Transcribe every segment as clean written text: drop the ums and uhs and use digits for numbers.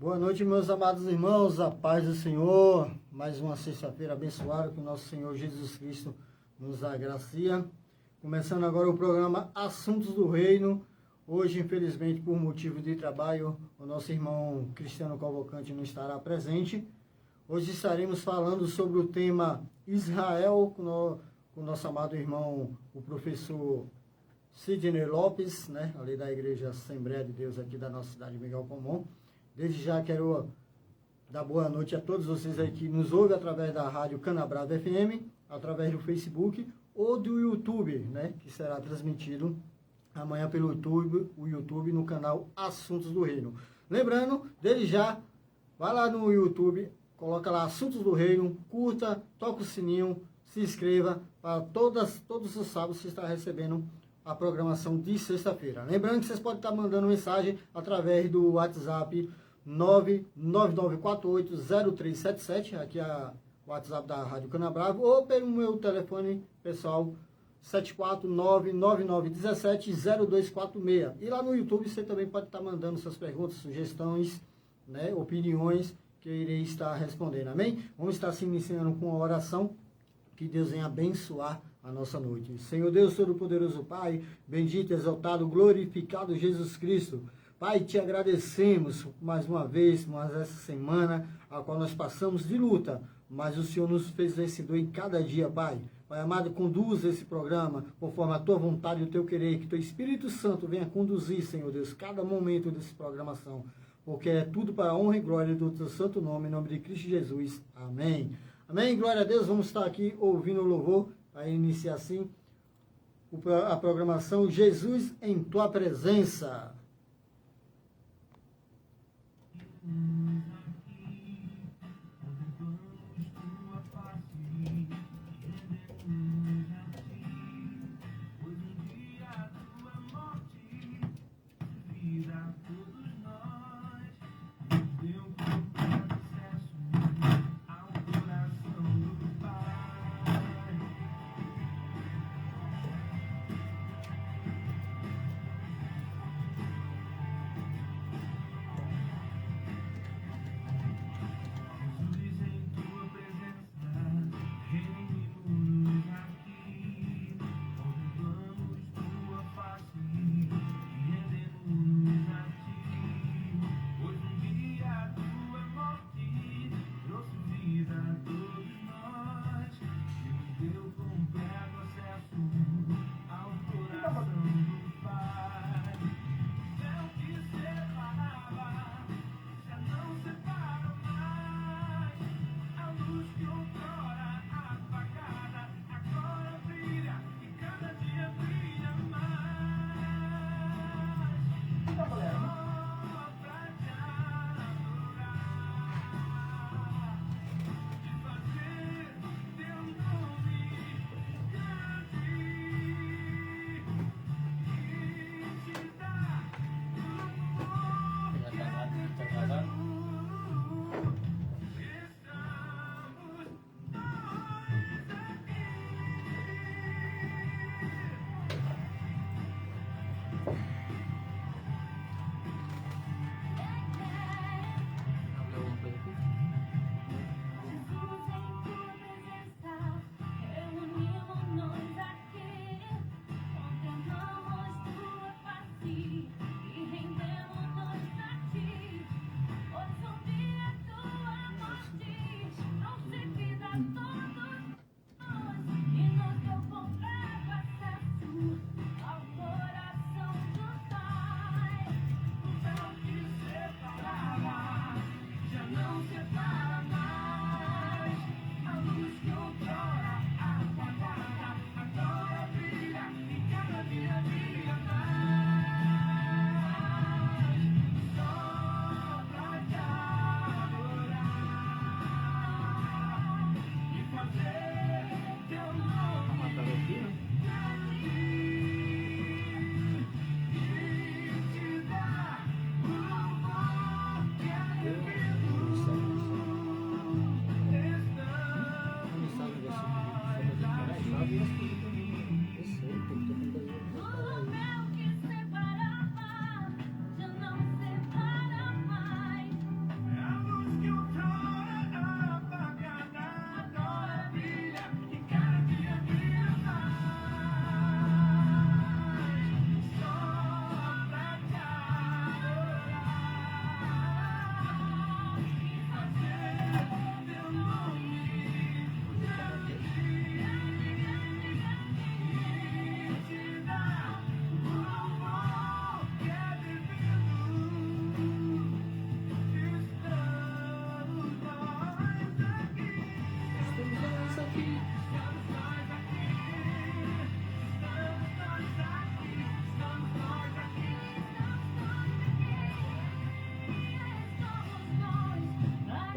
Boa noite, meus amados irmãos, a paz do Senhor. Mais uma sexta-feira abençoada que o nosso Senhor Jesus Cristo nos agracia. Começando agora o programa Assuntos do Reino. Hoje, infelizmente, por motivo de trabalho, o nosso irmão Cristiano Cavalcante não estará presente. Hoje estaremos falando sobre o tema Israel com o nosso amado irmão, o professor Sidney Lopes, né, ali da Igreja Assembleia de Deus aqui da nossa cidade de Miguel Comum. Desde já quero dar boa noite a todos vocês aí que nos ouvem através da rádio Canabrava FM, através do Facebook ou do YouTube, né, que será transmitido amanhã pelo YouTube no canal Assuntos do Reino. Lembrando, desde já, vai lá no YouTube, coloca lá Assuntos do Reino, curta, toca o sininho, se inscreva para todos os sábados você está recebendo a programação de sexta-feira. Lembrando que vocês podem estar mandando mensagem através do WhatsApp 999480377, aqui é o WhatsApp da Rádio Canabrava, ou pelo meu telefone pessoal 74999170246. E lá no YouTube você também pode estar mandando suas perguntas, sugestões, né, opiniões, que eu irei estar respondendo. Amém? Vamos estar se iniciando com uma oração. Que Deus venha abençoar a nossa noite. Senhor Deus Todo-Poderoso Pai, bendito, exaltado, glorificado Jesus Cristo. Pai, te agradecemos mais uma vez, mais essa semana, a qual nós passamos de luta, mas o Senhor nos fez vencedor em cada dia, Pai. Pai amado, conduza esse programa conforme a tua vontade e o teu querer, que teu Espírito Santo venha conduzir, Senhor Deus, cada momento dessa programação, porque é tudo para a honra e glória do teu santo nome, em nome de Cristo Jesus. Amém. Amém, glória a Deus. Vamos estar aqui ouvindo o louvor para iniciar assim a programação Jesus em tua presença.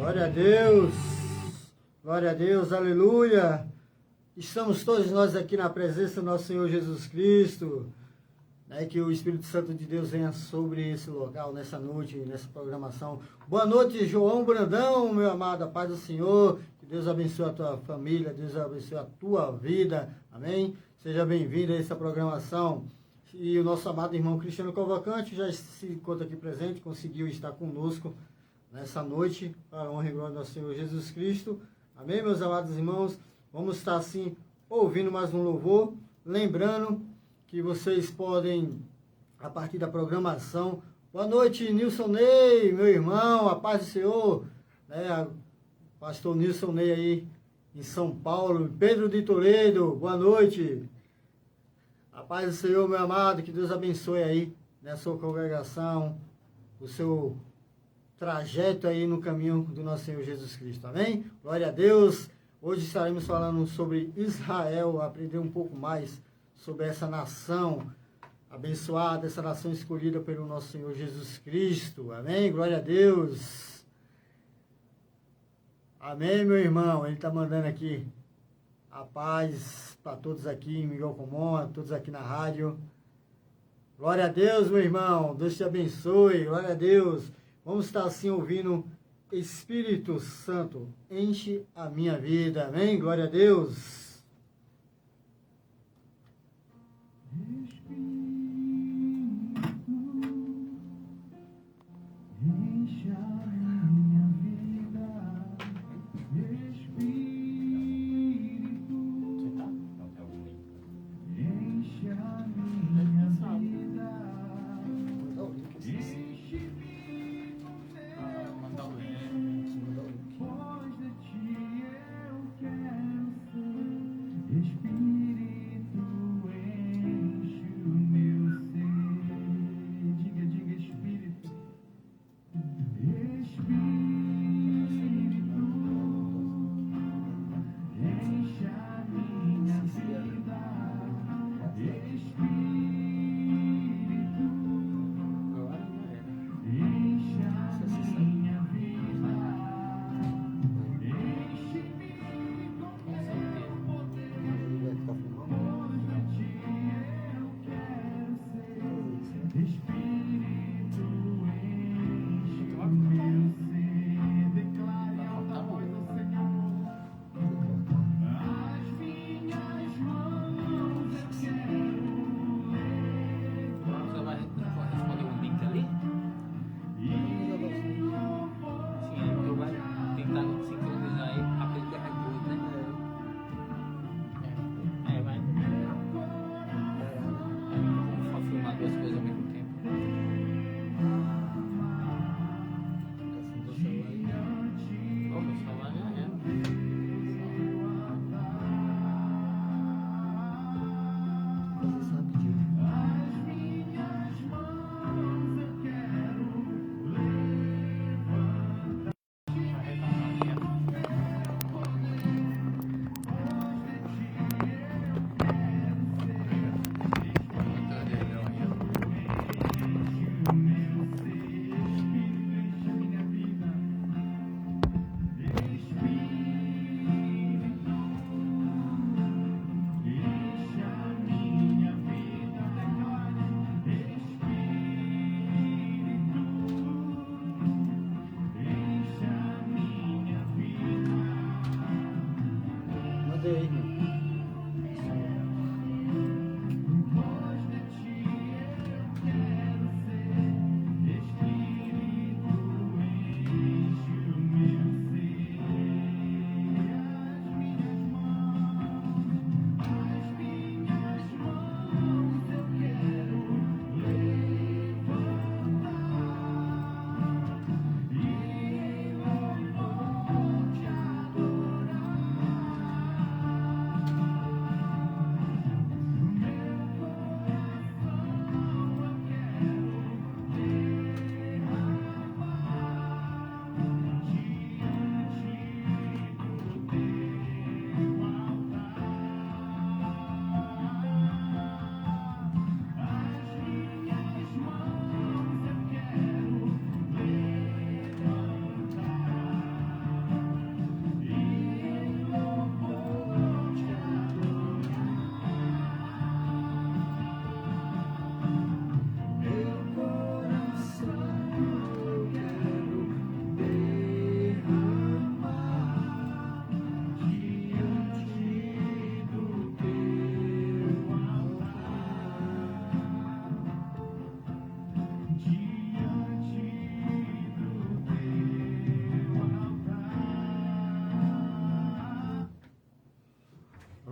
Glória a Deus. Glória a Deus. Aleluia. Estamos todos nós aqui na presença do nosso Senhor Jesus Cristo. Que o Espírito Santo de Deus venha sobre esse local, nessa noite, nessa programação. Boa noite, João Brandão, meu amado, a paz do Senhor. Que Deus abençoe a tua família, Deus abençoe a tua vida. Amém? Seja bem-vindo a essa programação. E o nosso amado irmão Cristiano Cavalcante já se encontra aqui presente, conseguiu estar conosco nessa noite, para a honra e glória do nosso Senhor Jesus Cristo. Amém, meus amados irmãos? Vamos estar assim, ouvindo mais um louvor. Lembrando que vocês podem, a partir da programação... Boa noite, Nilson Ney, meu irmão, a paz do Senhor. Pastor Nilson Ney aí, em São Paulo. Pedro de Toledo, boa noite. A paz do Senhor, meu amado, que Deus abençoe aí, na sua congregação, o seu trajeto aí no caminho do nosso Senhor Jesus Cristo, amém? Glória a Deus. Hoje estaremos falando sobre Israel, aprender um pouco mais sobre essa nação abençoada, essa nação escolhida pelo nosso Senhor Jesus Cristo, amém? Glória a Deus. Amém, meu irmão? Ele está mandando aqui a paz para todos aqui em Miguel Comum, todos aqui na rádio. Glória a Deus, meu irmão. Deus te abençoe. Glória a Deus. Vamos estar assim ouvindo Espírito Santo, enche a minha vida. Amém? Glória a Deus.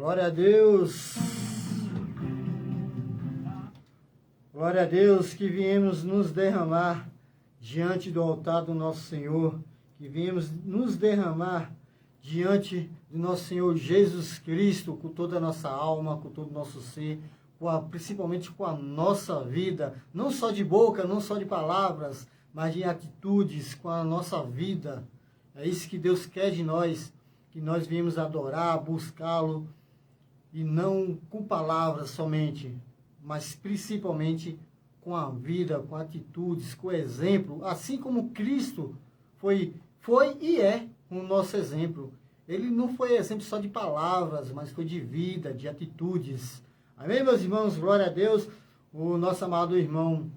Glória a Deus. Glória a Deus que viemos nos derramar diante do altar do nosso Senhor, que viemos nos derramar diante do nosso Senhor Jesus Cristo, com toda a nossa alma, com todo o nosso ser, principalmente com a nossa vida, não só de boca, não só de palavras, mas de atitudes, com a nossa vida. É isso que Deus quer de nós, que nós viemos adorar, buscá-lo, e não com palavras somente, mas principalmente com a vida, com atitudes, com exemplo, assim como Cristo foi e é o nosso exemplo. Ele não foi exemplo só de palavras, mas foi de vida, de atitudes. Amém, meus irmãos? Glória a Deus. O nosso amado irmão,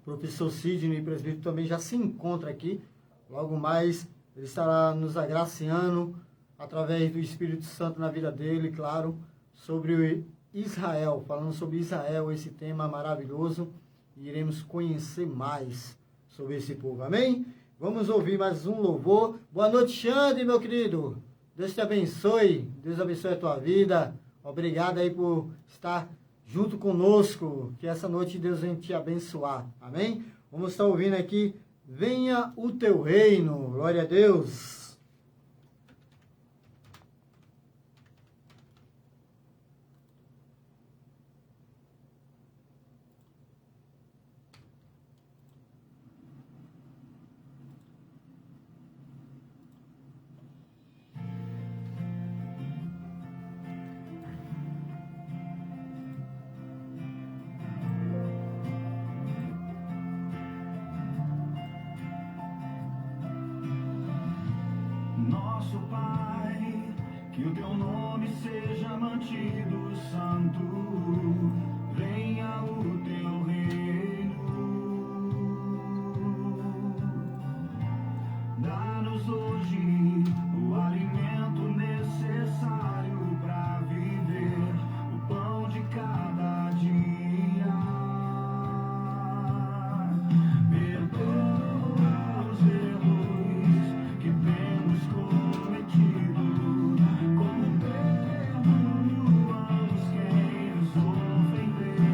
professor Sidney, presbítero, também já se encontra aqui. Logo mais, ele estará nos agraciando através do Espírito Santo na vida dele, claro, sobre Israel, falando sobre Israel, esse tema maravilhoso, e iremos conhecer mais sobre esse povo, amém? Vamos ouvir mais um louvor. Boa noite, Xande, meu querido, Deus te abençoe, Deus abençoe a tua vida, obrigado aí por estar junto conosco, que essa noite Deus venha te abençoar, amém? Vamos estar ouvindo aqui, venha o teu reino, glória a Deus. Nosso Pai, que o teu nome seja mantido santo, venha o teu reino, dá-nos hoje o alimento necessário para viver, o pão de cada dia, perdoa os erros que temos cometido, como perdoamos quem nos ofendeu.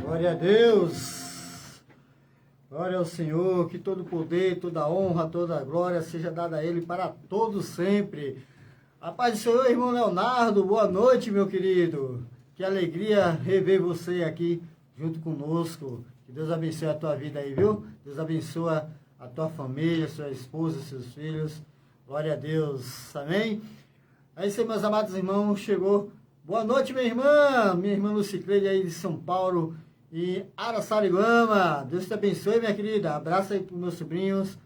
Glória a Deus. Glória ao Senhor, que todo poder, toda honra, toda glória seja dada a Ele para todos sempre. A paz do Senhor, irmão Leonardo, boa noite, meu querido. Que alegria rever você aqui junto conosco. Que Deus abençoe a tua vida aí, viu? Deus abençoe a tua família, sua esposa, seus filhos. Glória a Deus. Amém? É isso aí, meus amados irmãos. Chegou. Boa noite, minha irmã Lucicleide aí de São Paulo e Araçariguama. Deus te abençoe, minha querida. Abraço aí para os meus sobrinhos.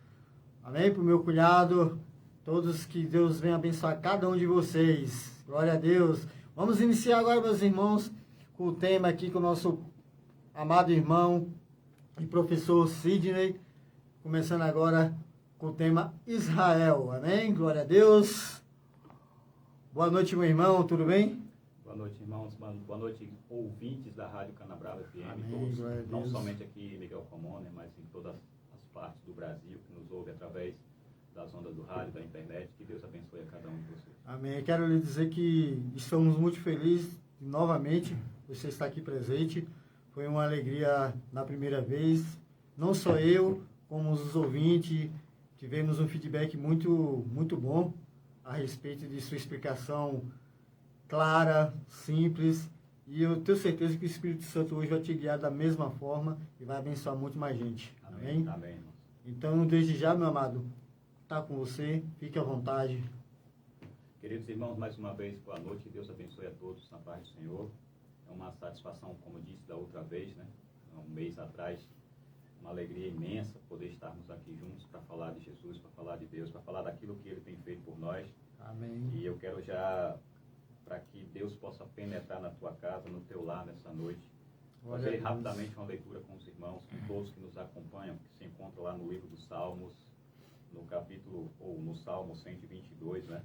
Amém? Para o meu cunhado. Todos, que Deus venha abençoar cada um de vocês. Glória a Deus. Vamos iniciar agora, meus irmãos, com o tema aqui com o nosso amado irmão e professor Sidney. Começando agora com o tema Israel. Amém? Glória a Deus. Boa noite, meu irmão. Tudo bem? Boa noite, irmãos. Boa noite, ouvintes da Rádio Canabrava FM. Amém, Todos, não somente aqui em Miguel Comone, mas em todas as partes do Brasil que nos ouve através das ondas do rádio, da internet. Que Deus abençoe a cada um de vocês. Amém. Quero lhe dizer que estamos muito felizes novamente você estar aqui presente. Foi uma alegria na primeira vez. Não só eu, como os ouvintes, tivemos um feedback muito bom a respeito de sua explicação clara, simples, e eu tenho certeza que o Espírito Santo hoje vai te guiar da mesma forma e vai abençoar muito mais gente. Amém? Amém, irmãos. Então, desde já, meu amado, está com você, fique à vontade. Queridos irmãos, mais uma vez, boa noite. Deus abençoe a todos na paz do Senhor. É uma satisfação, como disse da outra vez, né? Um mês atrás, uma alegria imensa poder estarmos aqui juntos para falar de Jesus, para falar de Deus, para falar daquilo que Ele tem feito por nós. Amém. E eu quero já, para que Deus possa penetrar na tua casa, no teu lar nessa noite, fazer rapidamente uma leitura com os irmãos, com todos que nos acompanham, que se encontra lá no livro dos Salmos, no capítulo, ou no Salmo 122, né?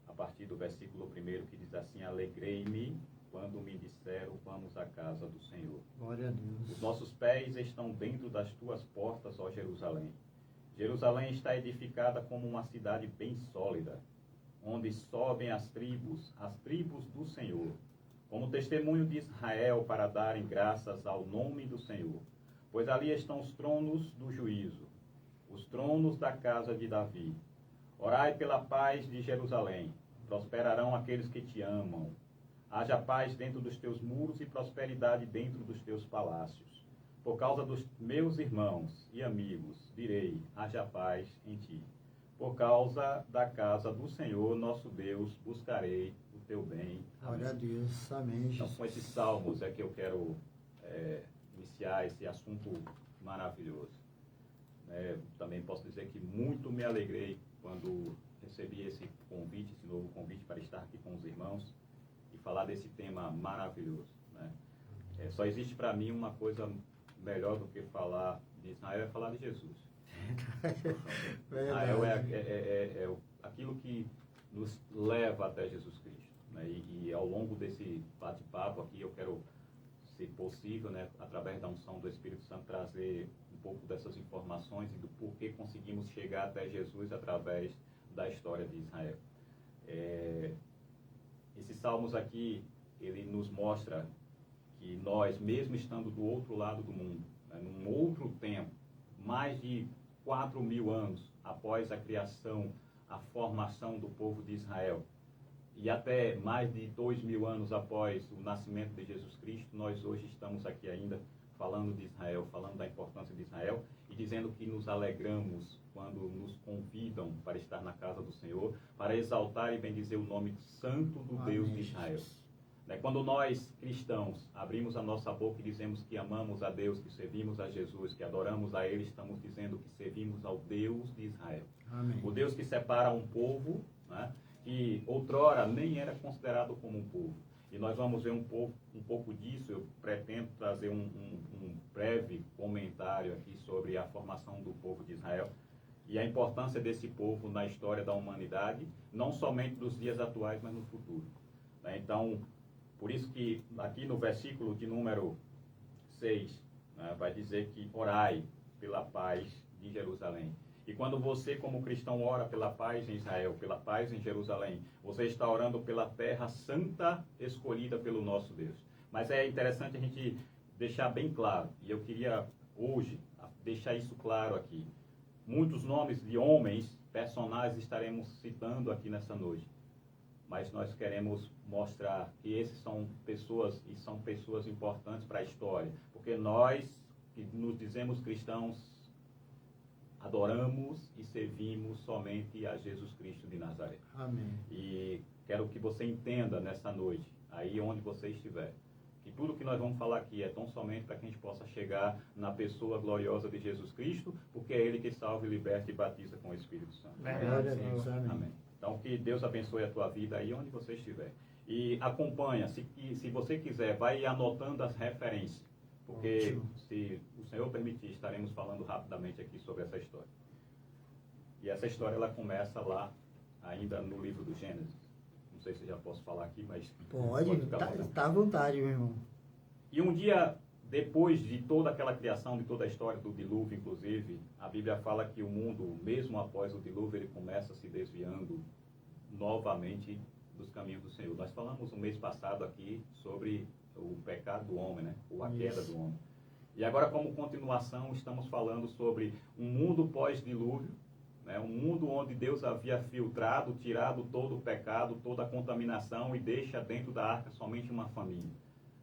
A partir do versículo 1, que diz assim: alegrei-me quando me disseram, vamos à casa do Senhor. Glória a Deus. Os nossos pés estão dentro das tuas portas, ó Jerusalém. Jerusalém está edificada como uma cidade bem sólida, onde sobem as tribos do Senhor, como testemunho de Israel, para darem graças ao nome do Senhor. Pois ali estão os tronos do juízo, os tronos da casa de Davi. Orai pela paz de Jerusalém, prosperarão aqueles que te amam. Haja paz dentro dos teus muros e prosperidade dentro dos teus palácios. Por causa dos meus irmãos e amigos, direi, haja paz em ti. Por causa da casa do Senhor, nosso Deus, buscarei o teu bem. Amém. Glória a Deus. Amém, Então, Jesus. com esses salmos é que eu quero iniciar esse assunto maravilhoso. Também posso dizer que muito me alegrei quando recebi esse convite, esse novo convite para estar aqui com os irmãos e falar desse tema maravilhoso, né? Só existe para mim uma coisa melhor do que falar de Israel, é falar de Jesus. Israel é aquilo que nos leva até Jesus Cristo, né? E ao longo desse bate-papo aqui eu quero, se possível, né, através da unção do Espírito Santo, trazer um pouco dessas informações e do porquê conseguimos chegar até Jesus através da história de Israel. Esses salmos aqui, ele nos mostra que nós, mesmo estando do outro lado do mundo, né, num outro tempo, mais de 4.000 anos após a criação, a formação do povo de Israel, e até mais de 2.000 anos após o nascimento de Jesus Cristo, nós hoje estamos aqui ainda falando de Israel, falando da importância de Israel e dizendo que nos alegramos quando nos convidam para estar na casa do Senhor, para exaltar e bendizer o nome santo do Deus de Israel. Quando nós, cristãos, abrimos a nossa boca e dizemos que amamos a Deus, que servimos a Jesus, que adoramos a Ele, estamos dizendo que servimos ao Deus de Israel. Amém. O Deus que separa um povo, né, que outrora nem era considerado como um povo. E nós vamos ver um pouco disso. Eu pretendo trazer um breve comentário aqui sobre a formação do povo de Israel e a importância desse povo na história da humanidade, não somente dos dias atuais, mas no futuro. Então, por isso que aqui no versículo de número 6, né, vai dizer que orai pela paz de Jerusalém. E quando você, como cristão, ora pela paz em Israel, pela paz em Jerusalém, você está orando pela terra santa escolhida pelo nosso Deus. Mas é interessante a gente deixar bem claro, e eu queria hoje deixar isso claro aqui. Muitos nomes de homens, personagens, estaremos citando aqui nessa noite. Mas nós queremos mostrar que esses são pessoas, e são pessoas importantes para a história. Porque nós, que nos dizemos cristãos, adoramos e servimos somente a Jesus Cristo de Nazaré. Amém. E quero que você entenda nessa noite, aí onde você estiver, que tudo que nós vamos falar aqui é tão somente para que a gente possa chegar na pessoa gloriosa de Jesus Cristo, porque é Ele que salva, liberta e batiza com o Espírito Santo. Glória a Deus. Amém. Amém. Então, que Deus abençoe a tua vida aí onde você estiver. E acompanha, se você quiser, vai anotando as referências, porque Ótimo. se o Senhor permitir, estaremos falando rapidamente aqui sobre essa história. E essa história, ela começa lá, ainda no livro do Gênesis. Não sei se já posso falar aqui, mas... Pode, ficar à vontade. tá à vontade, meu irmão. E um dia, depois de toda aquela criação, de toda a história do dilúvio, inclusive, a Bíblia fala que o mundo, mesmo após o dilúvio, ele começa se desviando novamente dos caminhos do Senhor. Nós falamos no mês passado aqui sobre o pecado do homem, né? Ou a queda do homem. E agora, como continuação, estamos falando sobre um mundo pós-dilúvio, né? Um mundo onde Deus havia filtrado, tirado todo o pecado, toda a contaminação e deixa dentro da arca somente uma família.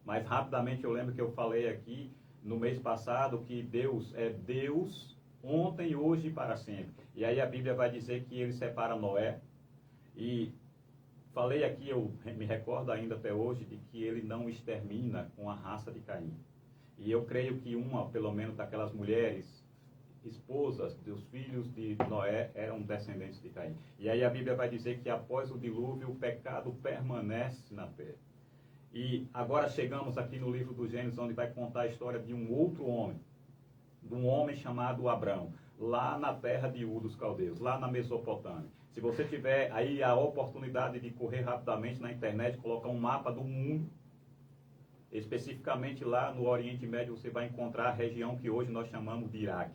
Mas rapidamente eu lembro que eu falei aqui no mês passado que Deus é Deus ontem, hoje e para sempre. E aí a Bíblia vai dizer que ele separa Noé. E falei aqui, eu me recordo ainda até hoje, de que ele não extermina com a raça de Caim. E eu creio que uma, pelo menos, daquelas mulheres, esposas dos filhos de Noé, eram descendentes de Caim. E aí a Bíblia vai dizer que após o dilúvio, o pecado permanece na terra. E agora chegamos aqui no livro do Gênesis, onde vai contar a história de um outro homem, de um homem chamado Abrão, lá na terra de Ur dos Caldeus, lá na Mesopotâmia. Se você tiver aí a oportunidade de correr rapidamente na internet, colocar um mapa do mundo, especificamente lá no Oriente Médio, você vai encontrar a região que hoje nós chamamos de Iraque.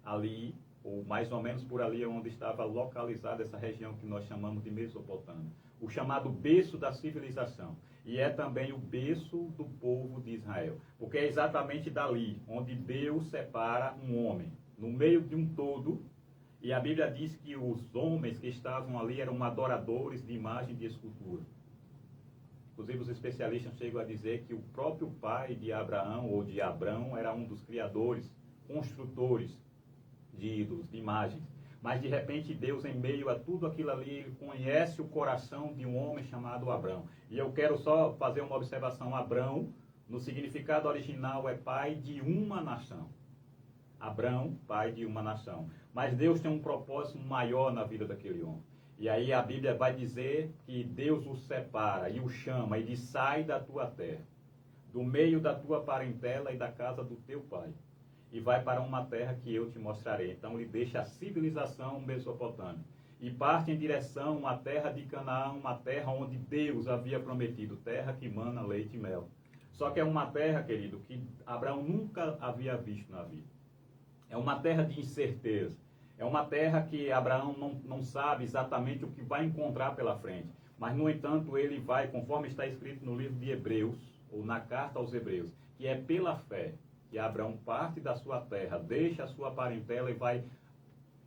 Ali, ou mais ou menos por ali, é onde estava localizada essa região que nós chamamos de Mesopotâmia. O chamado berço da civilização. E é também o berço do povo de Israel. Porque é exatamente dali onde Deus separa um homem, no meio de um todo. E a Bíblia diz que os homens que estavam ali eram adoradores de imagem de escultura. Inclusive os especialistas chegam a dizer que o próprio pai de Abraão ou de Abrão era um dos criadores, construtores de ídolos, de imagens. Mas de repente Deus, em meio a tudo aquilo ali, ele conhece o coração de um homem chamado Abrão. E eu quero só fazer uma observação. Abrão, no significado original, é pai de uma nação. Abrão, pai de uma nação. Mas Deus tem um propósito maior na vida daquele homem. E aí a Bíblia vai dizer que Deus o separa e o chama e diz: sai da tua terra, do meio da tua parentela e da casa do teu pai, e vai para uma terra que eu te mostrarei. Então ele deixa a civilização mesopotâmica e parte em direção à terra de Canaã, uma terra onde Deus havia prometido, terra que mana leite e mel. Só que é uma terra, querido, que Abraão nunca havia visto na vida. É uma terra de incerteza. É uma terra que Abraão não sabe exatamente o que vai encontrar pela frente. Mas, no entanto, ele vai, conforme está escrito no livro de Hebreus, ou na carta aos Hebreus, que é pela fé que Abraão parte da sua terra, deixa a sua parentela e vai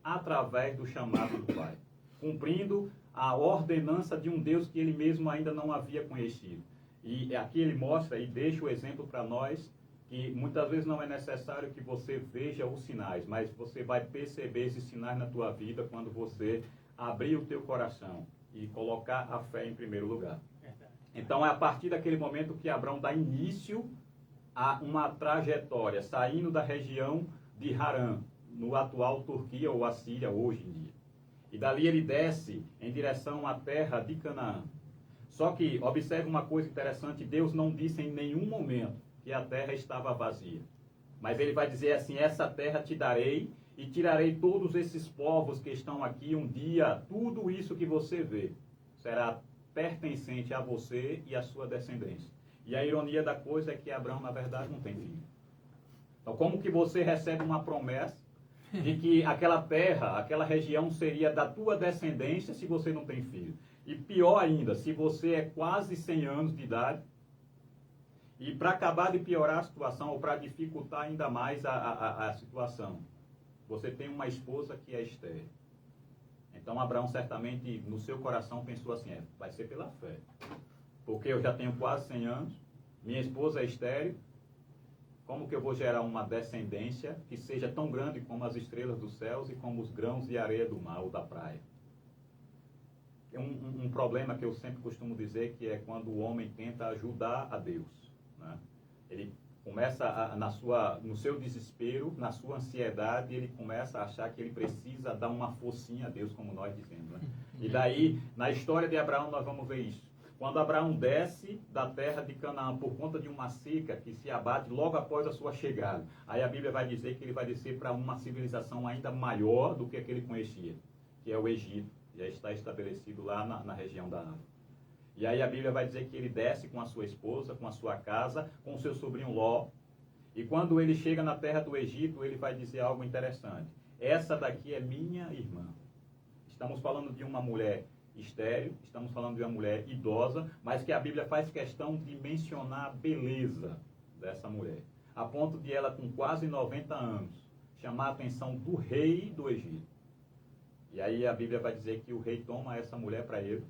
através do chamado do Pai, cumprindo a ordenança de um Deus que ele mesmo ainda não havia conhecido. E aqui ele mostra e deixa o exemplo para nós, que muitas vezes não é necessário que você veja os sinais, mas você vai perceber esses sinais na tua vida quando você abrir o teu coração e colocar a fé em primeiro lugar. Então é a partir daquele momento que Abraão dá início a uma trajetória, saindo da região de Harã, no atual Turquia ou Assíria hoje em dia. E dali ele desce em direção à terra de Canaã. Só que, observe uma coisa interessante, Deus não disse em nenhum momento que a terra estava vazia. Mas ele vai dizer assim: essa terra te darei e tirarei todos esses povos que estão aqui um dia. Tudo isso que você vê será pertencente a você e à sua descendência. E a ironia da coisa é que Abraão, na verdade, não tem filho. Então, como que você recebe uma promessa de que aquela terra, aquela região seria da tua descendência se você não tem filho? E pior ainda, se você é quase 100 anos de idade E para acabar de piorar a situação, ou para dificultar ainda mais a situação, você tem uma esposa que é estéril. Então Abraão certamente no seu coração pensou assim, vai ser pela fé. Porque eu já tenho quase 100 anos, minha esposa é estéril, como que eu vou gerar uma descendência que seja tão grande como as estrelas dos céus e como os grãos de areia do mar ou da praia? É um problema que eu sempre costumo dizer, que é quando o homem tenta ajudar a Deus, né? Ele começa no seu desespero, na sua ansiedade, ele começa a achar que ele precisa dar uma forcinha a Deus, como nós dizemos, né? E daí, na história de Abraão, nós vamos ver isso. Quando Abraão desce da terra de Canaã por conta de uma seca que se abate logo após a sua chegada, aí a Bíblia vai dizer que ele vai descer para uma civilização ainda maior do que a que ele conhecia, que é o Egito, já está estabelecido lá na região da África. E aí a Bíblia vai dizer que ele desce com a sua esposa, com a sua casa, com o seu sobrinho Ló. E quando ele chega na terra do Egito, ele vai dizer algo interessante. Essa daqui é minha irmã. Estamos falando de uma mulher estéril, estamos falando de uma mulher idosa, mas que a Bíblia faz questão de mencionar a beleza dessa mulher. A ponto de ela, com quase 90 anos, chamar a atenção do rei do Egito. E aí a Bíblia vai dizer que o rei toma essa mulher para ele,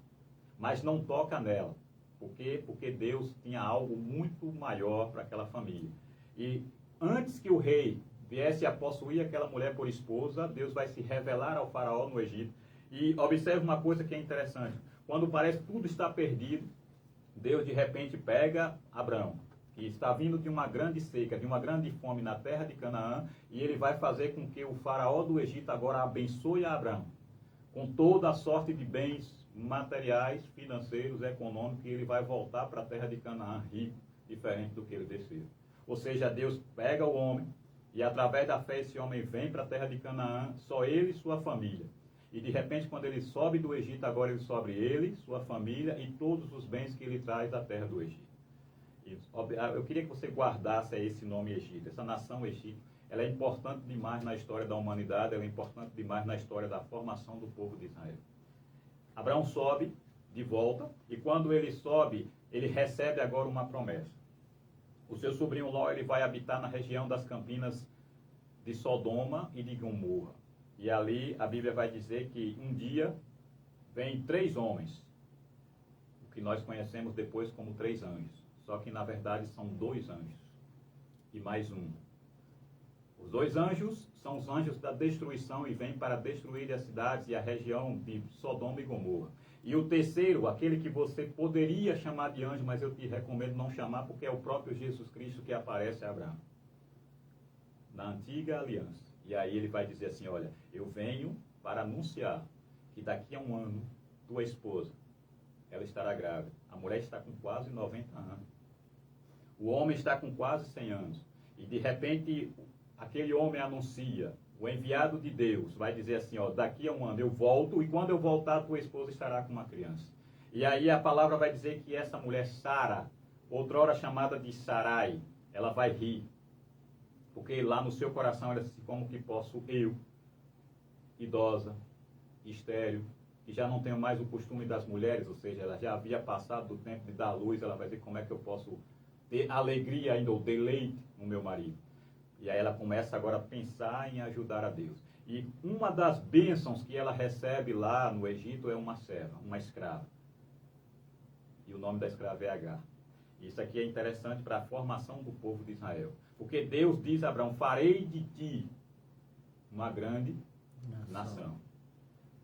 mas não toca nela. Por quê? Porque Deus tinha algo muito maior para aquela família. E antes que o rei viesse a possuir aquela mulher por esposa, Deus vai se revelar ao faraó no Egito. E observe uma coisa que é interessante. Quando parece que tudo está perdido, Deus de repente pega Abraão, que está vindo de uma grande seca, de uma grande fome na terra de Canaã, e ele vai fazer com que o faraó do Egito agora abençoe a Abraão com toda a sorte de bens materiais, financeiros, econômicos, e ele vai voltar para a terra de Canaã rico, diferente do que ele desceu. Ou seja, Deus pega o homem, e através da fé esse homem vem para a terra de Canaã, só ele e sua família. E de repente, quando ele sobe do Egito, agora ele sobe ele, sua família e todos os bens que ele traz da terra do Egito. Eu queria que você guardasse esse nome Egito, essa nação Egito. Ela é importante demais na história da humanidade, ela é importante demais na história da formação do povo de Israel. Abraão sobe de volta, e quando ele sobe, ele recebe agora uma promessa. O seu sobrinho Ló, ele vai habitar na região das campinas de Sodoma e de Gomorra. E ali a Bíblia vai dizer que um dia vem 3 homens, o que nós conhecemos depois como 3 anjos. Só que na verdade são 2 anjos e mais um. Os 2 anjos são os anjos da destruição e vêm para destruir as cidades e a região de Sodoma e Gomorra. E o terceiro, aquele que você poderia chamar de anjo, mas eu te recomendo não chamar, porque é o próprio Jesus Cristo que aparece a Abraão, na antiga aliança. E aí ele vai dizer assim, olha, eu venho para anunciar que daqui a um ano, tua esposa, ela estará grávida. A mulher está com quase 90 anos. O homem está com quase 100 anos. E de repente, aquele homem anuncia, o enviado de Deus vai dizer assim, ó, daqui a um ano eu volto, e quando eu voltar, tua esposa estará com uma criança. E aí a palavra vai dizer que essa mulher, Sara, outrora chamada de Sarai, ela vai rir. Porque lá no seu coração ela disse, como que posso eu, idosa, estéril, que já não tenho mais o costume das mulheres, ou seja, ela já havia passado do tempo de dar à luz, ela vai dizer, como é que eu posso ter alegria ainda, ou deleite no meu marido? E aí ela começa agora a pensar em ajudar a Deus. E uma das bênçãos que ela recebe lá no Egito é uma serva, uma escrava. E o nome da escrava é Agar. Isso aqui é interessante para a formação do povo de Israel. Porque Deus diz a Abraão, farei de ti uma grande nação.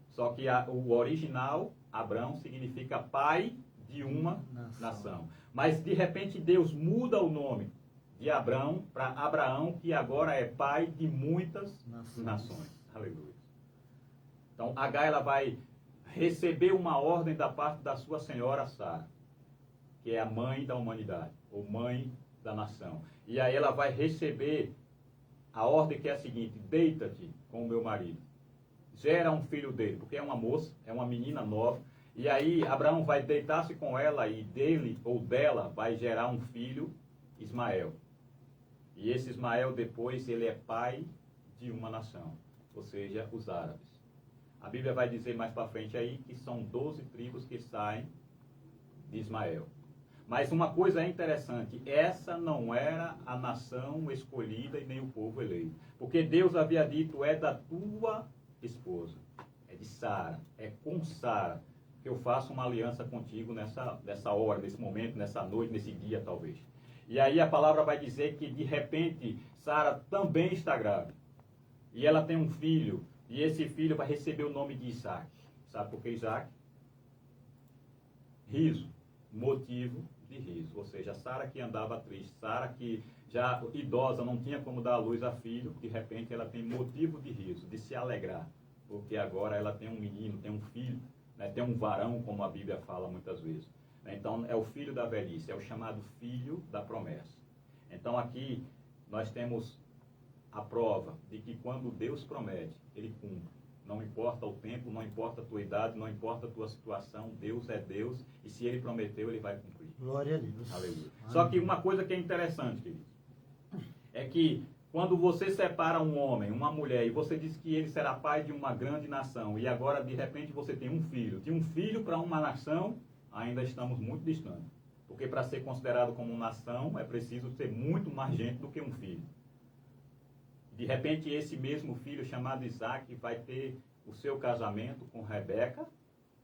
Só que o original, Abraão, significa pai de uma nação. Mas de repente Deus muda o nome de Abraão para Abraão, que agora é pai de muitas nações. Aleluia. Então Agar, ela vai receber uma ordem da parte da sua senhora Sara, que é a mãe da humanidade, ou mãe da nação. E aí ela vai receber a ordem que é a seguinte, deita-te com o meu marido, gera um filho dele, porque é uma moça, é uma menina nova, e aí Abraão vai deitar-se com ela, e dele ou dela vai gerar um filho, Ismael. E esse Ismael depois, ele é pai de uma nação, ou seja, os árabes. A Bíblia vai dizer mais para frente aí que são 12 tribos que saem de Ismael. Mas uma coisa é interessante, essa não era a nação escolhida e nem o povo eleito. Porque Deus havia dito, é da tua esposa, é de Sara, é com Sara, que eu faço uma aliança contigo nessa hora, nesse momento, nessa noite, nesse dia talvez. E aí a palavra vai dizer que de repente Sara também está grávida. E ela tem um filho, e esse filho vai receber o nome de Isaac. Sabe por que Isaac? Riso, motivo de riso. Ou seja, Sara que andava triste, Sara que já idosa não tinha como dar à luz a filho, de repente ela tem motivo de riso, de se alegrar, porque agora ela tem um menino, tem um filho, né, tem um varão, como a Bíblia fala muitas vezes. Então é o filho da velhice, é o chamado filho da promessa. Então aqui nós temos a prova de que quando Deus promete, Ele cumpre. Não importa o tempo, não importa a tua idade, não importa a tua situação, Deus é Deus, e se Ele prometeu, Ele vai cumprir. Glória a Deus. Aleluia. Só que uma coisa que é interessante, queridos, é que quando você separa um homem, uma mulher, e você diz que ele será pai de uma grande nação, e agora de repente você tem um filho, de um filho para uma nação, ainda estamos muito distantes. Porque para ser considerado como nação, é preciso ter muito mais gente do que um filho. De repente, esse mesmo filho, chamado Isaac, vai ter o seu casamento com Rebeca,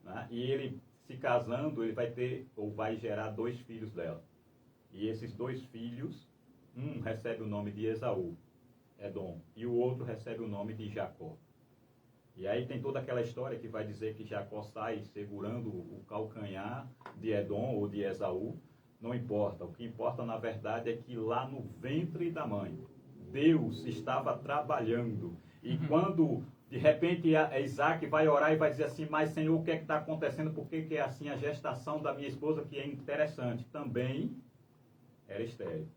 né? E ele, se casando, ele vai ter, ou vai gerar 2 filhos dela. E esses 2 filhos, um recebe o nome de Esaú, Edom, e o outro recebe o nome de Jacó. E aí tem toda aquela história que vai dizer que Jacó sai segurando o calcanhar de Edom ou de Esaú. Não importa, o que importa na verdade é que lá no ventre da mãe, Deus estava trabalhando. E quando de repente Isaac vai orar e vai dizer assim, mas Senhor, o que é que está acontecendo? Por que é assim a gestação da minha esposa, que é interessante, também era estéril.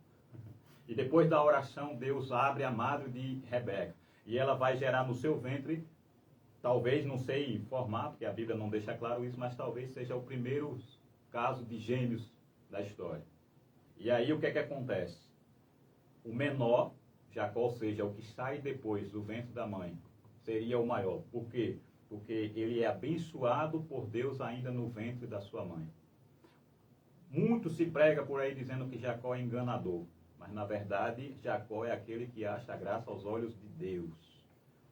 E depois da oração, Deus abre a madre de Rebeca. E ela vai gerar no seu ventre, talvez, não sei informar, porque a Bíblia não deixa claro isso, mas talvez seja o primeiro caso de gêmeos da história. E aí o que é que acontece? O menor, Jacó, ou seja, o que sai depois do ventre da mãe, seria o maior. Por quê? Porque ele é abençoado por Deus ainda no ventre da sua mãe. Muito se prega por aí dizendo que Jacó é enganador. Mas, na verdade, Jacó é aquele que acha graça aos olhos de Deus.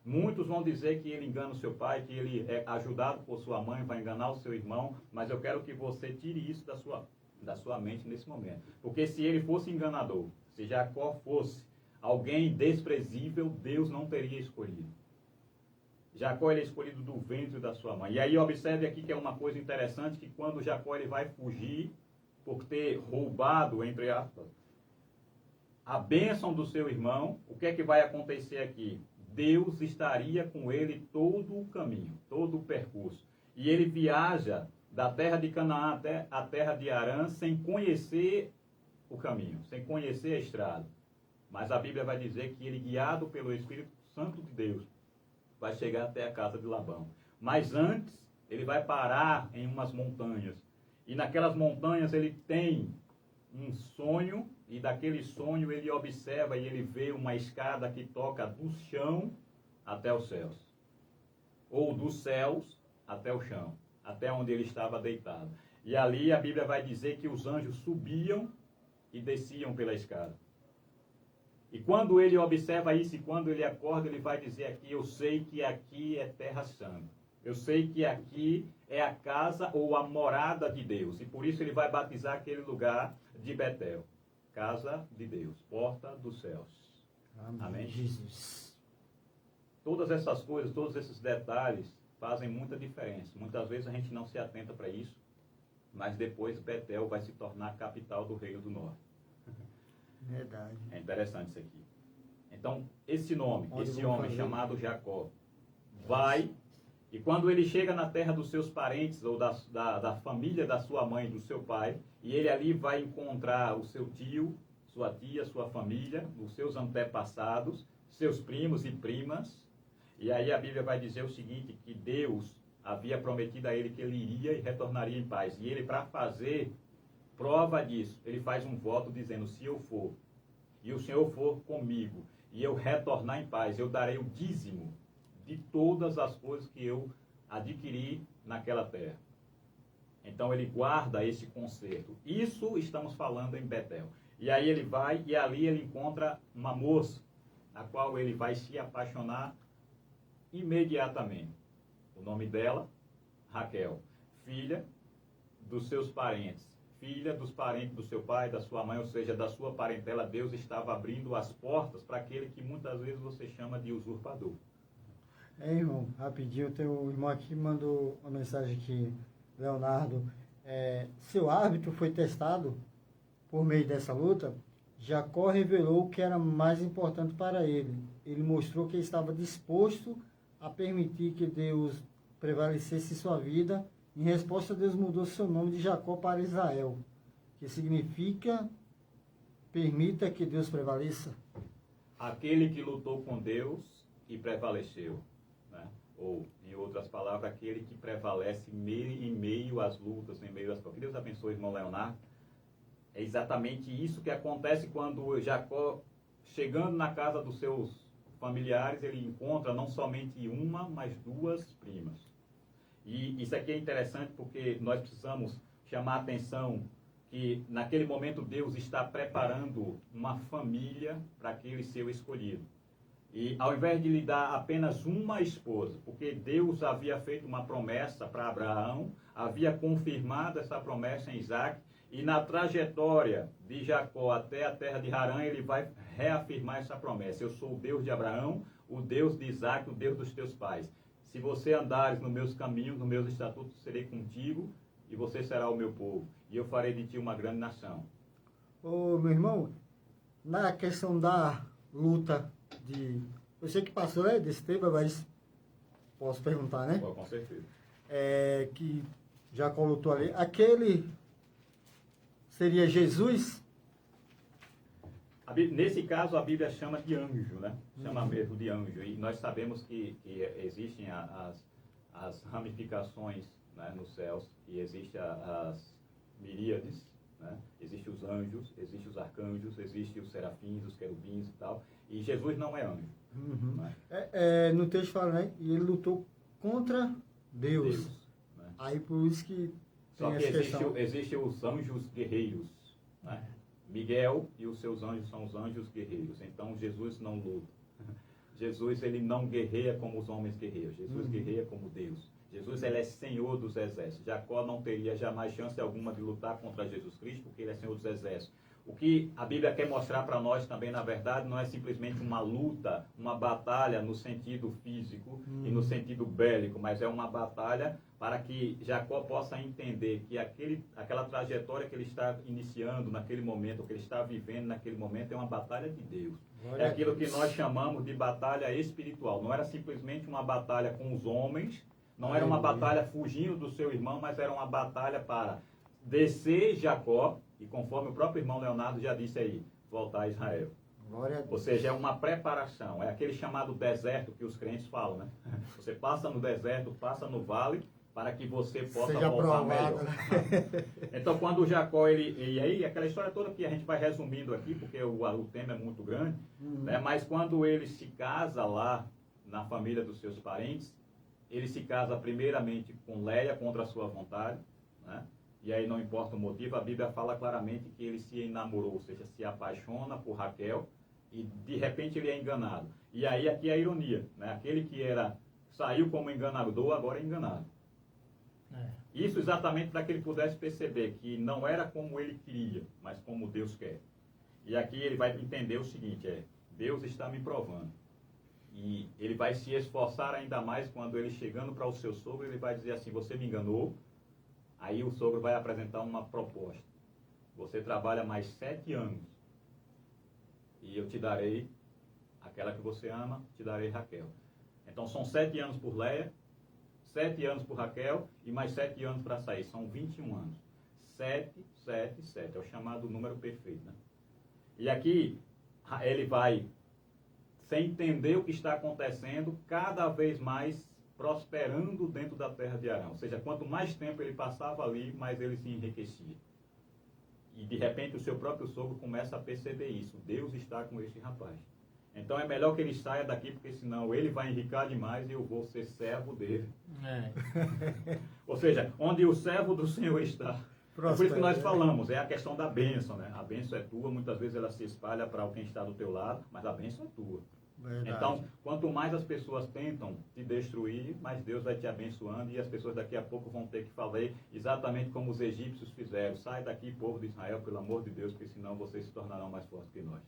Muitos vão dizer que ele engana o seu pai, que ele é ajudado por sua mãe, vai enganar o seu irmão. Mas eu quero que você tire isso da sua mente nesse momento. Porque se ele fosse enganador, se Jacó fosse alguém desprezível, Deus não teria escolhido. Jacó ele é escolhido do ventre da sua mãe. E aí observe aqui que é uma coisa interessante, que quando Jacó ele vai fugir por ter roubado, entre aspas, a bênção do seu irmão, o que é que vai acontecer aqui? Deus estaria com ele todo o caminho, todo o percurso. E ele viaja da terra de Canaã até a terra de Harã sem conhecer o caminho, sem conhecer a estrada. Mas a Bíblia vai dizer que ele, guiado pelo Espírito Santo de Deus, vai chegar até a casa de Labão. Mas antes, ele vai parar em umas montanhas. E naquelas montanhas ele tem um sonho, e daquele sonho ele observa e ele vê uma escada que toca do chão até os céus. Ou dos céus até o chão, até onde ele estava deitado. E ali a Bíblia vai dizer que os anjos subiam e desciam pela escada. E quando ele observa isso e quando ele acorda, ele vai dizer aqui, eu sei que aqui é terra santa. Eu sei que aqui é a casa ou a morada de Deus. E por isso ele vai batizar aquele lugar de Betel. Casa de Deus, porta dos céus. Amém? Jesus. Todas essas coisas, todos esses detalhes fazem muita diferença. Muitas vezes a gente não se atenta para isso, mas depois Betel vai se tornar a capital do Reino do Norte. Verdade. É interessante isso aqui. Então, esse nome, Onde esse vão homem fazer? chamado Jacó, vai, e quando ele chega na terra dos seus parentes, ou da família da sua mãe, do seu pai, e ele ali vai encontrar o seu tio, sua tia, sua família, os seus antepassados, seus primos e primas, e aí a Bíblia vai dizer o seguinte, que Deus havia prometido a ele que ele iria e retornaria em paz. E ele, para fazer prova disso, ele faz um voto dizendo, se eu for, e o Senhor for comigo, e eu retornar em paz, eu darei o dízimo de todas as coisas que eu adquiri naquela terra. Então ele guarda esse conserto. Isso estamos falando em Betel. E aí ele vai e ali ele encontra uma moça, a qual ele vai se apaixonar imediatamente. O nome dela, Raquel, filha dos seus parentes, filha dos parentes do seu pai, da sua mãe, ou seja, da sua parentela. Deus estava abrindo as portas para aquele que muitas vezes você chama de usurpador. Irmão, rapidinho, teu irmão aqui mandou uma mensagem aqui, Leonardo. Seu árbitro foi testado por meio dessa luta. Jacó revelou o que era mais importante para ele. Ele mostrou que estava disposto a permitir que Deus prevalecesse em sua vida. Em resposta, Deus mudou seu nome de Jacó para Israel, que significa permita que Deus prevaleça. Aquele que lutou com Deus e prevaleceu. Né? Ou, em outras palavras, aquele que prevalece em meio às lutas, em meio às... Que Deus abençoe, irmão Leonardo. É exatamente isso que acontece quando Jacó, chegando na casa dos seus familiares, ele encontra não somente uma, mas duas primas. E isso aqui é interessante porque nós precisamos chamar a atenção que naquele momento Deus está preparando uma família para aquele seu escolhido. E ao invés de lhe dar apenas uma esposa, porque Deus havia feito uma promessa para Abraão, havia confirmado essa promessa em Isaac, e na trajetória de Jacó até a terra de Harã, ele vai reafirmar essa promessa. Eu sou o Deus de Abraão, o Deus de Isaac, o Deus dos teus pais. Se você andares nos meus caminhos, nos meus estatutos, serei contigo, e você será o meu povo. E eu farei de ti uma grande nação. Ô, meu irmão, na questão da luta eu sei que passou desse tempo, mas posso perguntar, né? Pô, com certeza. Que Jacó lutou ali. Aquele seria Jesus? Nesse caso, a Bíblia chama de anjo, né? Chama mesmo de anjo. E nós sabemos que existem as ramificações, né, nos céus, e existem as miríades, né? Existem os anjos, existem os arcanjos, existem os serafins, os querubins e tal. E Jesus não é anjo. Uhum. Né? No texto fala, né? E ele lutou contra Deus. Né? Aí por isso que Só tem que essa questão. existem os anjos guerreiros. Né? Miguel e os seus anjos são os anjos guerreiros. Então Jesus não luta. Jesus ele não guerreia como os homens guerreiam. Jesus guerreia como Deus. Jesus ele é Senhor dos exércitos. Jacó não teria jamais chance alguma de lutar contra Jesus Cristo, porque ele é Senhor dos exércitos. O que a Bíblia quer mostrar para nós também, na verdade, não é simplesmente uma luta, uma batalha no sentido físico e no sentido bélico, mas é uma batalha para que Jacó possa entender que aquela trajetória que ele está iniciando naquele momento, que ele está vivendo naquele momento, é uma batalha de Deus. É aquilo que nós chamamos de batalha espiritual. Não era simplesmente uma batalha com os homens, não era uma batalha fugindo do seu irmão, mas era uma batalha para descer Jacó, e conforme o próprio irmão Leonardo já disse aí, voltar a Israel. Glória a Deus. Ou seja, é uma preparação, é aquele chamado deserto que os crentes falam, né? Você passa no deserto, passa no vale, para que você possa Seja voltar provado, melhor. né? Então, quando o Jacó, e aí, aquela história toda que a gente vai resumindo aqui, porque o tema é muito grande, né? Mas quando ele se casa lá, na família dos seus parentes, ele se casa primeiramente com Léia, contra a sua vontade, né? E aí não importa o motivo, a Bíblia fala claramente que ele se enamorou, ou seja, se apaixona por Raquel, e de repente ele é enganado. E aí aqui é a ironia, né? Aquele que saiu como enganador, agora é enganado. Isso exatamente para que ele pudesse perceber que não era como ele queria, mas como Deus quer. E aqui ele vai entender o seguinte, Deus está me provando. E ele vai se esforçar ainda mais quando ele chegando para o seu sogro, ele vai dizer assim, você me enganou. Aí o sogro vai apresentar uma proposta. Você trabalha mais 7 anos. E eu te darei aquela que você ama, te darei Raquel. Então são 7 anos por Léia, 7 anos por Raquel e mais 7 anos para sair. São 21 anos. 7, 7, 7. É o chamado número perfeito, né? E aqui ele vai, sem entender o que está acontecendo, cada vez mais prosperando dentro da terra de Arão. Ou seja, quanto mais tempo ele passava ali, mais ele se enriquecia. E de repente o seu próprio sogro começa a perceber isso. Deus está com esse rapaz. Então é melhor que ele saia daqui, porque senão ele vai enricar demais e eu vou ser servo dele. Ou seja, onde o servo do Senhor está. É por isso que nós falamos, é a questão da bênção, né? A bênção é tua, muitas vezes ela se espalha para quem está do teu lado, mas a bênção é tua. Verdade. Então, quanto mais as pessoas tentam te destruir, mais Deus vai te abençoando e as pessoas daqui a pouco vão ter que falar exatamente como os egípcios fizeram. Sai daqui, povo de Israel, pelo amor de Deus, porque senão vocês se tornarão mais fortes que nós.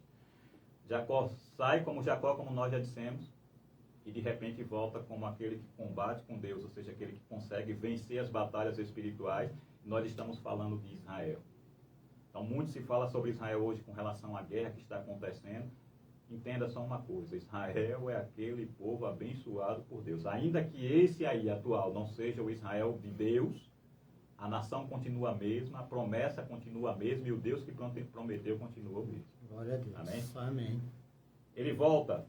Jacó sai como Jacó, como nós já dissemos, e de repente volta como aquele que combate com Deus, ou seja, aquele que consegue vencer as batalhas espirituais. Nós estamos falando de Israel. Então, muito se fala sobre Israel hoje com relação à guerra que está acontecendo. Entenda só uma coisa, Israel é aquele povo abençoado por Deus. Ainda que esse aí atual não seja o Israel de Deus, a nação continua a mesma, a promessa continua a mesma e o Deus que prometeu continua o mesmo. Glória a Deus. Amém? Amém. Ele volta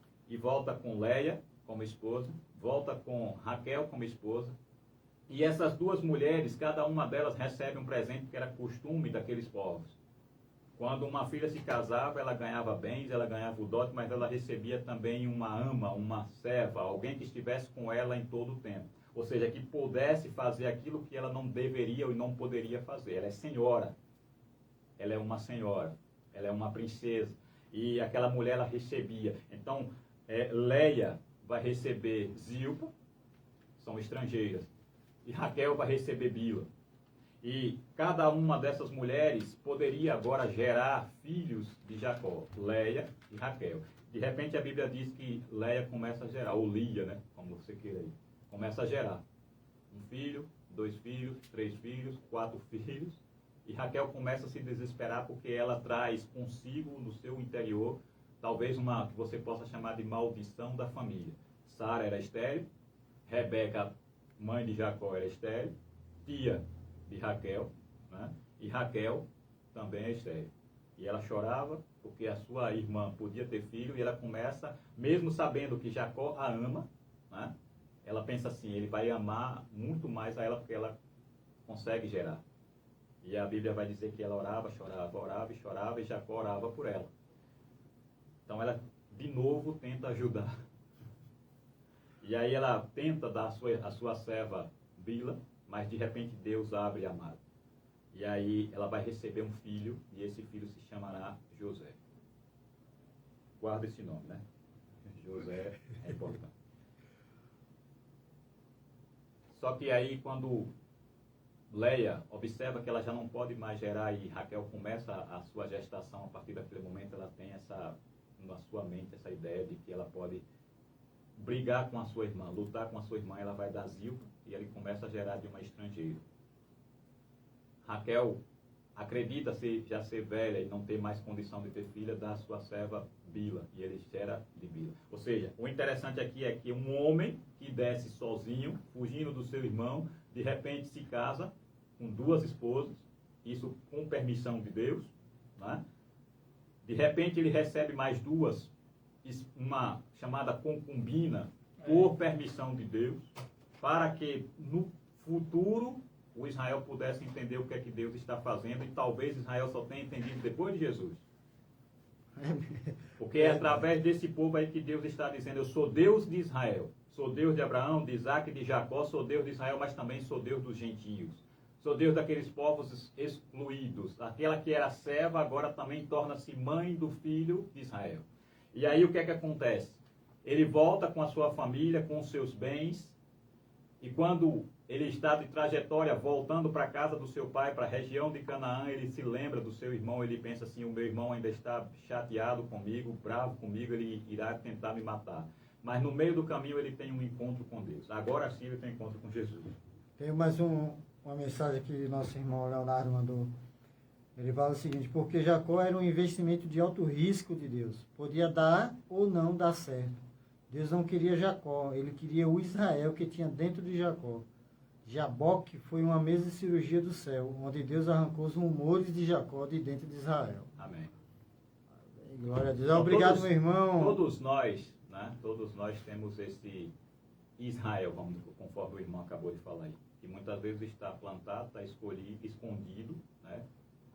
com Leia como esposa, volta com Raquel como esposa. E essas duas mulheres, cada uma delas recebe um presente que era costume daqueles povos. Quando uma filha se casava, ela ganhava bens, ela ganhava o dote, mas ela recebia também uma ama, uma serva, alguém que estivesse com ela em todo o tempo. Ou seja, que pudesse fazer aquilo que ela não deveria ou não poderia fazer. Ela é senhora. Ela é uma senhora. Ela é uma princesa. E aquela mulher, ela recebia. Então, Leia vai receber Zilpa, são estrangeiras. E Raquel vai receber Bila. E cada uma dessas mulheres poderia agora gerar filhos de Jacó, Leia e Raquel. De repente a Bíblia diz que Leia começa a gerar, ou Lia, né? Como você queira aí. Começa a gerar. Um filho, 2 filhos, 3 filhos, 4 filhos. E Raquel começa a se desesperar porque ela traz consigo no seu interior, talvez uma que você possa chamar de maldição da família. Sara era estéril, Rebeca, mãe de Jacó, era estéril, tia de Raquel, né? E Raquel também é estéril. E ela chorava porque a sua irmã podia ter filho e ela começa, mesmo sabendo que Jacó a ama, né? Ela pensa assim, ele vai amar muito mais a ela porque ela consegue gerar. E a Bíblia vai dizer que ela orava e chorava e Jacó orava por ela. Então ela de novo tenta ajudar. E aí ela tenta dar a sua serva Bila, mas de repente Deus abre a mar. E aí ela vai receber um filho, e esse filho se chamará José. Guarda esse nome, né? José é importante. Só que aí quando Leia observa que ela já não pode mais gerar e Raquel começa a sua gestação, a partir daquele momento ela tem na sua mente essa ideia de que ela pode brigar com a sua irmã, lutar com a sua irmã, ela vai dar Zilpa e ele começa a gerar de uma estrangeira. Raquel acredita já ser velha e não ter mais condição de ter filha, dá a sua serva Bila, e ele gera de Bila. Ou seja, o interessante aqui é que um homem que desce sozinho, fugindo do seu irmão, de repente se casa com 2 esposas, isso com permissão de Deus, né? De repente ele recebe mais 2, uma chamada concubina, por permissão de Deus, para que no futuro o Israel pudesse entender o que é que Deus está fazendo, e talvez Israel só tenha entendido depois de Jesus. Porque é através desse povo aí que Deus está dizendo, eu sou Deus de Israel, sou Deus de Abraão, de Isaac, de Jacó, sou Deus de Israel, mas também sou Deus dos gentios. Sou Deus daqueles povos excluídos. Aquela que era serva agora também torna-se mãe do filho de Israel. E aí o que é que acontece? Ele volta com a sua família, com os seus bens, e quando ele está de trajetória voltando para a casa do seu pai, para a região de Canaã, ele se lembra do seu irmão, ele pensa assim, o meu irmão ainda está chateado comigo, bravo comigo, ele irá tentar me matar. Mas no meio do caminho ele tem um encontro com Deus. Agora sim ele tem um encontro com Jesus. Tem mais uma mensagem que nosso irmão Leonardo mandou. Ele fala o seguinte, porque Jacó era um investimento de alto risco de Deus. Podia dar ou não dar certo. Deus não queria Jacó, ele queria o Israel que tinha dentro de Jacó. Jaboque foi uma mesa de cirurgia do céu, onde Deus arrancou os rumores de Jacó de dentro de Israel. Amém. Glória a Deus. Obrigado, meu irmão. Todos nós, né? Todos nós temos esse Israel, conforme o irmão acabou de falar aí. Que muitas vezes está plantado, está escondido, né?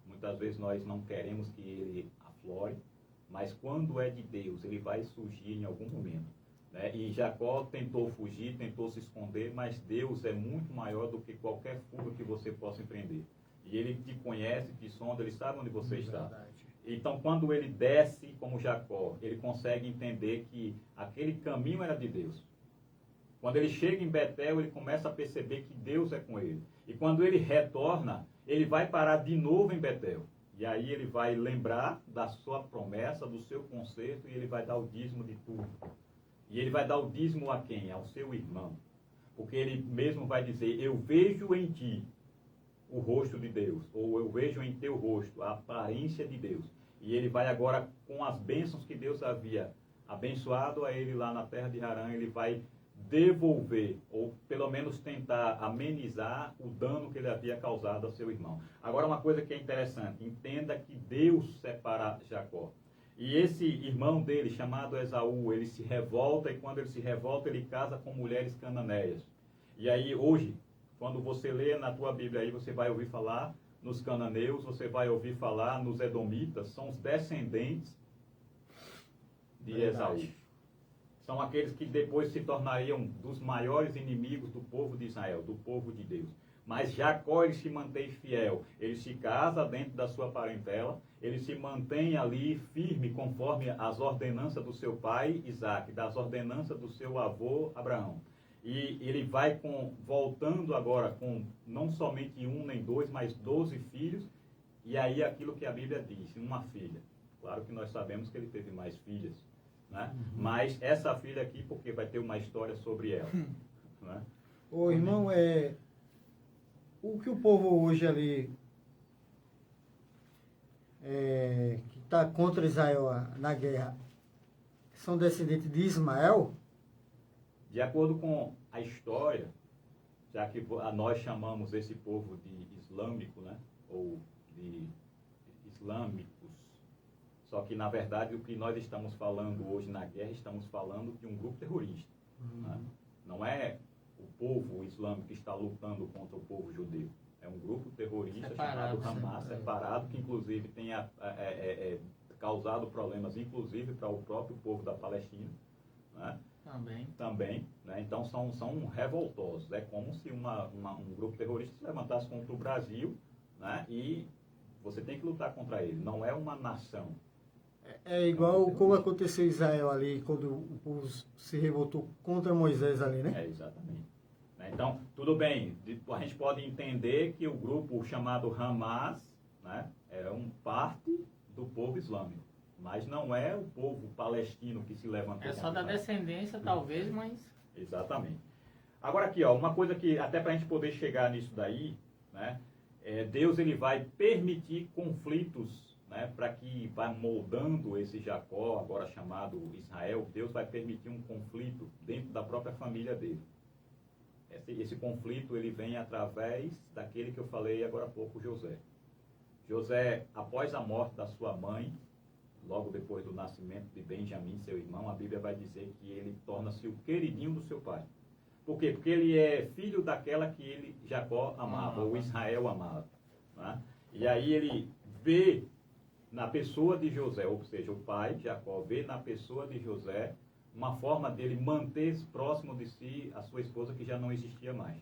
Muitas vezes nós não queremos que ele aflore. Mas quando é de Deus, ele vai surgir em algum momento. Né? E Jacó tentou fugir, tentou se esconder, mas Deus é muito maior do que qualquer fuga que você possa empreender. E ele te conhece, te sonda, ele sabe onde você está. Verdade. Então, quando ele desce como Jacó, ele consegue entender que aquele caminho era de Deus. Quando ele chega em Betel, ele começa a perceber que Deus é com ele. E quando ele retorna, ele vai parar de novo em Betel. E aí ele vai lembrar da sua promessa, do seu conserto, e ele vai dar o dízimo de tudo. E ele vai dar o dízimo a quem? Ao seu irmão. Porque ele mesmo vai dizer, eu vejo em ti o rosto de Deus, ou eu vejo em teu rosto a aparência de Deus. E ele vai agora, com as bênçãos que Deus havia abençoado a ele lá na terra de Harã, ele vai devolver, ou pelo menos tentar amenizar o dano que ele havia causado ao seu irmão. Agora, uma coisa que é interessante, entenda que Deus separa Jacó. E esse irmão dele, chamado Esaú, ele se revolta, e quando ele se revolta, ele casa com mulheres cananeias. E aí, hoje, quando você lê na tua Bíblia aí, você vai ouvir falar nos cananeus, você vai ouvir falar nos edomitas, são os descendentes de Esaú. São aqueles que depois se tornariam dos maiores inimigos do povo de Israel, do povo de Deus. Mas Jacó, ele se mantém fiel, ele se casa dentro da sua parentela, ele se mantém ali firme conforme as ordenanças do seu pai Isaac, das ordenanças do seu avô Abraão. E ele vai voltando agora com não somente um nem dois, mas 12 filhos, e aí aquilo que a Bíblia diz, uma filha. Claro que nós sabemos que ele teve mais filhas, né? Mas essa filha aqui, porque vai ter uma história sobre ela. Né? Ô irmão, o que o povo hoje ali que está contra Israel na guerra são descendentes de Ismael? De acordo com a história, já que nós chamamos esse povo de islâmico, né? Ou de islâmicos, só que na verdade o que nós estamos falando hoje na guerra, estamos falando de um grupo terrorista. Né? Não é o povo islâmico que está lutando contra o povo judeu. É um grupo terrorista separado, chamado Hamas, separado, que inclusive tem causado problemas, inclusive para o próprio povo da Palestina. Né? Também, né? Então são revoltosos. É como se um grupo terrorista se levantasse contra o Brasil, né? E você tem que lutar contra ele. Não é uma nação. É igual como aconteceu em Israel ali, quando o povo se revoltou contra Moisés ali, né? É, exatamente. Então, tudo bem, a gente pode entender que o grupo chamado Hamas, né, é parte do povo islâmico. Mas não é o povo palestino que se levantou. É só da descendência, talvez, mas... Exatamente. Agora aqui, ó, uma coisa que, até para a gente poder chegar nisso daí, né, Deus ele vai permitir conflitos, né, para que vá moldando esse Jacó, agora chamado Israel. Deus vai permitir um conflito dentro da própria família dele. Esse conflito ele vem através daquele que eu falei agora há pouco, José. José, após a morte da sua mãe, logo depois do nascimento de Benjamim, seu irmão, a Bíblia vai dizer que ele torna-se o queridinho do seu pai. Por quê? Porque ele é filho daquela que Jacó amava, ou Israel amava. Né? E aí ele vê na pessoa de José, ou seja, o pai, Jacó, vê na pessoa de José uma forma dele manter próximo de si a sua esposa que já não existia mais.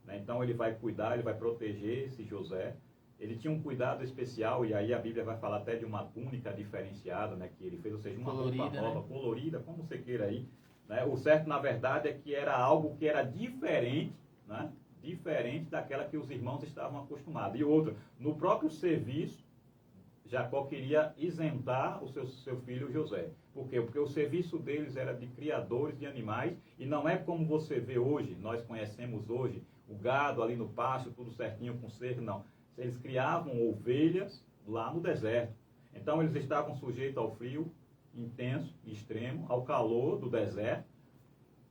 Né? Então ele vai cuidar, ele vai proteger esse José. Ele tinha um cuidado especial, e aí a Bíblia vai falar até de uma túnica diferenciada, né, que ele fez, ou seja, uma colorida, roupa nova, né? Colorida, como você queira aí. Né? O certo, na verdade, é que era algo que era diferente, né, diferente daquela que os irmãos estavam acostumados. E outra, no próprio serviço, Jacó queria isentar o seu filho José. Por quê? Porque o serviço deles era de criadores de animais, e não é como você vê hoje, nós conhecemos hoje, o gado ali no pasto, tudo certinho com cerco, não. Eles criavam ovelhas lá no deserto. Então eles estavam sujeitos ao frio intenso e extremo, ao calor do deserto,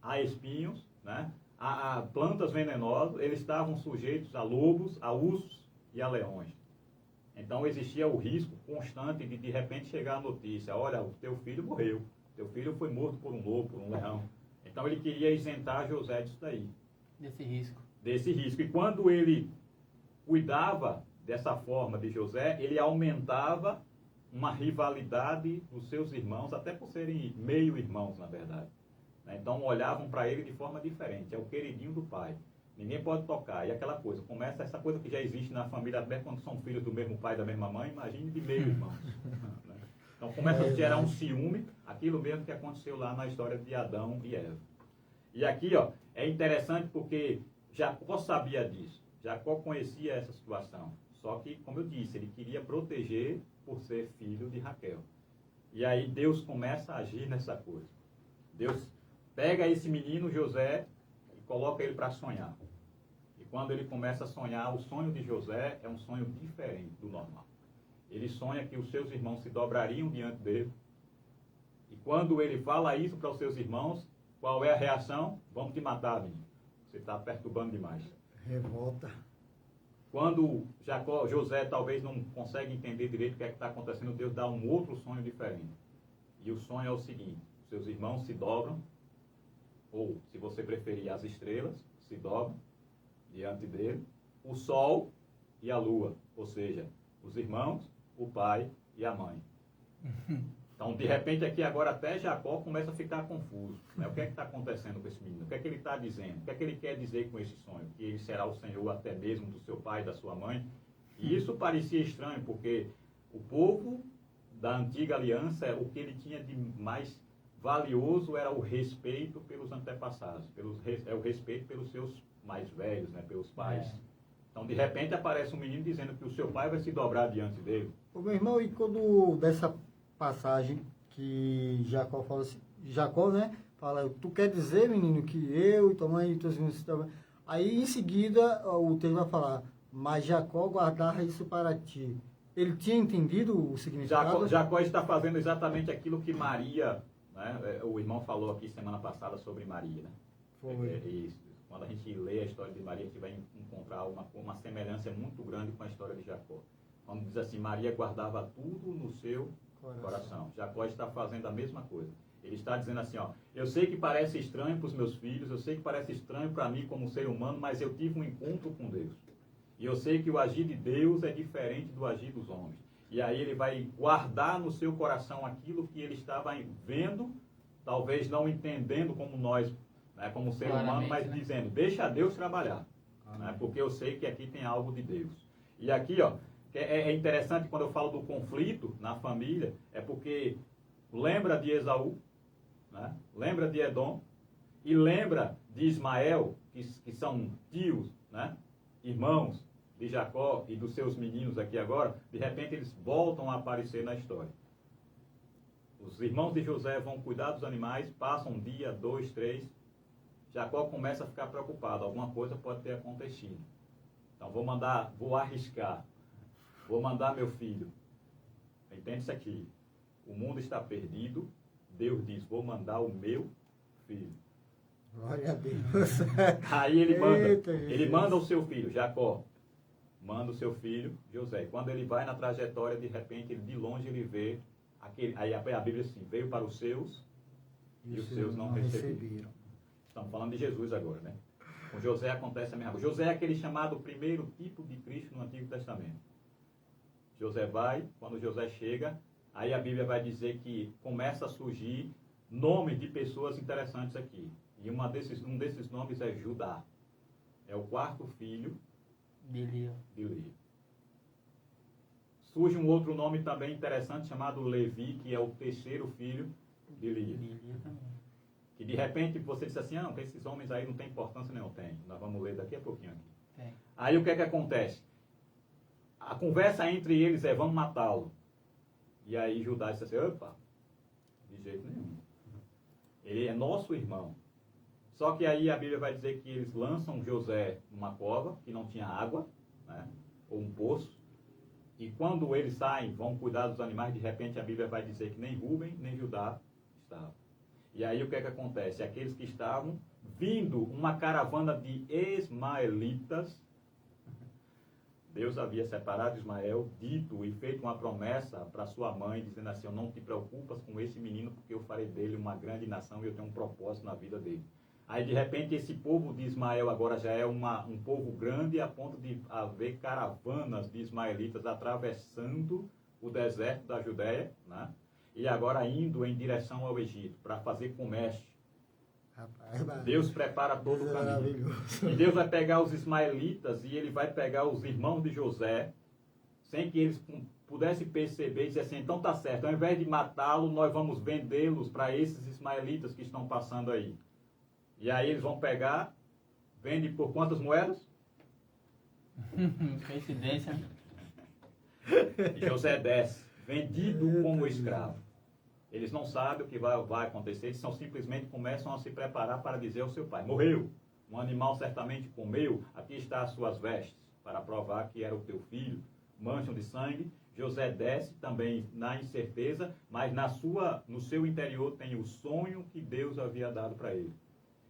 a espinhos, né? a plantas venenosas. Eles estavam sujeitos a lobos, a ursos e a leões. Então existia o risco constante de repente chegar a notícia: olha, o teu filho morreu, teu filho foi morto por um lobo, por um leão. Então ele queria isentar José disso daí. Desse risco. E quando ele cuidava dessa forma de José, ele aumentava uma rivalidade dos seus irmãos, até por serem meio-irmãos, na verdade. Né? Então olhavam para ele de forma diferente. É o queridinho do pai. Ninguém pode tocar. E aquela coisa, começa essa coisa que já existe na família, até quando são filhos do mesmo pai e da mesma mãe, imagine de meio-irmãos. Né? Então começa a gerar um ciúme, aquilo mesmo que aconteceu lá na história de Adão e Eva. E aqui, ó, é interessante porque Jacó sabia disso. Jacó conhecia essa situação. Só que, como eu disse, ele queria proteger por ser filho de Raquel. E aí Deus começa a agir nessa coisa. Deus pega esse menino José e coloca ele para sonhar. E quando ele começa a sonhar, o sonho de José é um sonho diferente do normal. Ele sonha que os seus irmãos se dobrariam diante dele. E quando ele fala isso para os seus irmãos, qual é a reação? Vamos te matar, menino. Você está perturbando demais. Revolta. Quando José talvez não consegue entender direito o que é que está acontecendo, Deus dá um outro sonho diferente. E o sonho é o seguinte: seus irmãos se dobram, ou, se você preferir, as estrelas se dobram diante dele, o sol e a lua, ou seja, os irmãos, o pai e a mãe. Então, de repente, aqui agora até Jacó começa a ficar confuso. Né? O que é que está acontecendo com esse menino? O que é que ele está dizendo? O que é que ele quer dizer com esse sonho? Que ele será o Senhor até mesmo do seu pai e da sua mãe? E isso parecia estranho, porque o povo da antiga aliança, o que ele tinha de mais valioso era o respeito pelos antepassados, o respeito pelos seus mais velhos, né? Pelos pais. Então, de repente, aparece um menino dizendo que o seu pai vai se dobrar diante dele. Ô, meu irmão, e quando dessa passagem que Jacó fala assim, Jacó, né, fala, tu quer dizer, menino, que eu e tua mãe e teus irmãos se dobram? Aí, em seguida, o texto vai falar, mas Jacó guardava isso para ti. Ele tinha entendido o significado? Jacó está fazendo exatamente aquilo que Maria, né, o irmão falou aqui semana passada sobre Maria, né? Foi. Isso. Quando a gente lê a história de Maria, a gente vai encontrar uma semelhança muito grande com a história de Jacó. Quando diz assim, Maria guardava tudo no seu coração. Jacó está fazendo a mesma coisa. Ele está dizendo assim, ó, eu sei que parece estranho para os meus filhos, eu sei que parece estranho para mim como ser humano, mas eu tive um encontro com Deus. E eu sei que o agir de Deus é diferente do agir dos homens. E aí ele vai guardar no seu coração aquilo que ele estava vendo, talvez não entendendo como nós, né, como ser humano, mas dizendo, deixa Deus trabalhar. Né, porque eu sei que aqui tem algo de Deus. E aqui, ó, é interessante quando eu falo do conflito na família, é porque lembra de Esaú, né? Lembra de Edom, e lembra de Ismael, que são tios, né? Irmãos de Jacó e dos seus meninos aqui agora, de repente eles voltam a aparecer na história. Os irmãos de José vão cuidar dos animais, passam um dia, 2, 3, Jacó começa a ficar preocupado, alguma coisa pode ter acontecido. Então vou arriscar. Vou mandar meu filho. Entende isso aqui? O mundo está perdido. Deus diz, vou mandar o meu filho. Glória a Deus. Aí Eita, ele manda o seu filho, Jacó. Manda o seu filho, José. Quando ele vai na trajetória, de repente, de longe ele vê aí a Bíblia assim, veio para os seus e os seus não receberam. Estamos falando de Jesus agora, né? Com José acontece a mesma coisa. José é aquele chamado primeiro tipo de Cristo no Antigo Testamento. José vai, quando José chega, aí a Bíblia vai dizer que começa a surgir nomes de pessoas interessantes aqui. E um desses nomes é Judá. É o quarto filho de Lia. Surge um outro nome também interessante chamado Levi, que é o terceiro filho de Lia. Que de repente você diz assim, que esses homens aí não tem importância nenhuma. Tem. Nós vamos ler daqui a pouquinho aqui. Aí o que é que acontece? A conversa entre eles é, vamos matá-lo. E aí Judá disse assim, opa, de jeito nenhum. Ele é nosso irmão. Só que aí a Bíblia vai dizer que eles lançam José numa cova, que não tinha água, né, ou um poço. E quando eles saem, vão cuidar dos animais, de repente a Bíblia vai dizer que nem Rúben, nem Judá estavam. E aí o que é que acontece? Aqueles que estavam vindo uma caravana de ismaelitas, Deus havia separado Ismael, dito e feito uma promessa para sua mãe, dizendo assim, não te preocupas com esse menino, porque eu farei dele uma grande nação e eu tenho um propósito na vida dele. Aí, de repente, esse povo de Ismael agora já é um povo grande, a ponto de haver caravanas de ismaelitas atravessando o deserto da Judéia, né? E agora indo em direção ao Egito para fazer comércio. Rapaz, Deus prepara todo o caminho. maravilhoso. E Deus vai pegar os ismaelitas e ele vai pegar os irmãos de José, sem que eles pudessem perceber e dizer assim, então tá certo, ao invés de matá-lo, nós vamos vendê-los para esses ismaelitas que estão passando aí. E aí eles vão pegar, vende por quantas moedas? Coincidência. E José desce, vendido como escravo. Eles não sabem o que vai acontecer, eles simplesmente começam a se preparar para dizer ao seu pai, morreu, um animal certamente comeu, aqui está as suas vestes, para provar que era o teu filho, mancham de sangue. José desce também na incerteza, mas no seu interior tem o sonho que Deus havia dado para ele.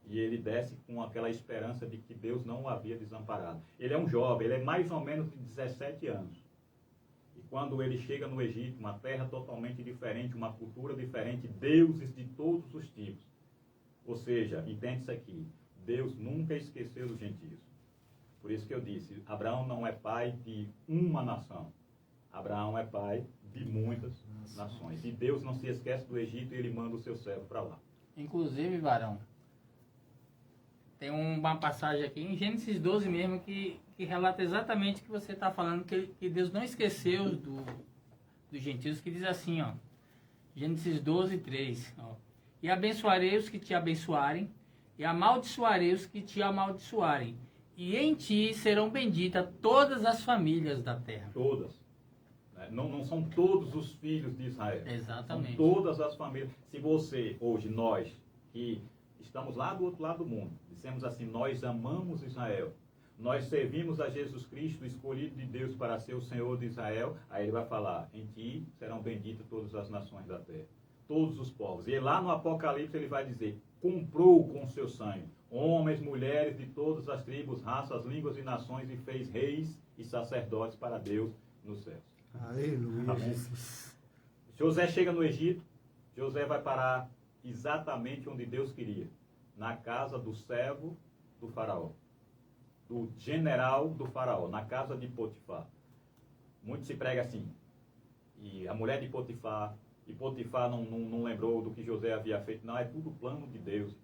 E ele desce com aquela esperança de que Deus não o havia desamparado. Ele é um jovem, ele é mais ou menos de 17 anos. E quando ele chega no Egito, uma terra totalmente diferente, uma cultura diferente, deuses de todos os tipos. Ou seja, entende isso aqui, Deus nunca esqueceu dos gentios. Por isso que eu disse, Abraão não é pai de uma nação. Abraão é pai de muitas nações. E Deus não se esquece do Egito e ele manda o seu servo para lá. Inclusive, Varão, tem uma passagem aqui em Gênesis 12 mesmo que relata exatamente o que você está falando, que Deus não esqueceu dos gentios, que diz assim, ó, Gênesis 12, 3, ó, e abençoarei os que te abençoarem, e amaldiçoarei os que te amaldiçoarem, e em ti serão benditas todas as famílias da terra. Todas. Não são todos os filhos de Israel. Exatamente. São todas as famílias. Se você, hoje, nós, que estamos lá do outro lado do mundo, dissemos assim, nós amamos Israel, nós servimos a Jesus Cristo, escolhido de Deus para ser o Senhor de Israel, aí ele vai falar, em ti serão benditas todas as nações da terra, todos os povos. E lá no Apocalipse ele vai dizer, comprou com seu sangue homens, mulheres de todas as tribos, raças, línguas e nações, e fez reis e sacerdotes para Deus nos céus. Aleluia, Amém. Jesus. José chega no Egito, José vai parar exatamente onde Deus queria, na casa do servo do faraó, do general do faraó, na casa de Potifar. Muito se prega assim, e a mulher de Potifar, e Potifar não lembrou do que José havia feito, não, é tudo plano de Deus.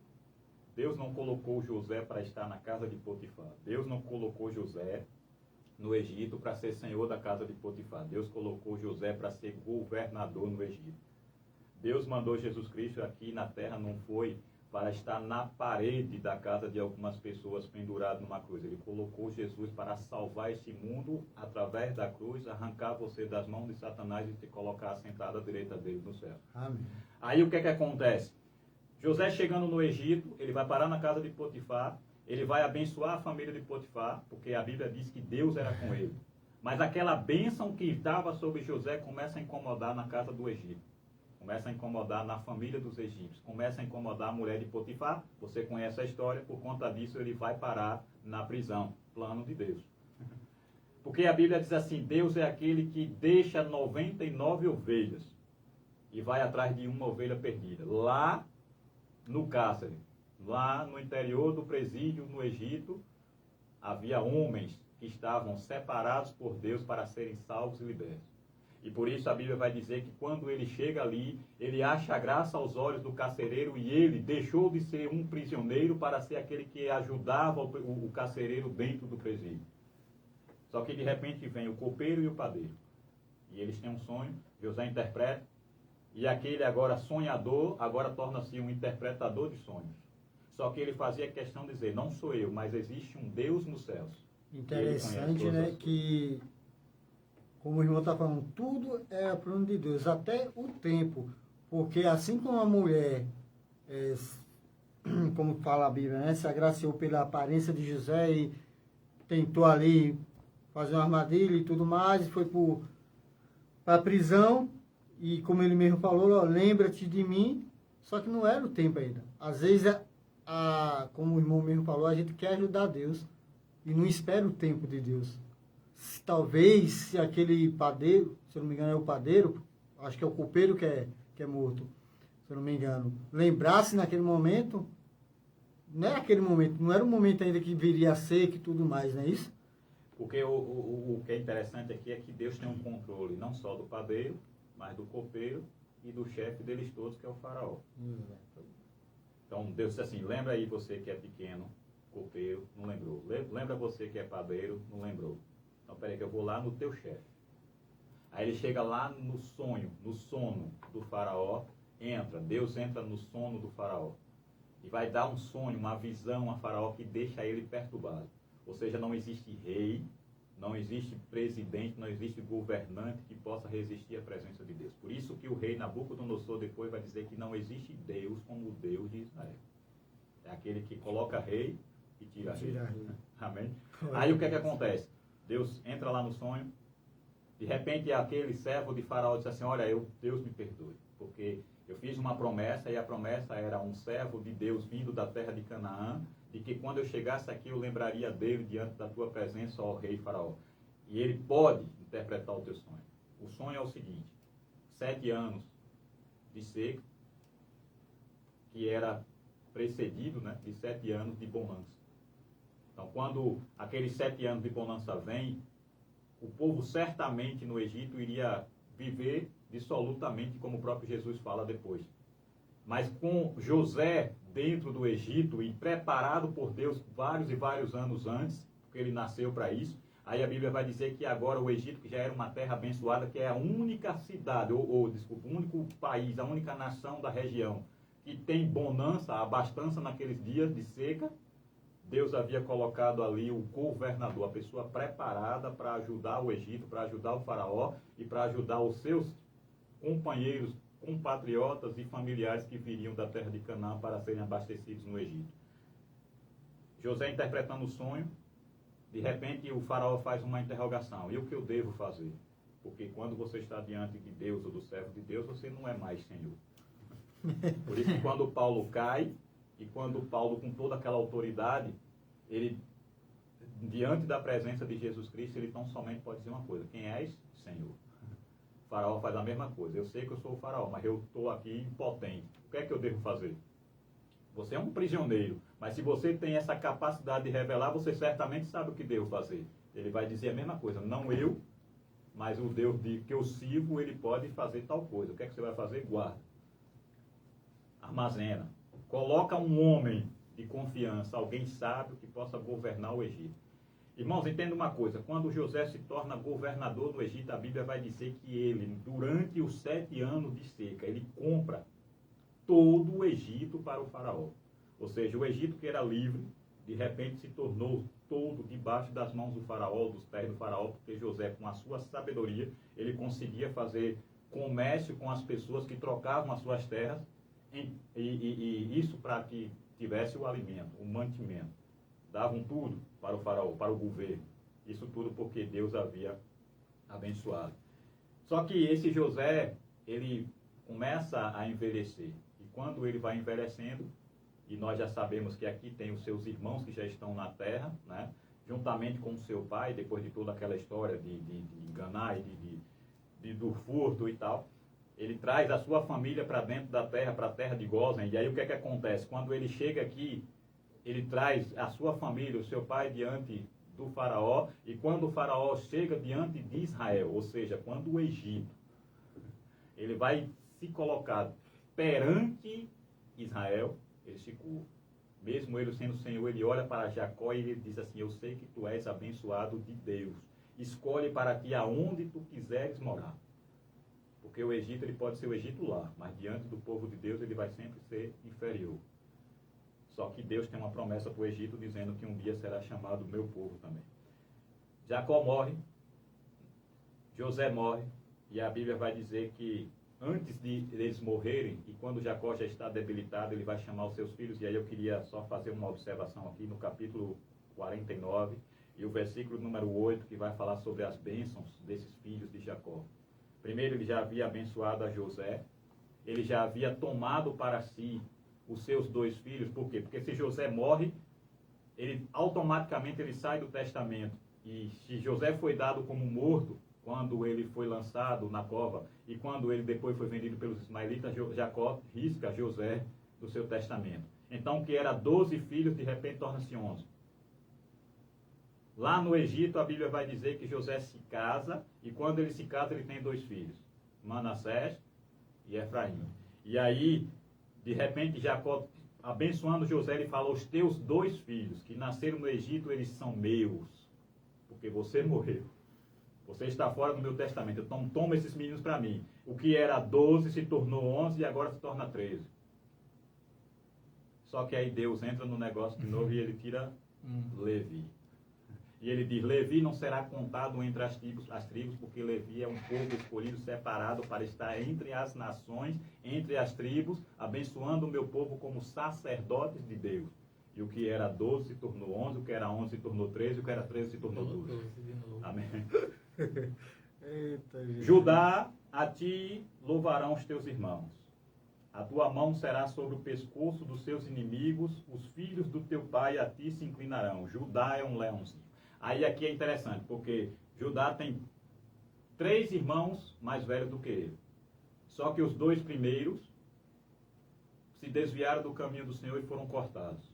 Deus não colocou José para estar na casa de Potifar, Deus não colocou José no Egito para ser senhor da casa de Potifar, Deus colocou José para ser governador no Egito. Deus mandou Jesus Cristo aqui na terra, não foi para estar na parede da casa de algumas pessoas pendurado numa cruz. Ele colocou Jesus para salvar este mundo através da cruz, arrancar você das mãos de Satanás e te colocar sentado à direita dele no céu. Amém. Aí o que acontece? José chegando no Egito, ele vai parar na casa de Potifar, ele vai abençoar a família de Potifar, porque a Bíblia diz que Deus era com ele. Mas aquela bênção que estava sobre José começa a incomodar na casa do Egito. Começa a incomodar na família dos egípcios. Começa a incomodar a mulher de Potifar. Você conhece a história. Por conta disso, ele vai parar na prisão. Plano de Deus. Porque a Bíblia diz assim, Deus é aquele que deixa 99 ovelhas e vai atrás de uma ovelha perdida. Lá no cárcere, lá no interior do presídio, no Egito, havia homens que estavam separados por Deus para serem salvos e libertos. E por isso a Bíblia vai dizer que quando ele chega ali, ele acha graça aos olhos do carcereiro e ele deixou de ser um prisioneiro para ser aquele que ajudava o carcereiro dentro do presídio. Só que de repente vem o copeiro e o padeiro. E eles têm um sonho, José interpreta, e aquele agora sonhador, agora torna-se um interpretador de sonhos. Só que ele fazia questão de dizer, não sou eu, mas existe um Deus nos céus. Interessante, né, que, como o irmão está falando, tudo é plano de Deus, até o tempo. Porque assim como a mulher, como fala a Bíblia, né, se agraciou pela aparência de José e tentou ali fazer uma armadilha e tudo mais, e foi para a prisão, e como ele mesmo falou, ó, lembra-te de mim, só que não era o tempo ainda. Às vezes, como o irmão mesmo falou, a gente quer ajudar Deus e não espera o tempo de Deus. Talvez, se aquele padeiro, se eu não me engano é o padeiro, acho que é o copeiro que é morto, se eu não me engano, lembrasse naquele momento, não era aquele momento, não era o momento ainda que viria a ser, que tudo mais, não é isso? Porque o que é interessante aqui é que Deus tem um controle não só do padeiro, mas do copeiro e do chefe deles todos, que é o faraó. Então Deus disse assim, lembra aí você que é pequeno, copeiro, não lembrou. Lembra você que é padeiro, não lembrou. Então peraí que eu vou lá no teu chefe. Aí ele chega lá no sonho, no sono do faraó, Deus entra no sono do faraó. E vai dar um sonho, uma visão a faraó que deixa ele perturbado. Ou seja, não existe rei, não existe presidente, não existe governante que possa resistir à presença de Deus. Por isso que o rei Nabucodonosor depois vai dizer que não existe Deus como o Deus de Israel. É aquele que coloca rei e tira rei. Amém? Aí o que é que acontece? Deus entra lá no sonho, de repente aquele servo de faraó diz assim, olha, Deus me perdoe, porque eu fiz uma promessa e a promessa era um servo de Deus vindo da terra de Canaã, de que quando eu chegasse aqui eu lembraria dele diante da tua presença, ó rei faraó. E ele pode interpretar o teu sonho. O sonho é o seguinte, 7 anos de seca, que era precedido, né, de 7 anos de bonança. Então quando aqueles 7 anos de bonança vêm, o povo certamente no Egito iria viver dissolutamente, como o próprio Jesus fala depois. Mas com José dentro do Egito e preparado por Deus vários e vários anos antes, porque ele nasceu para isso, aí a Bíblia vai dizer que agora o Egito, que já era uma terra abençoada, que é a única cidade, desculpa, o único país, a única nação da região que tem bonança, abastança naqueles dias de seca, Deus havia colocado ali o governador, a pessoa preparada para ajudar o Egito, para ajudar o faraó e para ajudar os seus companheiros, compatriotas e familiares que viriam da terra de Canaã para serem abastecidos no Egito. José interpretando o sonho, de repente o faraó faz uma interrogação, e o que eu devo fazer? Porque quando você está diante de Deus ou do servo de Deus, você não é mais Senhor. Por isso que quando Paulo cai, e quando Paulo, com toda aquela autoridade, ele, diante da presença de Jesus Cristo, ele tão somente pode dizer uma coisa, quem és? Senhor. O faraó faz a mesma coisa, eu sei que eu sou o faraó, mas eu estou aqui impotente. O que é que eu devo fazer? Você é um prisioneiro, mas se você tem essa capacidade de revelar, você certamente sabe o que devo fazer. Ele vai dizer a mesma coisa, não eu, mas o Deus que eu sirvo, ele pode fazer tal coisa. O que é que você vai fazer? Guarda. Armazena. Coloca um homem de confiança, alguém sábio que possa governar o Egito. Irmãos, entenda uma coisa, quando José se torna governador do Egito, a Bíblia vai dizer que ele, durante os 7 anos de seca, ele compra todo o Egito para o faraó. Ou seja, o Egito que era livre, de repente se tornou todo debaixo das mãos do faraó, dos pés do faraó, porque José, com a sua sabedoria, ele conseguia fazer comércio com as pessoas que trocavam as suas terras, e isso para que tivesse o alimento, o mantimento. Davam tudo para o faraó, para o governo. Isso tudo porque Deus havia abençoado. Só que esse José, ele começa a envelhecer. E quando ele vai envelhecendo, e nós já sabemos que aqui tem os seus irmãos que já estão na terra, né? Juntamente com o seu pai, depois de toda aquela história de enganar e do furto e tal, ele traz a sua família para dentro da terra, para a terra de Gósen. E aí o que é que acontece? Quando ele chega aqui, ele traz a sua família, o seu pai, diante do faraó. E quando o faraó chega diante de Israel, ou seja, quando o Egito, ele vai se colocar perante Israel, ele se curva. Mesmo ele sendo Senhor, ele olha para Jacó e ele diz assim, eu sei que tu és abençoado de Deus. Escolhe para ti aonde tu quiseres morar. Porque o Egito, ele pode ser o Egito lá, mas diante do povo de Deus, ele vai sempre ser inferior. Só que Deus tem uma promessa para o Egito, dizendo que um dia será chamado meu povo também. Jacó morre, José morre, e a Bíblia vai dizer que antes de eles morrerem, e quando Jacó já está debilitado, ele vai chamar os seus filhos, e aí eu queria só fazer uma observação aqui no capítulo 49, e o versículo número 8, que vai falar sobre as bênçãos desses filhos de Jacó. Primeiro, ele já havia abençoado a José, ele já havia tomado para si os seus 2 filhos. Por quê? Porque se José morre, ele automaticamente ele sai do testamento. E se José foi dado como morto, quando ele foi lançado na cova, e quando ele depois foi vendido pelos ismaelitas, Jacó risca José do seu testamento. Então, que era 12 filhos, de repente torna-se 11. Lá no Egito, a Bíblia vai dizer que José se casa, e quando ele se casa, ele tem 2 filhos, Manassés e Efraim. E aí, de repente, Jacó, abençoando José, ele fala: os teus 2 filhos que nasceram no Egito, eles são meus, porque você morreu. Você está fora do meu testamento, então toma esses meninos para mim. O que era 12 se tornou 11 e agora se torna 13. Só que aí Deus entra no negócio de novo e ele tira Levi. E ele diz: Levi não será contado entre as tribos, porque Levi é um povo escolhido, separado para estar entre as nações, entre as tribos, abençoando o meu povo como sacerdotes de Deus. E o que era 12 se tornou 11, o que era 11 se tornou 13, o que era 13 se tornou 12. Amém. Eita, gente. Judá, a ti louvarão os teus irmãos. A tua mão será sobre o pescoço dos seus inimigos, os filhos do teu pai a ti se inclinarão. Judá é um leãozinho. Aí aqui é interessante, porque Judá tem 3 irmãos mais velhos do que ele. Só que os 2 primeiros se desviaram do caminho do Senhor e foram cortados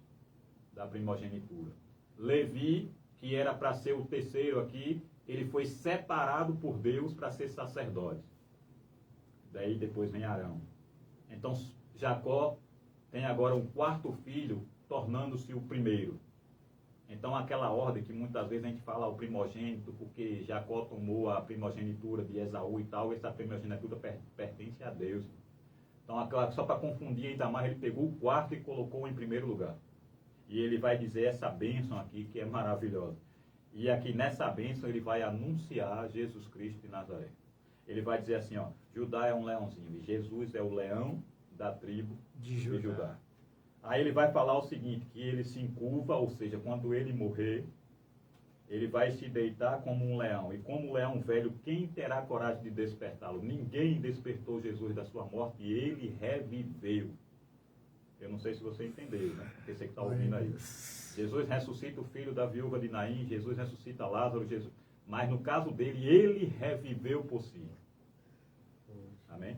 da primogenitura. Levi, que era para ser o terceiro aqui, ele foi separado por Deus para ser sacerdote. Daí depois vem Arão. Então Jacó tem agora um 4º filho, tornando-se o primeiro. Então aquela ordem que muitas vezes a gente fala o primogênito, porque Jacó tomou a primogenitura de Esaú e tal, essa primogenitura pertence a Deus. Então só para confundir ainda mais, ele pegou o 4º e colocou em primeiro lugar. E ele vai dizer essa bênção aqui que é maravilhosa. E aqui nessa bênção ele vai anunciar Jesus Cristo de Nazaré. Ele vai dizer assim, ó: Judá é um leãozinho e Jesus é o leão da tribo de Judá. Aí ele vai falar o seguinte, que ele se encurva, ou seja, quando ele morrer, ele vai se deitar como um leão. E como leão velho, quem terá coragem de despertá-lo? Ninguém despertou Jesus da sua morte e ele reviveu. Eu não sei se você entendeu, né? Porque você que está ouvindo aí. Jesus ressuscita o filho da viúva de Naim, Jesus ressuscita Lázaro, Jesus. Mas no caso dele, ele reviveu por si. Amém?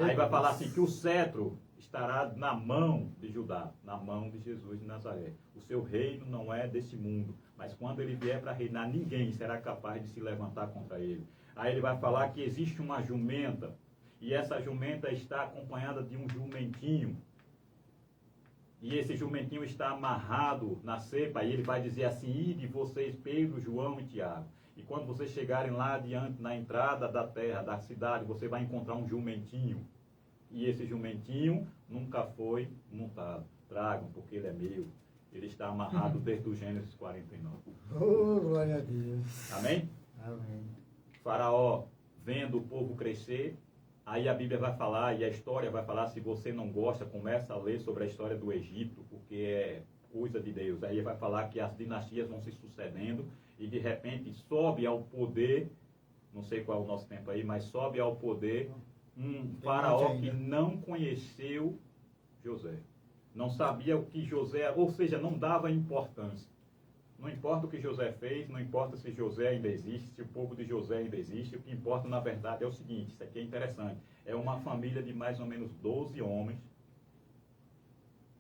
Aí vai falar assim, que o cetro estará na mão de Judá, na mão de Jesus de Nazaré. O seu reino não é desse mundo, mas quando ele vier para reinar, ninguém será capaz de se levantar contra ele. Aí ele vai falar que existe uma jumenta, e essa jumenta está acompanhada de um jumentinho. E esse jumentinho está amarrado na cepa, e ele vai dizer assim: ide vocês, Pedro, João e Tiago. E quando vocês chegarem lá adiante, na entrada da terra, da cidade, você vai encontrar um jumentinho. E esse jumentinho nunca foi montado. Tragam, porque ele é meu. Ele está amarrado desde o Gênesis 49. Oh, glória a Deus. Amém? Amém. Faraó vendo o povo crescer, aí a Bíblia vai falar, e a história vai falar, se você não gosta, começa a ler sobre a história do Egito, porque é coisa de Deus. Aí vai falar que as dinastias vão se sucedendo, e de repente sobe ao poder, não sei qual é o nosso tempo aí, mas sobe ao poder um faraó que não conheceu José. Não sabia o que José, ou seja, não dava importância. Não importa o que José fez, não importa se José ainda existe, se o povo de José ainda existe, o que importa na verdade é o seguinte, isso aqui é interessante, é uma família de mais ou menos 12 homens,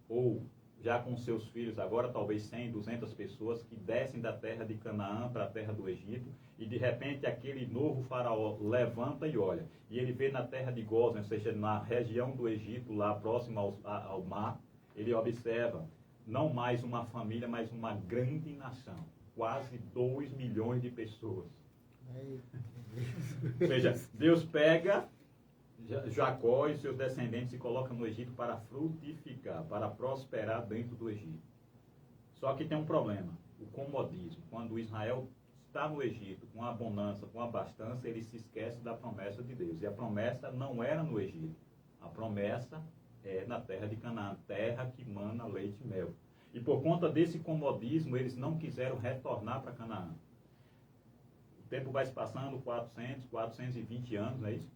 ou já com seus filhos agora, talvez 100, 200 pessoas, que descem da terra de Canaã para a terra do Egito, e de repente aquele novo faraó levanta e olha, e ele vê na terra de Gósen, ou seja, na região do Egito, lá próximo ao mar, ele observa não mais uma família, mas uma grande nação. Quase 2 milhões de pessoas. Ou seja, Deus pega Jacó e seus descendentes e coloca no Egito para frutificar, para prosperar dentro do Egito. Só que tem um problema, o comodismo. Quando Israel está no Egito com a bonança, com a abastança, ele se esquece da promessa de Deus. E a promessa não era no Egito. A promessa é na terra de Canaã, terra que mana leite e mel. E por conta desse comodismo, eles não quiseram retornar para Canaã. O tempo vai se passando, 400, 420 anos, não é isso?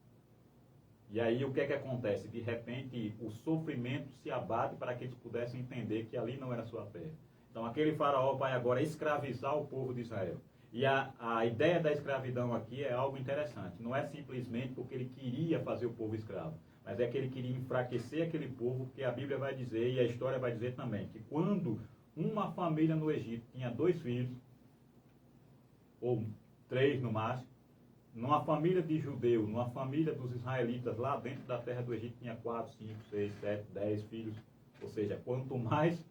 E aí o que é que acontece? De repente, o sofrimento se abate para que eles pudessem entender que ali não era sua terra. Então aquele faraó vai agora escravizar o povo de Israel. E a ideia da escravidão aqui é algo interessante. Não é simplesmente porque ele queria fazer o povo escravo, mas é que ele queria enfraquecer aquele povo, porque a Bíblia vai dizer, e a história vai dizer também, que quando uma família no Egito tinha 2 filhos, ou 3 no máximo. Numa família de judeu, numa família dos israelitas, lá dentro da terra do Egito, tinha 4, 5, 6, 7, 10 filhos. Ou seja, quanto mais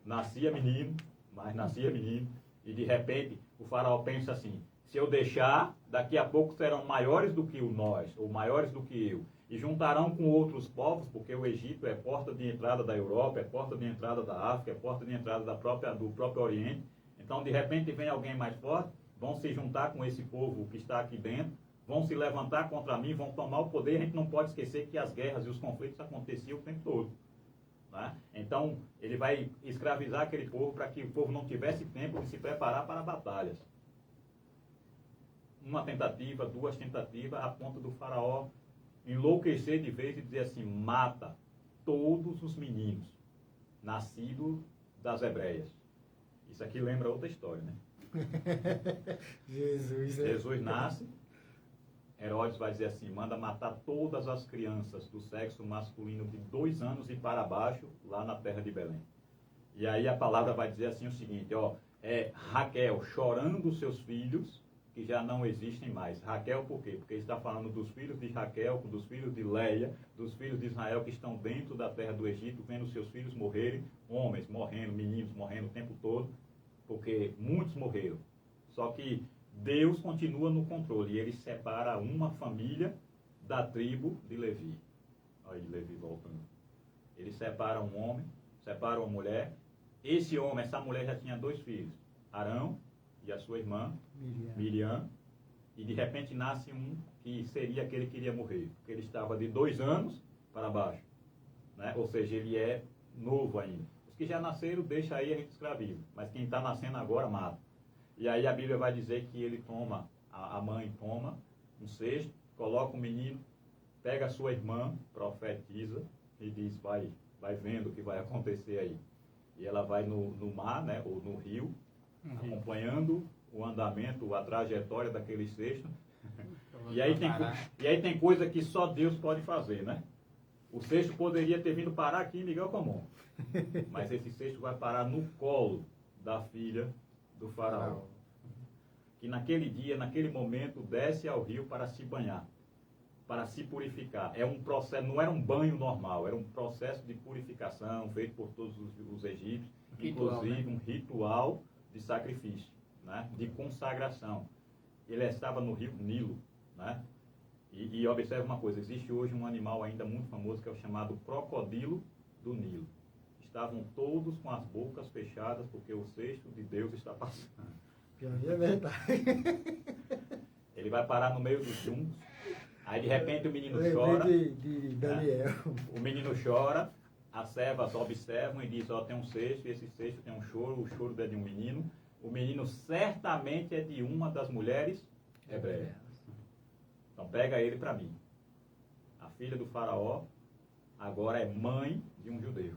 nascia menino, e de repente o faraó pensa assim: se eu deixar, daqui a pouco serão maiores do que nós, ou maiores do que eu, e juntarão com outros povos, porque o Egito é porta de entrada da Europa, é porta de entrada da África, é porta de entrada do próprio Oriente. Então, de repente, vem alguém mais forte, vão se juntar com esse povo que está aqui dentro, vão se levantar contra mim, vão tomar o poder. A gente não pode esquecer que as guerras e os conflitos aconteciam o tempo todo. Né? Então, ele vai escravizar aquele povo para que o povo não tivesse tempo de se preparar para batalhas. Uma tentativa, 2 tentativas, a ponto do faraó enlouquecer de vez e dizer assim: mata todos os meninos nascidos das hebreias. Isso aqui lembra outra história, né? Jesus nasce, Herodes vai dizer assim: manda matar todas as crianças do sexo masculino de 2 anos e para baixo, lá na terra de Belém. E aí a palavra vai dizer assim o seguinte, ó, Raquel chorando seus filhos, que já não existem mais. Raquel por quê? Porque ele está falando dos filhos de Raquel, dos filhos de Leia, dos filhos de Israel que estão dentro da terra do Egito, vendo seus filhos morrerem, homens morrendo, meninos morrendo o tempo todo, porque muitos morreram. Só que Deus continua no controle, e ele separa uma família da tribo de Levi. Olha Levi voltando. Ele separa um homem, separa uma mulher. Esse homem, essa mulher já tinha 2 filhos, Arão e a sua irmã, Miriam, e de repente nasce um que seria aquele que iria morrer, porque ele estava de 2 anos para baixo, né? Ou seja, ele é novo ainda. Os que já nasceram, deixa aí, a gente escraviza, mas quem está nascendo agora, mata. E aí a Bíblia vai dizer que ele toma, a mãe toma um cesto, coloca o menino, pega a sua irmã, profetiza, e diz: vai vendo o que vai acontecer aí. E ela vai no mar, né, ou no rio, acompanhando o andamento, a trajetória daquele cesto. E aí tem coisa que só Deus pode fazer, né? O cesto poderia ter vindo parar aqui em Miguel Comum, mas esse cesto vai parar no colo da filha do faraó, que naquele dia, naquele momento, desce ao rio para se banhar, para se purificar. É um processo, não era um banho normal, era um processo de purificação feito por todos os egípcios, inclusive um ritual de sacrifício, né? De consagração. Ele estava no rio Nilo, né? E observe uma coisa: existe hoje um animal ainda muito famoso que é o chamado crocodilo do Nilo. Estavam todos com as bocas fechadas porque o cesto de Deus está passando. É verdade. Ele vai parar no meio dos juncos. Aí de repente o menino Lembrei chora. de Daniel. Né? O menino chora, as servas observam e dizem: ó, tem um cesto, e esse cesto tem um choro, o choro é de um menino. O menino certamente é de uma das mulheres hebreias. Então pega ele para mim. A filha do faraó agora é mãe de um judeu.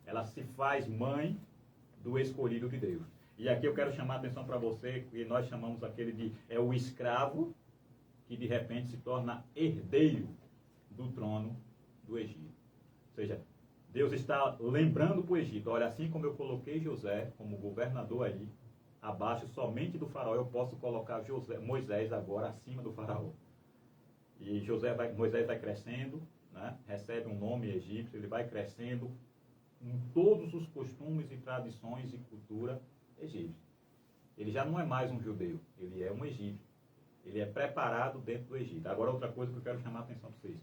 Ela se faz mãe do escolhido de Deus. E aqui eu quero chamar a atenção para você, que nós chamamos aquele de o escravo que de repente se torna herdeiro do trono do Egito. Ou seja, Deus está lembrando para o Egito: olha, assim como eu coloquei José como governador aí, abaixo somente do faraó, eu posso colocar Moisés agora acima do faraó. E Moisés vai crescendo, né? Recebe um nome egípcio, ele vai crescendo em todos os costumes e tradições e cultura egípcia. Ele já não é mais um judeu, ele é um egípcio. Ele é preparado dentro do Egito. Agora, outra coisa que eu quero chamar a atenção para vocês.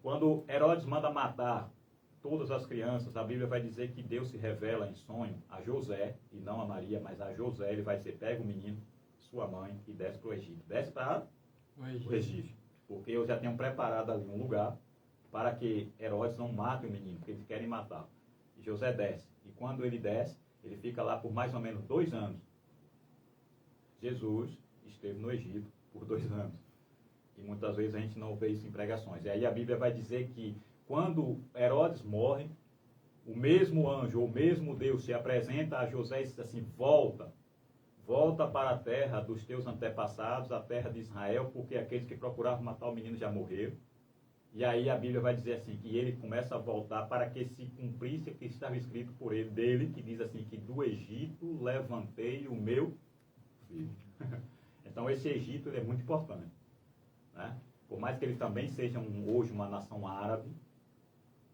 Quando Herodes manda matar todas as crianças, a Bíblia vai dizer que Deus se revela em sonho a José, e não a Maria, mas a José. Ele vai dizer: pega o menino, sua mãe, e desce para o Egito. Desce para o Egito. Porque eu já tenho preparado ali um lugar para que Herodes não mate o menino, porque eles querem matar. E José desce. E quando ele desce, ele fica lá por mais ou menos 2 anos. Jesus esteve no Egito por 2 anos. E muitas vezes a gente não vê isso em pregações. E aí a Bíblia vai dizer que quando Herodes morre, o mesmo anjo, o mesmo Deus se apresenta a José e diz assim: volta para a terra dos teus antepassados, a terra de Israel, porque aqueles que procuravam matar o menino já morreram. E aí a Bíblia vai dizer assim, que ele começa a voltar para que se cumprisse o que estava escrito por ele, dele, que diz assim, que do Egito levantei o meu filhos. Então esse Egito ele é muito importante, né? Por mais que ele também seja hoje uma nação árabe,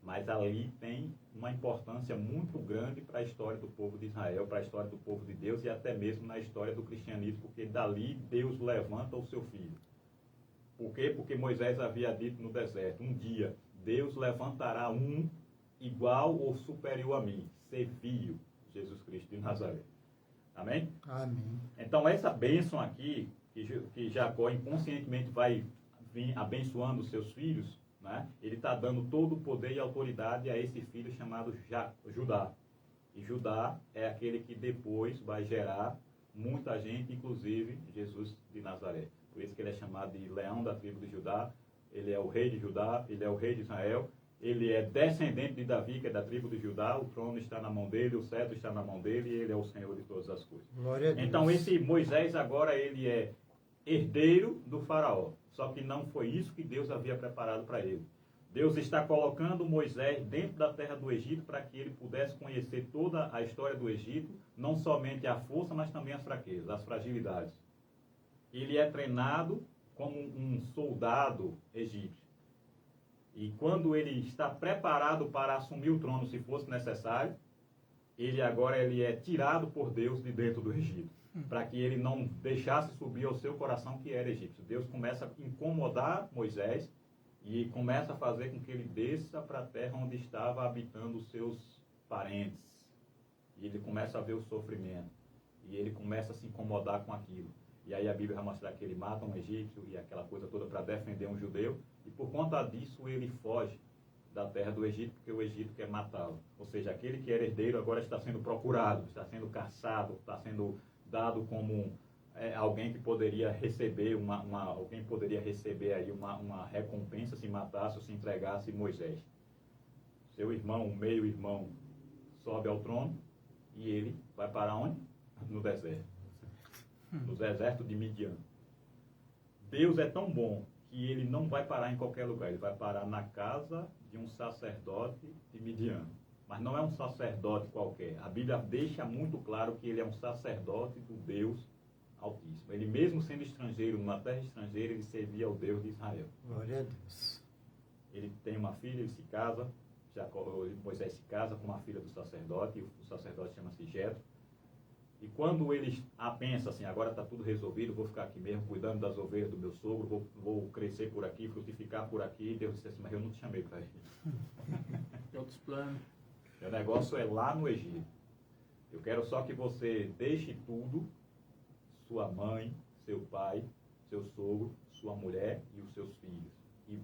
mas ali tem uma importância muito grande para a história do povo de Israel, para a história do povo de Deus e até mesmo na história do cristianismo, porque dali Deus levanta o seu filho. Por quê? Porque Moisés havia dito no deserto, um dia Deus levantará um igual ou superior a mim, ser filho, Jesus Cristo de Nazaré. Amém? Amém. Então essa bênção aqui, que Jacó inconscientemente vai vir abençoando os seus filhos, né? Ele está dando todo o poder e autoridade a esse filho chamado Judá. E Judá é aquele que depois vai gerar muita gente, inclusive Jesus de Nazaré. Por isso que ele é chamado de leão da tribo de Judá. Ele é o rei de Judá, ele é o rei de Israel. Ele é descendente de Davi, que é da tribo de Judá. O trono está na mão dele, o cetro está na mão dele, e ele é o Senhor de todas as coisas. Glória a Deus. Então esse Moisés agora ele é herdeiro do faraó. Só que não foi isso que Deus havia preparado para ele. Deus está colocando Moisés dentro da terra do Egito para que ele pudesse conhecer toda a história do Egito, não somente a força, mas também as fraquezas, as fragilidades. Ele é treinado como um soldado egípcio. E quando ele está preparado para assumir o trono, se fosse necessário, ele é tirado por Deus de dentro do Egito, para que ele não deixasse subir ao seu coração que era egípcio. Deus começa a incomodar Moisés e começa a fazer com que ele desça para a terra onde estava habitando os seus parentes. E ele começa a ver o sofrimento. E ele começa a se incomodar com aquilo. E aí a Bíblia vai mostrar que ele mata um egípcio e aquela coisa toda para defender um judeu. E por conta disso ele foge da terra do Egito, porque o Egito quer matá-lo. Ou seja, aquele que era herdeiro agora está sendo procurado, está sendo caçado, está sendo dado como alguém que poderia receber alguém poderia receber aí uma recompensa se matasse ou se entregasse Moisés. Seu irmão, meio-irmão, sobe ao trono e ele vai para onde? No deserto. No deserto de Midian. Deus é tão bom que ele não vai parar em qualquer lugar, ele vai parar na casa de um sacerdote de Midian. Mas não é um sacerdote qualquer. A Bíblia deixa muito claro que ele é um sacerdote do Deus Altíssimo. Ele mesmo sendo estrangeiro, numa terra estrangeira, ele servia ao Deus de Israel. Glória a Deus. Ele tem uma filha, ele se casa, Moisés se casa com uma filha do sacerdote, e o sacerdote chama-se Jetro. E quando ele pensa assim, agora está tudo resolvido, vou ficar aqui mesmo cuidando das ovelhas do meu sogro, vou crescer por aqui, frutificar por aqui, Deus disse assim, mas eu não te chamei para isso. Tem outros planos. O negócio é lá no Egito. Eu quero só que você deixe tudo, sua mãe, seu pai, seu sogro, sua mulher e os seus filhos, e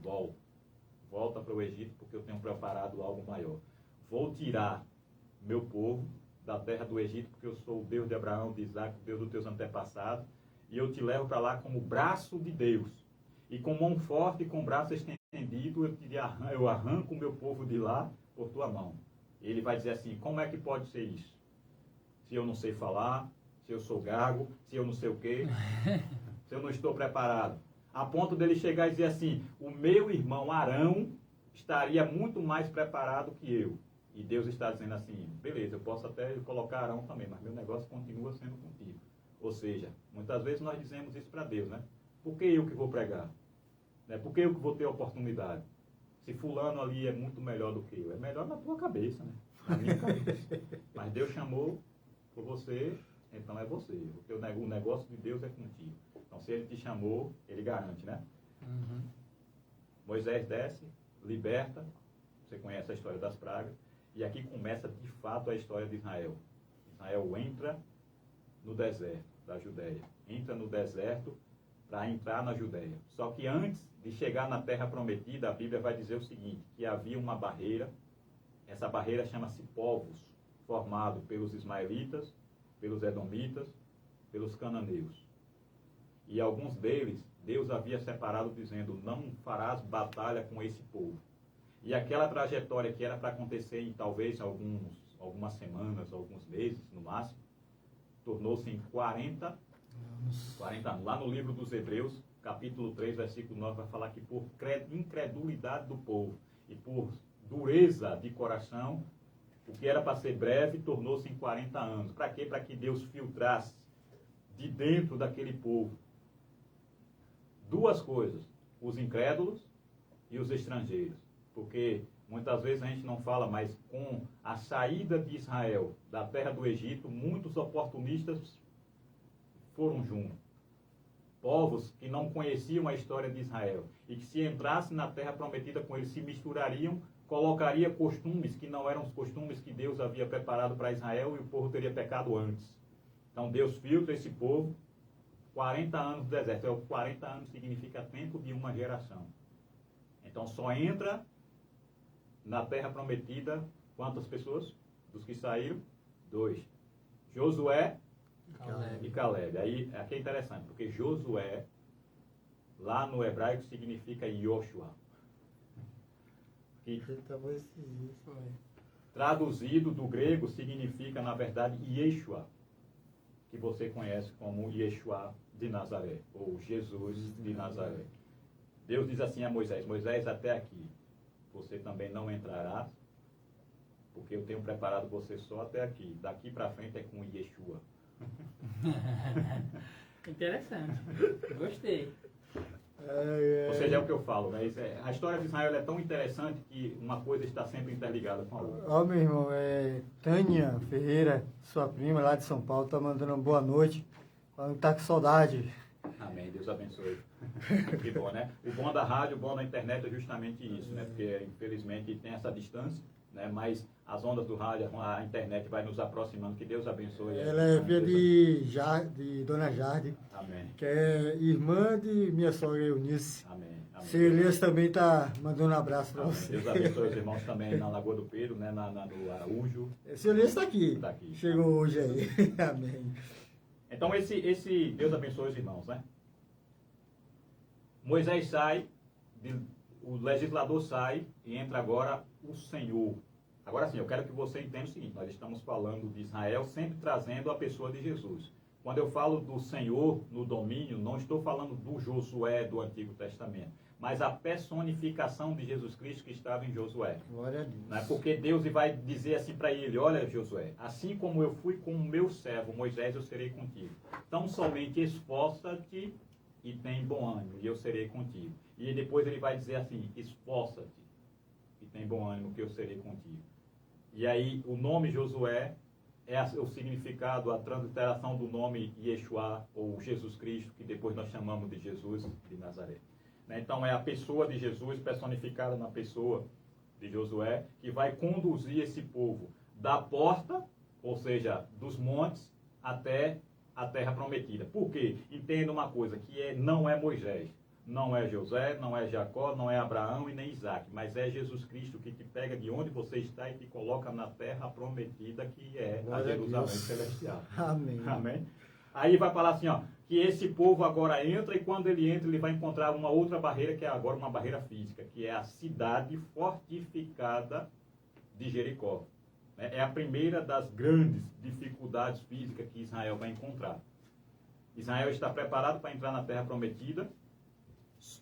volta para o Egito, porque eu tenho preparado algo maior. Vou tirar meu povo da terra do Egito, porque eu sou o Deus de Abraão, de Isaac, o Deus dos teus antepassados, e eu te levo para lá como braço de Deus. E com mão forte e com braço estendido, eu arranco o meu povo de lá por tua mão. Ele vai dizer assim, como é que pode ser isso? Se eu não sei falar, se eu sou gago, se eu não sei o quê, se eu não estou preparado. A ponto dele chegar e dizer assim, o meu irmão Arão estaria muito mais preparado que eu. E Deus está dizendo assim, beleza, eu posso até colocar Arão também, mas meu negócio continua sendo contigo. Ou seja, muitas vezes nós dizemos isso para Deus, né? Por que eu que vou pregar? Né? Por que eu que vou ter oportunidade? Se fulano ali é muito melhor do que eu. É melhor na tua cabeça, né? Na minha cabeça. Mas Deus chamou por você, então é você. Porque o negócio de Deus é contigo. Então se ele te chamou, ele garante, né? Uhum. Moisés desce, liberta. Você conhece a história das pragas. E aqui começa de fato a história de Israel. Israel entra no deserto da Judéia. Entra no deserto para entrar na Judéia. Só que antes de chegar na terra prometida, a Bíblia vai dizer o seguinte, que havia uma barreira. Essa barreira chama-se povos, formado pelos ismaelitas, pelos edomitas, pelos cananeus. E alguns deles, Deus havia separado dizendo, não farás batalha com esse povo. E aquela trajetória que era para acontecer em talvez algumas semanas, alguns meses no máximo, tornou-se em 40 anos. Lá no livro dos Hebreus, capítulo 3, versículo 9, vai falar que por incredulidade do povo e por dureza de coração, o que era para ser breve tornou-se em 40 anos. Para quê? Para que Deus filtrasse de dentro daquele povo. Duas coisas, os incrédulos e os estrangeiros. Porque muitas vezes a gente não fala, mas com a saída de Israel da terra do Egito, muitos oportunistas foram juntos. Povos que não conheciam a história de Israel e que, se entrassem na terra prometida com eles, se misturariam, colocaria costumes que não eram os costumes que Deus havia preparado para Israel, e o povo teria pecado antes. Então Deus filtra esse povo, 40 anos no deserto. 40 anos significa tempo de uma geração. Então só entra na terra prometida quantas pessoas? Dos que saíram? 2. Josué e Caleb. Aí aqui é interessante, porque Josué, lá no hebraico, significa Yoshua. Que, traduzido do grego, significa, na verdade, Yeshua, que você conhece como Yeshua de Nazaré, ou Jesus de Nazaré. Deus diz assim a Moisés: Moisés, até aqui você também não entrará, porque eu tenho preparado você só até aqui. Daqui para frente é com Yeshua. Interessante. Gostei. Ou seja, é o que eu falo, né? A história de Israel é tão interessante que uma coisa está sempre interligada com a outra. Ó, meu irmão, Tânia Ferreira, sua prima lá de São Paulo, tá mandando uma boa noite, falando que tá com saudade. Amém, Deus abençoe. Que bom, né? O bom da rádio, o bom da internet é justamente isso, né? Porque, infelizmente, tem essa distância, né? Mas as ondas do rádio, a internet vai nos aproximando. Que Deus abençoe. Ela é filha de Dona Jardim, Amém. que é irmã de minha sogra Eunice. Amém. Amém. Seu Elias também tá mandando um abraço para Amém. você. Deus abençoe os irmãos também na Lagoa do Pedro, né? No Araújo. Seu Elias está aqui. Tá aqui. Chegou hoje aí. Amém. Então, esse Deus abençoe os irmãos, né? Moisés sai, o legislador sai e entra agora o Senhor. Agora sim, eu quero que você entenda o seguinte: nós estamos falando de Israel, sempre trazendo a pessoa de Jesus. Quando eu falo do Senhor no domínio, não estou falando do Josué do Antigo Testamento, mas a personificação de Jesus Cristo que estava em Josué. Glória a Deus. Né? Porque Deus vai dizer assim para ele: olha, Josué, assim como eu fui com o meu servo Moisés, eu serei contigo. Então somente esforça-te e tem bom ânimo, e eu serei contigo. E depois ele vai dizer assim: esforça-te e tem bom ânimo, que eu serei contigo. E aí o nome Josué é o significado, a transliteração do nome Yeshua, ou Jesus Cristo, que depois nós chamamos de Jesus de Nazaré. Então é a pessoa de Jesus personificada na pessoa de Josué, que vai conduzir esse povo da porta, ou seja, dos montes, até a terra prometida. Por quê? Entenda uma coisa, que não é Moisés, não é José, não é Jacó, não é Abraão e nem Isaac, mas é Jesus Cristo que te pega de onde você está e te coloca na terra prometida, que é a Jerusalém celestial. Amém. Amém? Aí vai falar assim, ó, que esse povo agora entra, e quando ele entra, ele vai encontrar uma outra barreira, que é agora uma barreira física, que é a cidade fortificada de Jericó. É a primeira das grandes dificuldades físicas que Israel vai encontrar. Israel está preparado para entrar na terra prometida,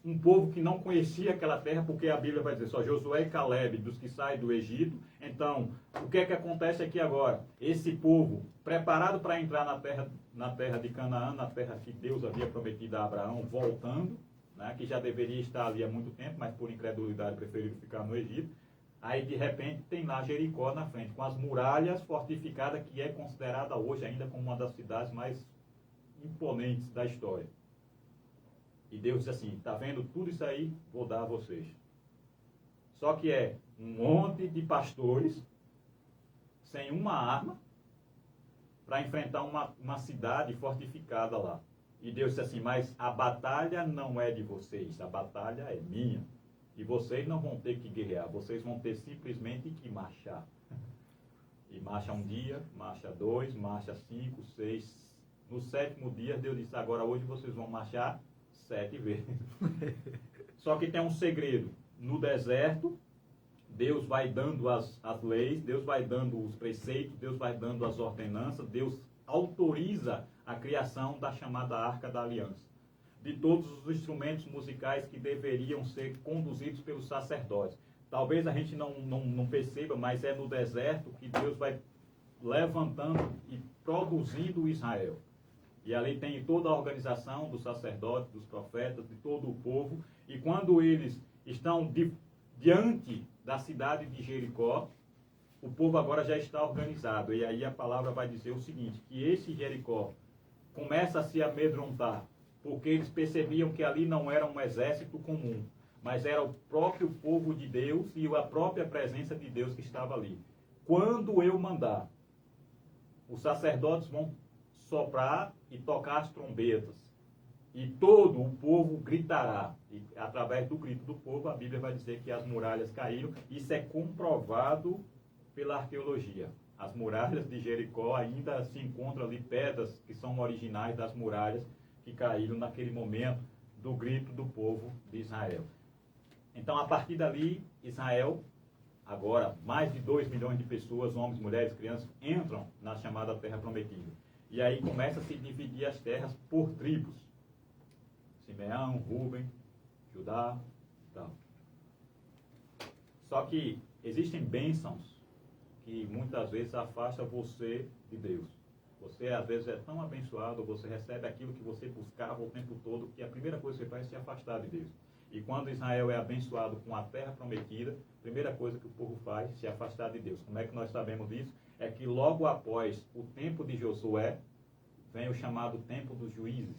um povo que não conhecia aquela terra, porque a Bíblia vai dizer só Josué e Caleb, dos que saem do Egito. Então, o que é que acontece aqui agora? Esse povo, preparado para entrar na terra de Canaã, na terra que Deus havia prometido a Abraão, voltando, né, que já deveria estar ali há muito tempo, mas por incredulidade preferiram ficar no Egito. Aí, de repente, tem lá Jericó na frente, com as muralhas fortificadas, que é considerada hoje ainda como uma das cidades mais imponentes da história. E Deus diz assim: está vendo tudo isso aí? Vou dar a vocês. Só que é um monte de pastores sem uma arma para enfrentar uma cidade fortificada lá. E Deus diz assim: mas a batalha não é de vocês, a batalha é minha. E vocês não vão ter que guerrear, vocês vão ter simplesmente que marchar. E marcha um dia, marcha 2, marcha 5, 6. No 7º dia, Deus disse: agora hoje vocês vão marchar 7 vezes. Só que tem um segredo. No deserto, Deus vai dando as leis, Deus vai dando os preceitos, Deus vai dando as ordenanças, Deus autoriza a criação da chamada Arca da Aliança, de todos os instrumentos musicais que deveriam ser conduzidos pelos sacerdotes. Talvez a gente não perceba, mas é no deserto que Deus vai levantando e produzindo Israel. E ali tem toda a organização dos sacerdotes, dos profetas, de todo o povo. E quando eles estão diante da cidade de Jericó, o povo agora já está organizado. E aí a palavra vai dizer o seguinte, que esse Jericó começa a se amedrontar, porque eles percebiam que ali não era um exército comum, mas era o próprio povo de Deus e a própria presença de Deus que estava ali. Quando eu mandar, os sacerdotes vão soprar e tocar as trombetas, e todo o povo gritará. E através do grito do povo, a Bíblia vai dizer que as muralhas caíram. Isso é comprovado pela arqueologia. As muralhas de Jericó ainda se encontram ali pedras que são originais das muralhas que caíram naquele momento do grito do povo de Israel. Então, a partir dali, Israel, agora mais de 2 milhões de pessoas, homens, mulheres, crianças, entram na chamada Terra Prometida. E aí começa a se dividir as terras por tribos. Simeão, Rúben, Judá, tal. Só que existem bênçãos que muitas vezes afastam você de Deus. Você às vezes é tão abençoado, você recebe aquilo que você buscava o tempo todo, que a primeira coisa que você faz é se afastar de Deus. E quando Israel é abençoado com a terra prometida, a primeira coisa que o povo faz é se afastar de Deus. Como é que nós sabemos disso? É que logo após o tempo de Josué, vem o chamado tempo dos juízes.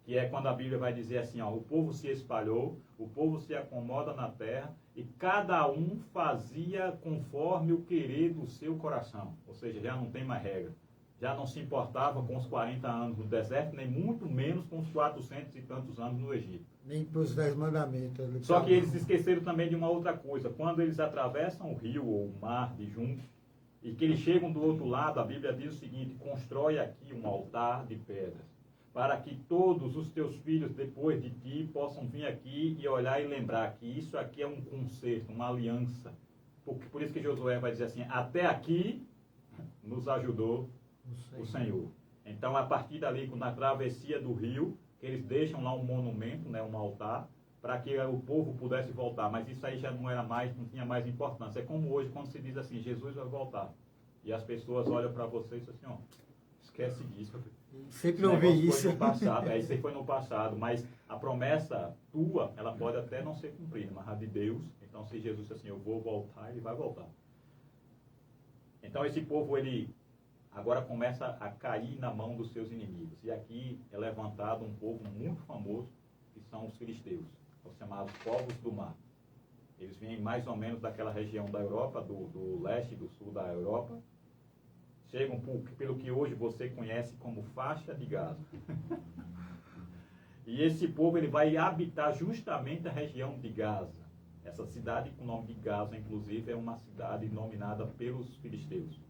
Que é quando a Bíblia vai dizer assim, ó, o povo se espalhou, o povo se acomoda na terra, e cada um fazia conforme o querer do seu coração. Ou seja, já não tem mais regra. Já não se importava com os 40 anos no deserto, nem muito menos com os 400 e tantos anos no Egito. Nem para os 10 mandamentos. Só que eles se esqueceram também de uma outra coisa. Quando eles atravessam o rio ou o mar de juntos, e que eles chegam do outro lado, a Bíblia diz o seguinte, constrói aqui um altar de pedras, para que todos os teus filhos depois de ti possam vir aqui e olhar e lembrar que isso aqui é um concerto, uma aliança. Por isso que Josué vai dizer assim, até aqui nos ajudou o Senhor. Então, a partir dali, na travessia do rio, que eles deixam lá um monumento, né, um altar, para que o povo pudesse voltar. Mas isso aí já não era mais, não tinha mais importância. É como hoje, quando se diz assim, Jesus vai voltar. E as pessoas olham para você e dizem assim, ó, esquece disso. Sempre ouvi isso. Foi no passado, isso aí foi no passado, mas a promessa tua, ela pode até não ser cumprida, mas a de Deus, então se Jesus diz assim, eu vou voltar, ele vai voltar. Então esse povo, ele agora começa a cair na mão dos seus inimigos. E aqui é levantado um povo muito famoso, que são os filisteus, os chamados povos do mar. Eles vêm mais ou menos daquela região da Europa, do leste e do sul da Europa, chegam pelo que hoje você conhece como faixa de Gaza. E esse povo, ele vai habitar justamente a região de Gaza. Essa cidade com o nome de Gaza, inclusive, é uma cidade dominada pelos filisteus.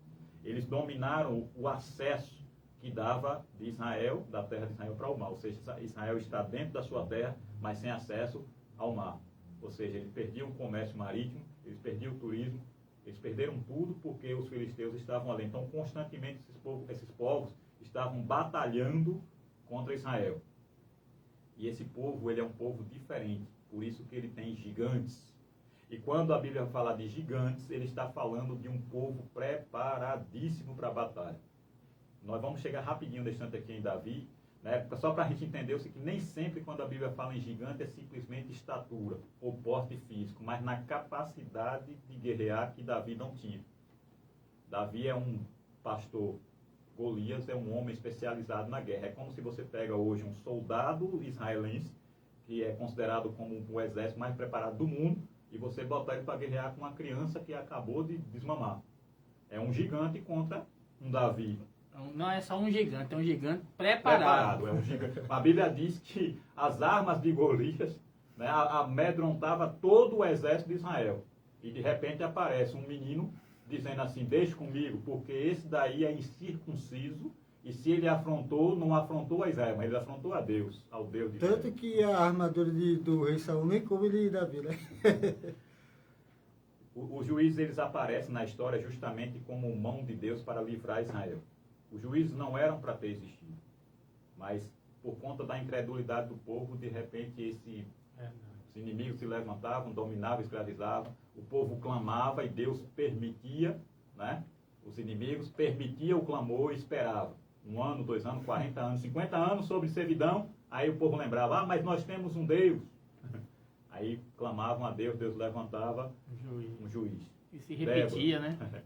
Eles dominaram o acesso que dava de Israel, da terra de Israel para o mar. Ou seja, Israel está dentro da sua terra, mas sem acesso ao mar. Ou seja, eles perdiam o comércio marítimo, eles perdiam o turismo, eles perderam tudo porque os filisteus estavam ali. Então, constantemente, esses povos estavam batalhando contra Israel. E esse povo, ele é um povo diferente. Por isso que ele tem gigantes. E quando a Bíblia fala de gigantes, ele está falando de um povo preparadíssimo para a batalha. Nós vamos chegar rapidinho deixando aqui em Davi, né? Só para a gente entender que nem sempre quando a Bíblia fala em gigante é simplesmente estatura ou porte físico, mas na capacidade de guerrear que Davi não tinha. Davi é um pastor, Golias é um homem especializado na guerra. É como se você pega hoje um soldado israelense, que é considerado como o exército mais preparado do mundo, e você botar ele para guerrear com uma criança que acabou de desmamar. É um gigante contra um Davi. Não é só um gigante, é um gigante preparado. É um gigante. A Bíblia diz que as armas de Golias, né, amedrontava todo o exército de Israel. E de repente aparece um menino dizendo assim, deixe comigo, porque esse daí é incircunciso, e se ele afrontou, não afrontou a Israel, mas ele afrontou a Deus, ao Deus de Israel. Tanto que a armadura do rei Saul nem coube de Davi, né? Os juízes, eles aparecem na história justamente como mão de Deus para livrar Israel. Os juízes não eram para ter existido, mas por conta da incredulidade do povo, de repente os inimigos se levantavam, dominavam, escravizavam, o povo clamava e Deus permitia, né? Os inimigos permitia o clamor e esperava. 1 ano, 2 anos, 40 anos, 50 anos sobre servidão, aí o povo lembrava, mas nós temos um Deus. Aí clamavam a Deus, Deus levantava um juiz. E se repetia, né?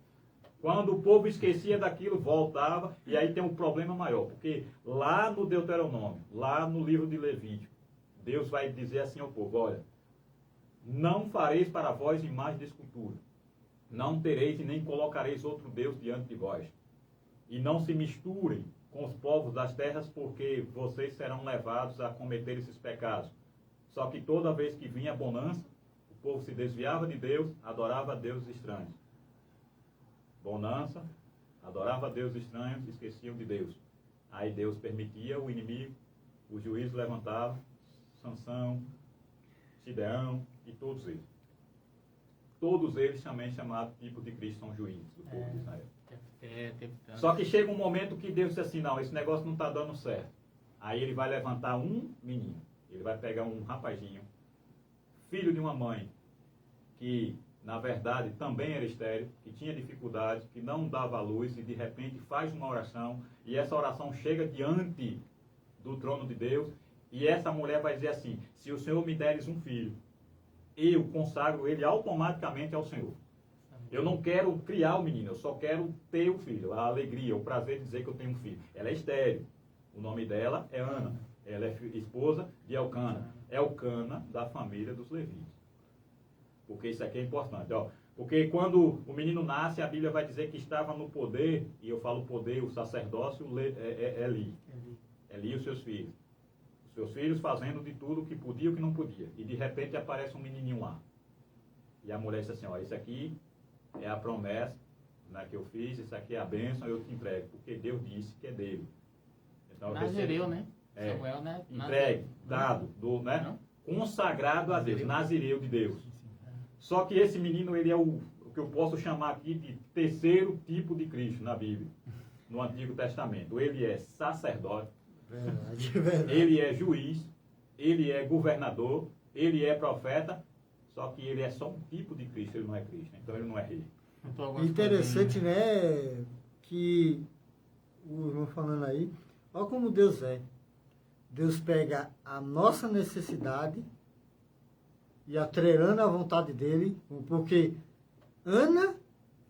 Quando o povo esquecia daquilo, voltava, e aí tem um problema maior, porque lá no Deuteronômio, lá no livro de Levítico, Deus vai dizer assim ao povo, olha, não fareis para vós imagem de escultura, não tereis e nem colocareis outro Deus diante de vós, e não se misturem com os povos das terras, porque vocês serão levados a cometer esses pecados. Só que toda vez que vinha a bonança, o povo se desviava de Deus, adorava a deuses estranhos. Bonança, adorava a deuses estranhos, esqueciam de Deus. Aí Deus permitia o inimigo, o juiz levantava, Sansão, Gideão e todos eles. Todos eles também chamados tipo de Cristo, são juízes do povo de Israel. Só que chega um momento que Deus diz assim, não, esse negócio não está dando certo. Aí ele vai levantar um menino, ele vai pegar um rapazinho, filho de uma mãe, que na verdade também era estéril, que tinha dificuldades, que não dava luz, e de repente faz uma oração, e essa oração chega diante do trono de Deus, e essa mulher vai dizer assim, se o Senhor me deres um filho, eu consagro ele automaticamente ao Senhor. Eu não quero criar o menino, eu só quero ter o filho, a alegria, o prazer de dizer que eu tenho um filho. Ela é estéril, o nome dela é Ana, ela é esposa de Elcana, Elcana da família dos levitas. Porque isso aqui é importante, ó. Porque quando o menino nasce, a Bíblia vai dizer que estava no poder, e eu falo poder, o sacerdócio, Eli e os seus filhos. Os seus filhos fazendo de tudo o que podia e o que não podia. E de repente aparece um menininho lá. E a mulher diz assim, ó, isso aqui é a promessa, né, que eu fiz, isso aqui é a bênção, eu te entrego. Porque Deus disse que é dele. Então, Nazireu, né? É, Samuel, né? entregue, dado, né? Consagrado a Deus, Nazireu de Deus. Só que esse menino, ele é o que eu posso chamar aqui de terceiro tipo de Cristo na Bíblia, no Antigo Testamento. Ele é sacerdote, Verdade. ele é juiz, ele é governador, ele é profeta, só que ele é só um tipo de Cristo, ele não é Cristo, então ele não é rei. Interessante, né, que o irmão falando aí, olha como Deus é. Deus pega a nossa necessidade e atrelando a vontade dele, porque Ana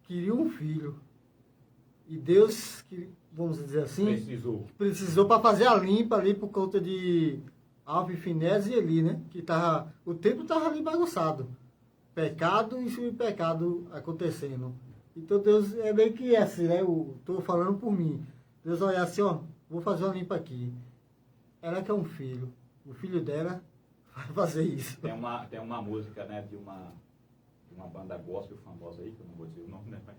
queria um filho. E Deus, vamos dizer assim, precisou para fazer a limpa ali por conta de Alfa, Finés e Eli, né? Que o tempo estava ali bagunçado. Pecado e subpecado acontecendo. Então Deus é meio que assim, né? Estou falando por mim. Deus olha assim, ó, vou fazer uma limpa aqui. Ela quer um filho. O filho dela vai fazer isso. Tem uma música, né, de uma banda gospel famosa aí, que eu não vou dizer o nome, né? Mas...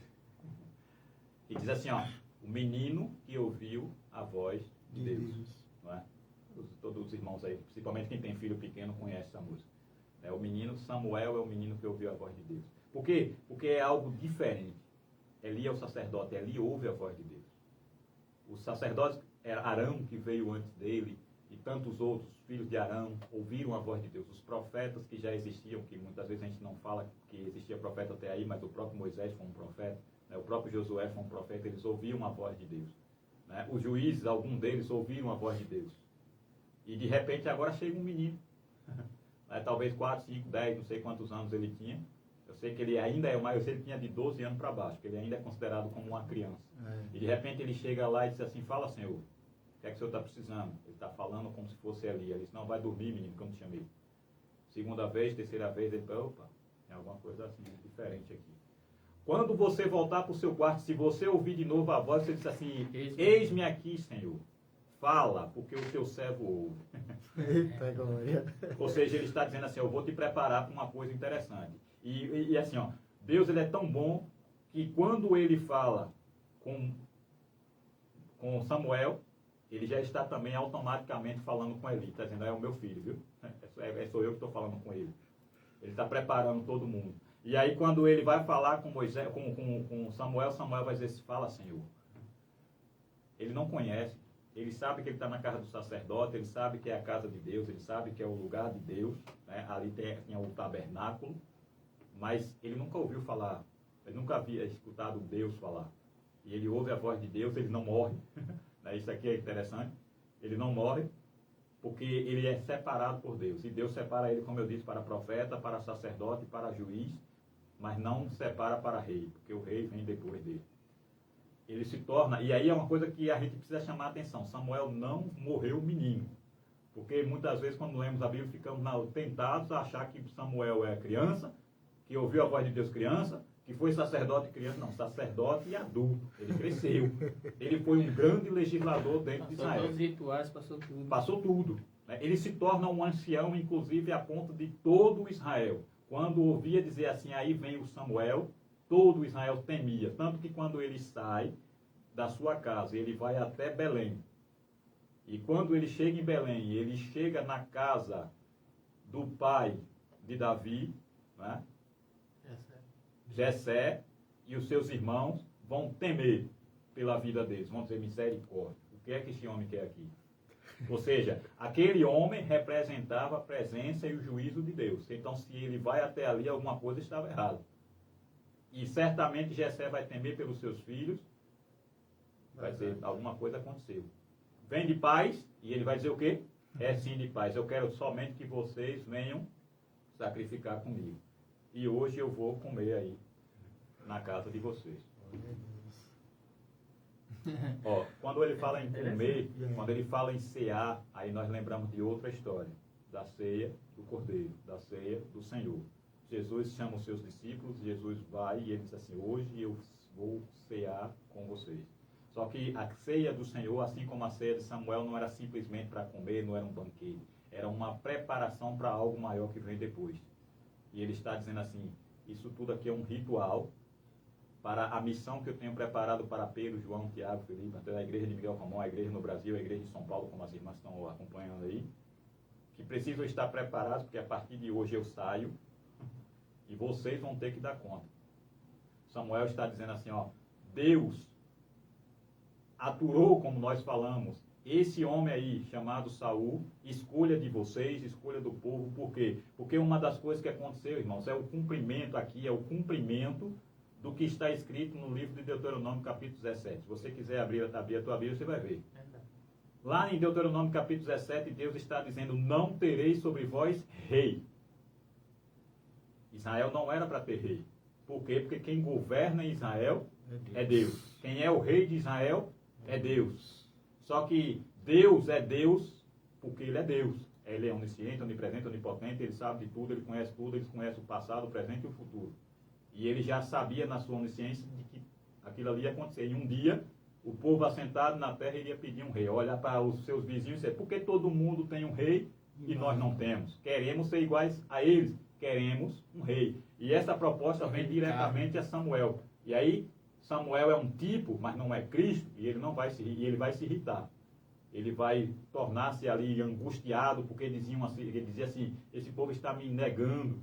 E diz assim, ó, o menino que ouviu a voz de Deus. Não é? Todos os irmãos aí, principalmente quem tem filho pequeno, conhece essa música. O menino Samuel é o menino que ouviu a voz de Deus. Por quê? Porque é algo diferente. Eli é o sacerdote, Eli ouve a voz de Deus. O sacerdote era Arão, que veio antes dele, e tantos outros filhos de Arão ouviram a voz de Deus. Os profetas que já existiam, que muitas vezes a gente não fala que existia profeta até aí, mas o próprio Moisés foi um profeta, né? O próprio Josué foi um profeta, eles ouviam a voz de Deus. Né? Os juízes, alguns deles ouviram a voz de Deus. E de repente agora chega um menino. Talvez 4, 5, 10, não sei quantos anos ele tinha. Eu sei que ele ainda é o maior, eu sei que ele tinha de 12 anos para baixo, que ele ainda é considerado como uma criança. E de repente ele chega lá e diz assim, fala, Senhor, o que é que o Senhor está precisando? Ele está falando como se fosse ali. Ele disse, não, vai dormir, menino, que eu não te chamei. Segunda vez, terceira vez, ele fala, opa, tem alguma coisa assim, diferente aqui. Quando você voltar para o seu quarto, se você ouvir de novo a voz, você diz assim, eis-me aqui, Senhor. Fala, porque o teu servo ouve. Eita, glória. Ou seja, ele está dizendo assim, eu vou te preparar para uma coisa interessante. E assim, ó, Deus ele é tão bom que quando ele fala com Samuel, ele já está também automaticamente falando com Eli. Está dizendo, é o meu filho, viu? Sou eu que estou falando com ele. Ele está preparando todo mundo. E aí quando ele vai falar com Moisés, com Samuel, Samuel vai dizer, fala, Senhor. Ele não conhece. Ele sabe que ele está na casa do sacerdote, ele sabe que é a casa de Deus, ele sabe que é o lugar de Deus, né? Ali tem o tabernáculo, mas ele nunca ouviu falar, ele nunca havia escutado Deus falar. E ele ouve a voz de Deus, ele não morre. Isso aqui é interessante. Ele não morre porque ele é separado por Deus. E Deus separa ele, como eu disse, para profeta, para sacerdote, para juiz, mas não separa para rei, porque o rei vem depois dele. Ele se torna, e aí é uma coisa que a gente precisa chamar a atenção, Samuel não morreu menino. Porque muitas vezes quando lemos a Bíblia ficamos tentados a achar que Samuel é criança, que ouviu a voz de Deus criança, que foi sacerdote criança. Não, sacerdote e adulto. Ele cresceu. Ele foi um grande legislador dentro de Israel. Passou todos os rituais, passou tudo. Passou tudo. Ele se torna um ancião, inclusive, a ponto de todo Israel. Quando ouvia dizer assim, aí vem o Samuel, todo Israel temia. Tanto que quando ele sai da sua casa, ele vai até Belém. E quando ele chega em Belém, ele chega na casa do pai de Davi, né? Jessé, e os seus irmãos vão temer pela vida deles, vão dizer misericórdia. O que é que esse homem quer aqui? Ou seja, aquele homem representava a presença e o juízo de Deus. Então, se ele vai até ali, alguma coisa estava errada. E certamente Jessé vai temer pelos seus filhos, vai dizer, alguma coisa aconteceu. Vem de paz, e ele vai dizer o quê? É sim de paz. Eu quero somente que vocês venham sacrificar comigo. E hoje eu vou comer aí, na casa de vocês. Ó, quando ele fala em comer, quando ele fala em cear, aí nós lembramos de outra história. Da ceia do Cordeiro, da ceia do Senhor. Jesus chama os seus discípulos, Jesus vai e ele diz assim, hoje eu vou cear com vocês. Só que a ceia do Senhor, assim como a ceia de Samuel, não era simplesmente para comer, não era um banquete. Era uma preparação para algo maior que vem depois. E ele está dizendo assim, isso tudo aqui é um ritual para a missão que eu tenho preparado para Pedro, João, Tiago, Felipe, até a igreja de Miguel Ramon, a igreja no Brasil, a igreja de São Paulo, como as irmãs estão acompanhando aí, que precisam estar preparados, porque a partir de hoje eu saio e vocês vão ter que dar conta. Samuel está dizendo assim, ó, Deus aturou, como nós falamos, esse homem aí, chamado Saul, escolha de vocês, escolha do povo, por quê? Porque uma das coisas que aconteceu, irmãos, é o cumprimento aqui, é o cumprimento do que está escrito no livro de Deuteronômio, capítulo 17. Se você quiser abrir a tua Bíblia, você vai ver. Lá em Deuteronômio, capítulo 17, Deus está dizendo, não tereis sobre vós rei. Israel não era para ter rei. Por quê? Porque quem governa em Israel é Deus. Quem é o rei de Israel é Deus. Só que Deus é Deus porque Ele é Deus. Ele é onisciente, onipresente, onipotente, Ele sabe de tudo, Ele conhece tudo, Ele conhece o passado, o presente e o futuro. E Ele já sabia na sua onisciência de que aquilo ali ia acontecer. E um dia, o povo assentado na terra iria pedir um rei. Olhar para os seus vizinhos e dizer, por que todo mundo tem um rei e nós não temos? Queremos ser iguais a eles. Queremos um rei. E essa proposta vem diretamente a Samuel. E aí, Samuel é um tipo, mas não é Cristo, e ele não vai se, e ele vai se irritar. Ele vai tornar-se ali angustiado, porque ele dizia assim, esse povo está me negando,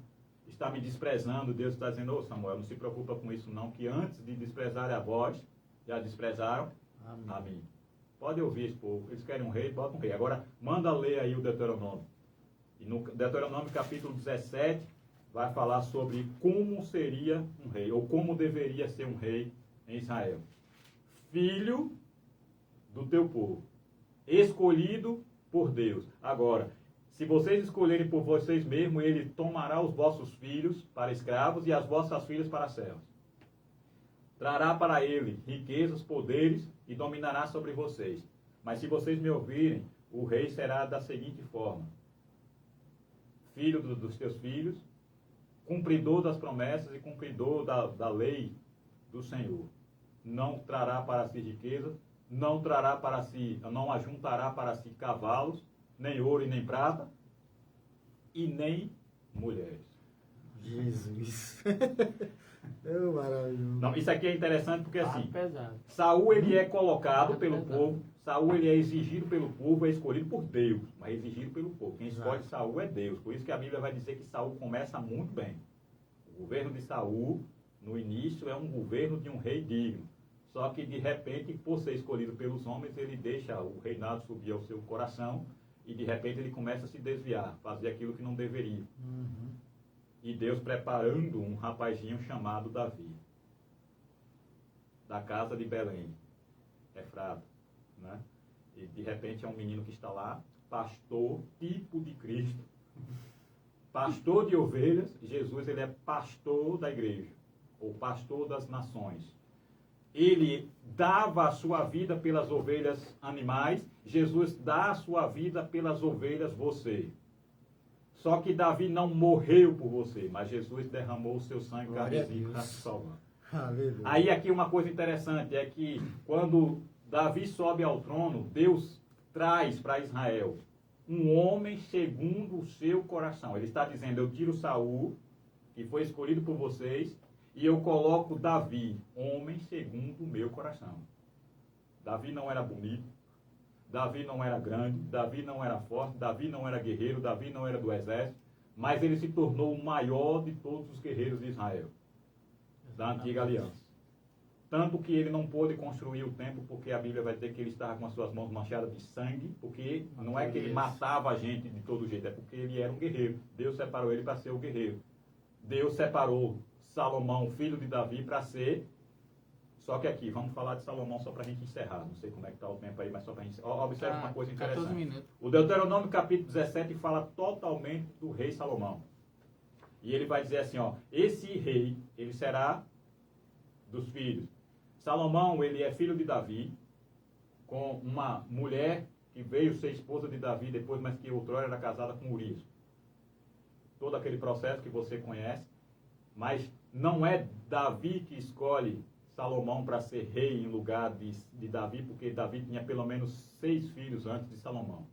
está me desprezando. Deus está dizendo, ô Samuel, não se preocupa com isso não, que antes de desprezar a vós, já desprezaram a mim. Pode ouvir esse povo, eles querem um rei, bota um rei. Agora, manda ler aí o Deuteronômio. E no Deuteronômio capítulo 17, vai falar sobre como seria um rei, ou como deveria ser um rei em Israel. Filho do teu povo, escolhido por Deus. Agora, se vocês escolherem por vocês mesmos, ele tomará os vossos filhos para escravos e as vossas filhas para servos. Trará para ele riquezas, poderes e dominará sobre vocês. Mas se vocês me ouvirem, o rei será da seguinte forma. Filho dos teus filhos, cumpridor das promessas e cumpridor da lei do Senhor. Não trará para si riqueza, não ajuntará para si cavalos, nem ouro e nem prata, e nem mulheres. Jesus. Maravilhoso. Não, isso aqui é interessante porque assim, Pesado. Saul ele é colocado pelo povo, Saul ele é exigido pelo povo, é escolhido por Deus, mas exigido pelo povo. Quem escolhe Saul é Deus. Por isso que a Bíblia vai dizer que Saul começa muito bem. O governo de Saul, no início, é um governo de um rei digno. Só que de repente, por ser escolhido pelos homens, ele deixa o reinado subir ao seu coração e de repente ele começa a se desviar, fazer aquilo que não deveria. E Deus preparando um rapazinho chamado Davi, da casa de Belém, Efrata, né? E de repente é um menino que está lá, pastor, tipo de Cristo. Pastor de ovelhas, Jesus ele é pastor da igreja, ou pastor das nações. Ele dava a sua vida pelas ovelhas animais, Jesus dá a sua vida pelas ovelhas você. Só que Davi não morreu por você, mas Jesus derramou o seu sangue Glória a carnezinho para Deus. te salvar. Aleluia. Aí aqui uma coisa interessante é que quando Davi sobe ao trono, Deus traz para Israel um homem segundo o seu coração. Ele está dizendo, eu tiro Saul, que foi escolhido por vocês, e eu coloco Davi, homem segundo o meu coração. Davi não era bonito, Davi não era grande, Davi não era forte, Davi não era guerreiro, Davi não era do exército, mas ele se tornou o maior de todos os guerreiros de Israel, da antiga aliança. Tanto que ele não pôde construir o templo, porque a Bíblia vai dizer que ele estava com as suas mãos manchadas de sangue, porque não é que ele matava a gente de todo jeito, é porque ele era um guerreiro. Deus separou ele para ser o guerreiro. Deus separou Salomão, filho de Davi, para ser... Só que aqui, vamos falar de Salomão só para a gente encerrar. Não sei como é que está o tempo aí, mas só para a gente... Observe uma coisa 14 interessante. minutos. O Deuteronômio capítulo 17 fala totalmente do rei Salomão. E ele vai dizer assim, ó, esse rei, ele será dos filhos. Salomão, ele é filho de Davi, com uma mulher que veio ser esposa de Davi depois, mas que outrora era casada com Urias. Todo aquele processo que você conhece, mas não é Davi que escolhe Salomão para ser rei em lugar de Davi, porque Davi tinha pelo menos 6 filhos antes de Salomão.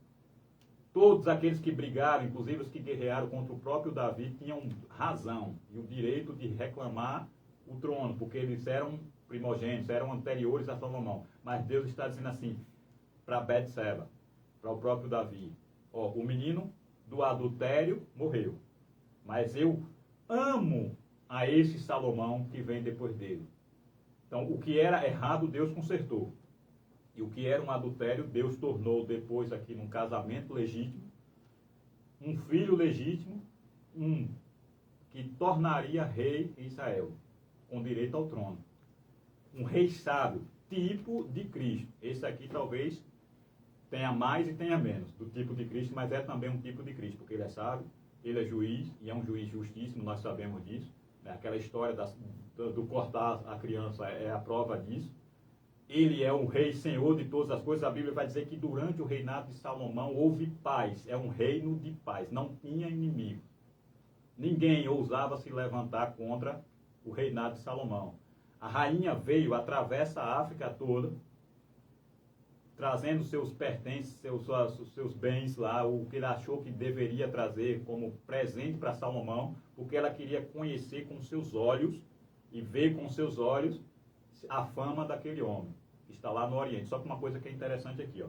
Todos aqueles que brigaram, inclusive os que guerrearam contra o próprio Davi, tinham razão e o direito de reclamar o trono, porque eles eram primogênitos, eram anteriores a Salomão. Mas Deus está dizendo assim, para Betseba, para o próprio Davi, ó, o menino do adultério morreu, mas eu amo a esse Salomão que vem depois dele. Então, o que era errado, Deus consertou. E o que era um adultério, Deus tornou depois aqui num casamento legítimo, um filho legítimo, que tornaria rei em Israel, com direito ao trono. Um rei sábio, tipo de Cristo. Esse aqui talvez tenha mais e tenha menos do tipo de Cristo, mas é também um tipo de Cristo, porque ele é sábio, ele é juiz, e é um juiz justíssimo, nós sabemos disso. Aquela história do cortar a criança é a prova disso. Ele é o rei senhor de todas as coisas. A Bíblia vai dizer que durante o reinado de Salomão houve paz. É um reino de paz. Não tinha inimigo. Ninguém ousava se levantar contra o reinado de Salomão. A rainha veio, atravessa a África toda, trazendo seus pertences, seus bens lá, o que ele achou que deveria trazer como presente para Salomão, porque ela queria conhecer com seus olhos e ver com seus olhos a fama daquele homem que está lá no Oriente. Só que uma coisa que é interessante aqui, ó,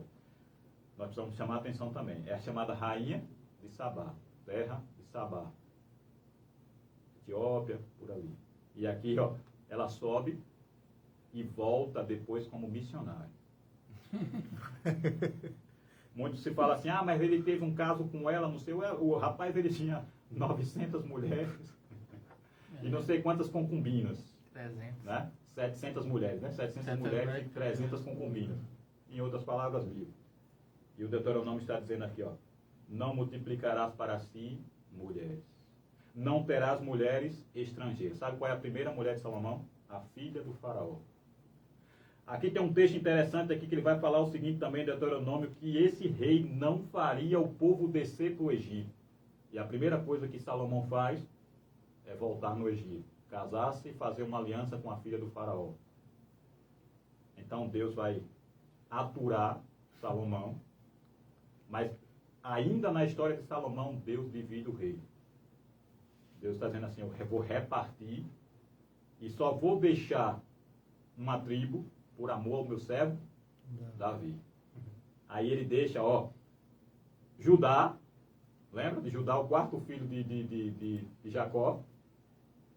nós precisamos chamar a atenção também, é a chamada rainha de Sabá, terra de Sabá, Etiópia, por ali. E aqui, ó, ela sobe e volta depois como missionária. Muito se fala assim, mas ele teve um caso com ela, não sei, o rapaz ele tinha 900 mulheres e não sei quantas concubinas. 300. Né? 700 mulheres, né? 700 mulheres e 300 concubinas. Em outras palavras, bíblicas. E o Deuteronômio está dizendo aqui, ó, não multiplicarás para si mulheres. Não terás mulheres estrangeiras. Sabe qual é a primeira mulher de Salomão? A filha do faraó. Aqui tem um texto interessante aqui que ele vai falar o seguinte também, Deuteronômio, que esse rei não faria o povo descer para o Egito. E a primeira coisa que Salomão faz é voltar no Egito, casar-se e fazer uma aliança com a filha do faraó. Então Deus vai aturar Salomão, mas ainda na história de Salomão, Deus divide o reino. Deus está dizendo assim, eu vou repartir e só vou deixar uma tribo por amor ao meu servo Davi. Aí ele deixa, ó, Judá, lembra de Judá, o quarto filho de Jacó,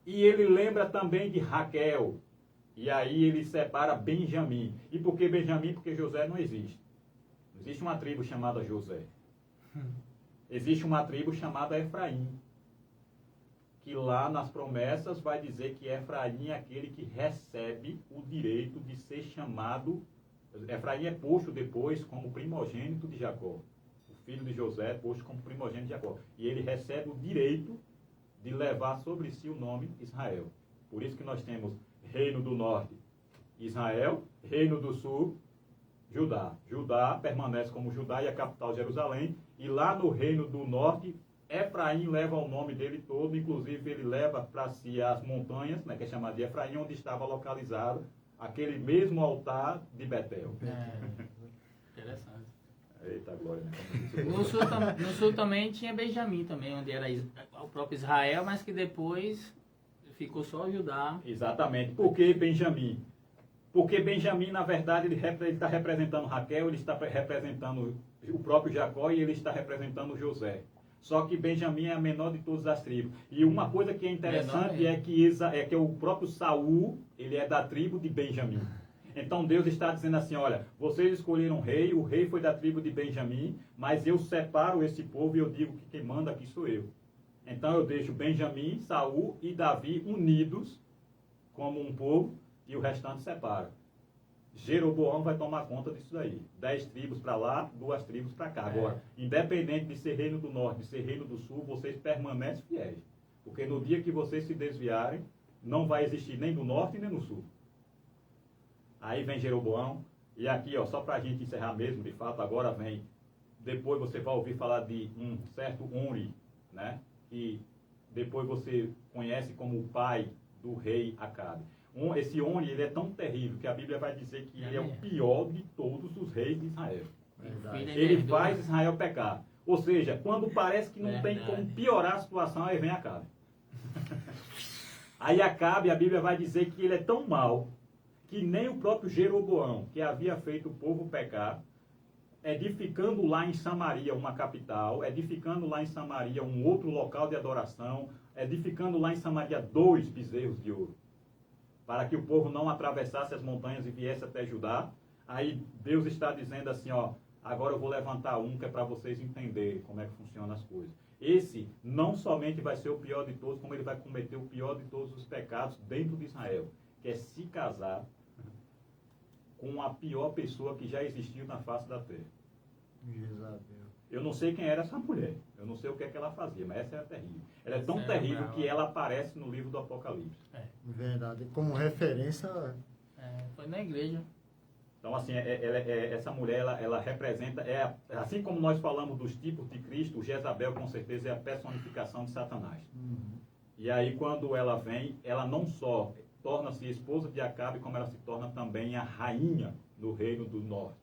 e ele lembra também de Raquel, e aí ele separa Benjamim. E por que Benjamim? Porque José não existe. Não existe uma tribo chamada José. Existe uma tribo chamada Efraim, que lá nas promessas vai dizer que Efraim é aquele que recebe o direito de ser chamado Efraim é posto depois como primogênito de Jacó. O filho de José é posto como primogênito de Jacó. E ele recebe o direito de levar sobre si o nome Israel. Por isso que nós temos Reino do Norte, Israel, Reino do Sul, Judá. Judá permanece como Judá e a capital Jerusalém. E lá no Reino do Norte, Efraim leva o nome dele todo, inclusive ele leva para si as montanhas, né, que é chamada de Efraim, onde estava localizado aquele mesmo altar de Betel. Interessante. Eita glória, né? No sul também tinha Benjamim também, onde era o próprio Israel, mas que depois ficou só Judá. Exatamente. Por que Benjamim? Porque Benjamim, na verdade, ele está representando Raquel, ele está representando o próprio Jacó e ele está representando José. Só que Benjamim é a menor de todas as tribos. E uma coisa que é interessante é que o próprio Saul, ele é da tribo de Benjamim. Então Deus está dizendo assim, olha, vocês escolheram um rei, o rei foi da tribo de Benjamim, mas eu separo esse povo e eu digo que quem manda aqui sou eu. Então eu deixo Benjamim, Saul e Davi unidos como um povo e o restante separa. Jeroboão vai tomar conta disso daí. 10 tribos para lá, 2 tribos para cá. Agora, independente de ser reino do norte, de ser reino do sul, vocês permanecem fiéis. Porque no dia que vocês se desviarem, não vai existir nem do norte nem do sul. Aí vem Jeroboão. E aqui, ó, só para a gente encerrar mesmo, de fato, agora vem. Depois você vai ouvir falar de um certo Onri, né? Que depois você conhece como o pai do rei Acabe. Esse Onri, ele é tão terrível que a Bíblia vai dizer que ele é o pior de todos os reis de Israel. Ele faz Israel pecar. Ou seja, quando parece que não tem como piorar a situação, aí vem Acabe. Aí Acabe, a Bíblia vai dizer que ele é tão mau que nem o próprio Jeroboão, que havia feito o povo pecar, edificando lá em Samaria uma capital, edificando lá em Samaria um outro local de adoração, edificando lá em Samaria 2 bezerros de ouro, para que o povo não atravessasse as montanhas e viesse até Judá. Aí Deus está dizendo assim, ó, agora eu vou levantar um que é para vocês entenderem como é que funcionam as coisas. Esse não somente vai ser o pior de todos, como ele vai cometer o pior de todos os pecados dentro de Israel, que é se casar com a pior pessoa que já existiu na face da terra. Jezabel. Eu não sei quem era essa mulher, eu não sei o que é que ela fazia, mas essa era terrível. Ela é tão terrível que ela aparece no livro do Apocalipse. Verdade. Como referência... Foi na igreja. Então, assim, essa mulher, ela representa, assim como nós falamos dos tipos de Cristo, Jezabel, com certeza, é a personificação de Satanás. E aí, quando ela vem, ela não só torna-se esposa de Acabe, como ela se torna também a rainha do reino do norte.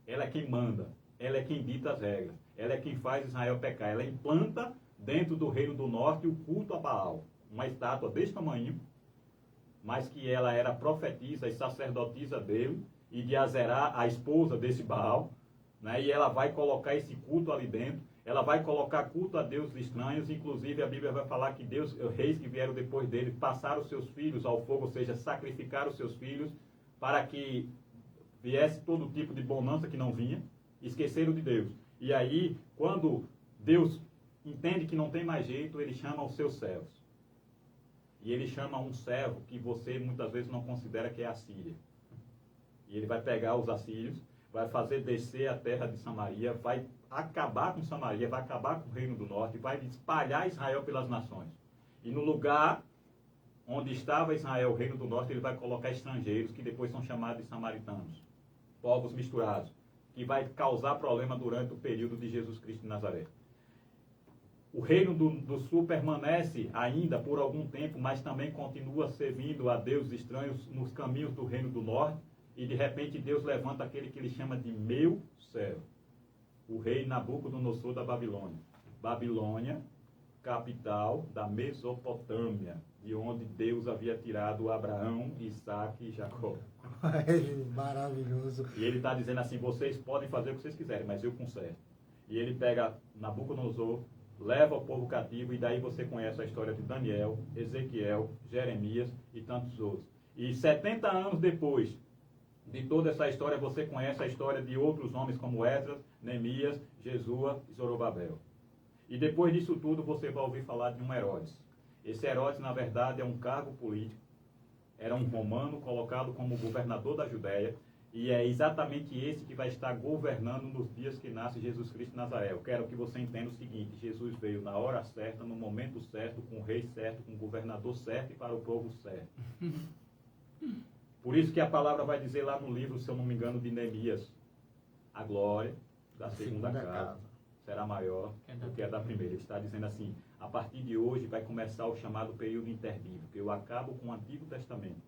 Ela é quem manda, ela é quem dita as regras, ela é quem faz Israel pecar. Ela implanta dentro do reino do norte o culto a Baal, uma estátua desse tamanho, mas que ela era profetisa e sacerdotisa dele, e de Azerá, a esposa desse Baal, né? E ela vai colocar esse culto ali dentro, ela vai colocar culto a deuses estranhos, inclusive a Bíblia vai falar que Deus, os reis que vieram depois dele, passaram os seus filhos ao fogo, ou seja, sacrificaram os seus filhos, para que viesse todo tipo de bonança que não vinha, esqueceram de Deus. E aí, quando Deus entende que não tem mais jeito, ele chama os seus servos. E ele chama um servo que você muitas vezes não considera que é a Síria. E ele vai pegar os assírios, vai fazer descer a terra de Samaria, vai acabar com Samaria, vai acabar com o reino do norte, vai espalhar Israel pelas nações. E no lugar onde estava Israel, o reino do norte, ele vai colocar estrangeiros, que depois são chamados de samaritanos, povos misturados, que vai causar problema durante o período de Jesus Cristo de Nazaré. O reino do sul permanece ainda por algum tempo, mas também continua servindo a deuses estranhos nos caminhos do reino do norte. E de repente Deus levanta aquele que ele chama de meu servo, o rei Nabucodonosor da Babilônia. Babilônia, capital da Mesopotâmia, de onde Deus havia tirado Abraão, Isaac e Jacó. Maravilhoso. E ele está dizendo assim, vocês podem fazer o que vocês quiserem, mas eu conserto. E ele pega Nabucodonosor, leva o povo cativo, e daí você conhece a história de Daniel, Ezequiel, Jeremias e tantos outros. E 70 anos depois de toda essa história, você conhece a história de outros homens como Esdras, Neemias, Jesua e Zorobabel. E depois disso tudo, você vai ouvir falar de um Herodes. Esse Herodes, na verdade, é um cargo político. Era um romano colocado como governador da Judéia. E é exatamente esse que vai estar governando nos dias que nasce Jesus Cristo de Nazaré. Eu quero que você entenda o seguinte: Jesus veio na hora certa, no momento certo, com o rei certo, com o governador certo e para o povo certo. Por isso que a palavra vai dizer lá no livro, se eu não me engano, de Neemias: a glória da segunda casa será maior do que a da primeira. Ele está dizendo assim: a partir de hoje vai começar o chamado período interbíblico. Eu acabo com o Antigo Testamento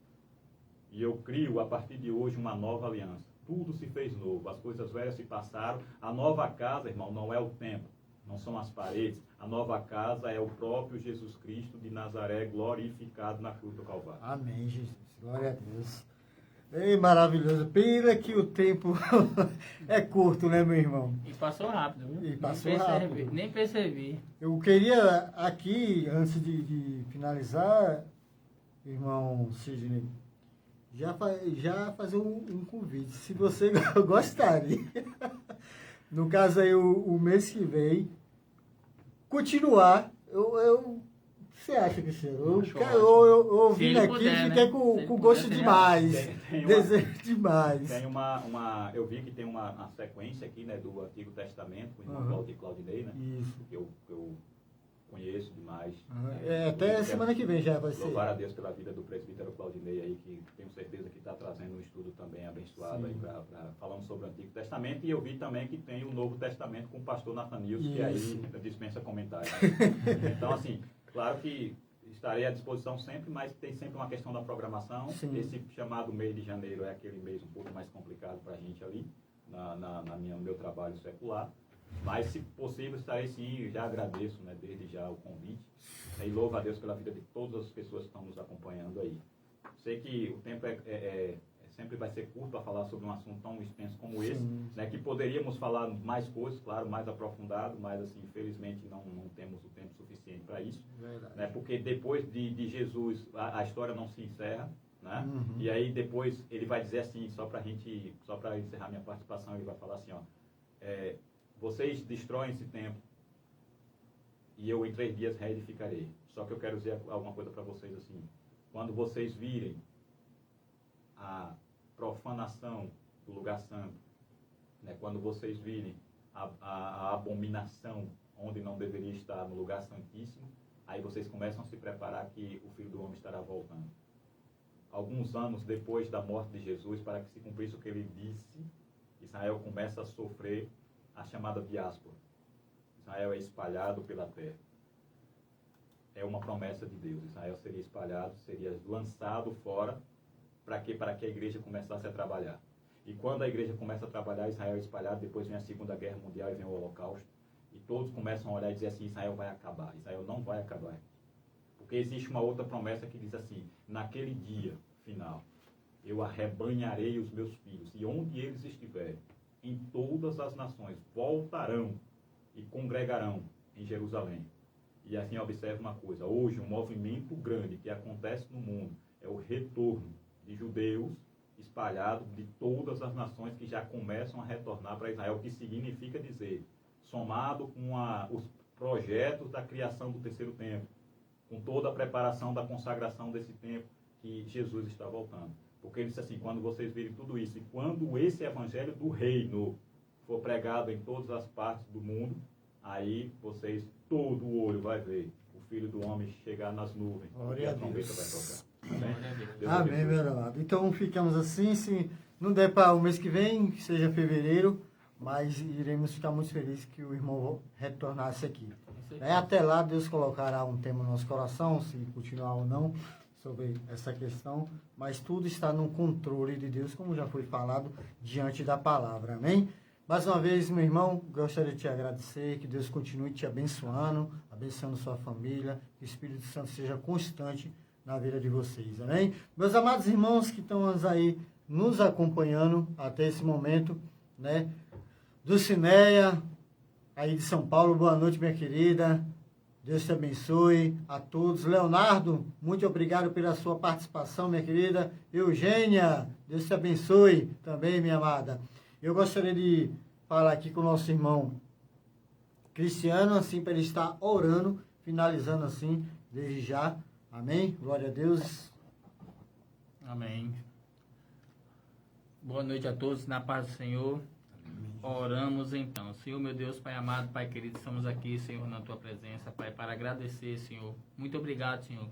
e eu crio a partir de hoje uma nova aliança. Tudo se fez novo, as coisas velhas se passaram. A nova casa, irmão, não é o templo, não são as paredes. A nova casa é o próprio Jesus Cristo de Nazaré glorificado na cruz do Calvário. Amém, Jesus. Glória a Deus. Ei, maravilhoso. Pena que o tempo é curto, né, meu irmão? E passou rápido, viu? E passou nem percebi, rápido. Nem percebi. Eu queria aqui, antes de finalizar, irmão Sidney, já fazer um convite. Se você gostaria, no caso aí, o mês que vem, continuar, o que você acha, Cristiano? Eu vim aqui e fiquei com gosto demais. Desejo demais. Eu vi que tem uma sequência aqui, né, do Antigo Testamento, com o irmão Claudinei, né? Isso. Que eu conheço demais. Até semana que vem já vai ser. Louvar a Deus pela vida do presbítero Claudinei aí, que tenho certeza que está trazendo um estudo também abençoado aí, falando sobre o Antigo Testamento. E eu vi também que tem o Novo Testamento com o pastor Nathaniel, que aí dispensa comentários. Então, assim, claro que estarei à disposição sempre, mas tem sempre uma questão da programação. Sim. Esse chamado mês de janeiro é aquele mês um pouco mais complicado para a gente ali, no meu trabalho secular. Mas, se possível, estarei sim. Já agradeço, né, desde já o convite. E louvo a Deus pela vida de todas as pessoas que estão nos acompanhando aí. Sei que o tempo sempre vai ser curto para falar sobre um assunto tão extenso como esse, né, que poderíamos falar mais coisas, claro, mais aprofundado, mas, assim, infelizmente não temos o tempo suficiente para isso. Né, porque depois de Jesus, a história não se encerra. Né? E aí depois ele vai dizer assim, só para encerrar minha participação, ele vai falar assim, ó, vocês destroem esse templo e eu em 3 dias reedificarei. Só que eu quero dizer alguma coisa para vocês assim: quando vocês virem a profanação do lugar santo, né, quando vocês virem a abominação onde não deveria estar, no lugar santíssimo, aí vocês começam a se preparar que o Filho do Homem estará voltando. Alguns anos depois da morte de Jesus, para que se cumprisse o que ele disse, Israel começa a sofrer a chamada diáspora. Israel é espalhado pela terra. É uma promessa de Deus. Israel seria espalhado, seria lançado fora, para quê? Para que a igreja começasse a trabalhar. E quando a igreja começa a trabalhar, Israel é espalhado, depois vem a Segunda Guerra Mundial e vem o Holocausto. E todos começam a olhar e dizer assim: Israel vai acabar. Israel não vai acabar. Porque existe uma outra promessa que diz assim: naquele dia final, eu arrebanharei os meus filhos, e onde eles estiverem, em todas as nações, voltarão e congregarão em Jerusalém. E assim, observe uma coisa: hoje um movimento grande que acontece no mundo é o retorno de judeus espalhados de todas as nações que já começam a retornar para Israel, que significa dizer, somado com os projetos da criação do terceiro templo, com toda a preparação da consagração desse templo, que Jesus está voltando. Porque ele disse assim: quando vocês virem tudo isso, e quando esse evangelho do reino for pregado em todas as partes do mundo, aí vocês, todo o olho vai ver o Filho do Homem chegar nas nuvens, e a trombeta vai tocar. Amém, meu amado. Então ficamos assim. Se não der para o mês que vem, que seja fevereiro, mas iremos ficar muito felizes que o irmão retornasse aqui. Até lá, Deus colocará um tema no nosso coração, se continuar ou não, sobre essa questão, mas tudo está no controle de Deus, como já foi falado, diante da palavra, amém? Mais uma vez, meu irmão, gostaria de te agradecer, que Deus continue te abençoando, abençoando sua família, que o Espírito Santo seja constante na vida de vocês, amém? Meus amados irmãos que estão aí nos acompanhando até esse momento, né, do Cineia, aí de São Paulo, boa noite, minha querida. Deus te abençoe a todos. Leonardo, muito obrigado pela sua participação, minha querida. Eugênia, Deus te abençoe também, minha amada. Eu gostaria de falar aqui com o nosso irmão Cristiano, assim, para ele estar orando, finalizando assim, desde já. Amém? Glória a Deus. Amém. Boa noite a todos, na paz do Senhor. Oramos então. Senhor, meu Deus, Pai amado, Pai querido, estamos aqui, Senhor, na Tua presença, Pai, para agradecer, Senhor. Muito obrigado, Senhor,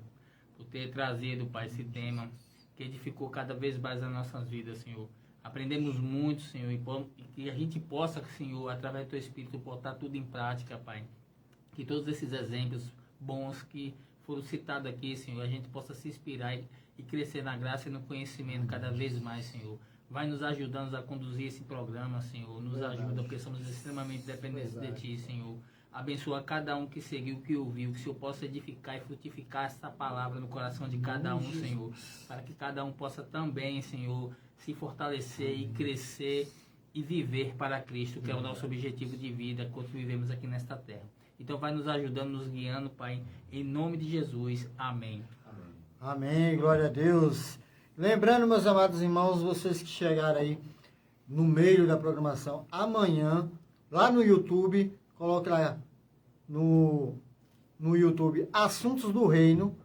por ter trazido, Pai, esse tema que edificou cada vez mais as nossas vidas, Senhor. Aprendemos muito, Senhor, e que a gente possa, Senhor, através do Teu Espírito, botar tudo em prática, Pai. Que todos esses exemplos bons que foram citados aqui, Senhor, a gente possa se inspirar e crescer na graça e no conhecimento cada vez mais, Senhor. Vai nos ajudando a conduzir esse programa, Senhor. Nos ajuda, porque somos extremamente dependentes de Ti, Senhor. Abençoa cada um que seguiu, que ouviu, que o Senhor possa edificar e frutificar essa palavra no coração de cada um, Senhor. Para que cada um possa também, Senhor, se fortalecer e crescer e viver para Cristo, que é o nosso objetivo de vida enquanto vivemos aqui nesta terra. Então vai nos ajudando, nos guiando, Pai, em nome de Jesus. Amém. Amém, glória a Deus. Lembrando, meus amados irmãos, vocês que chegaram aí no meio da programação, amanhã, lá no YouTube, coloque lá no YouTube Assuntos do Reino,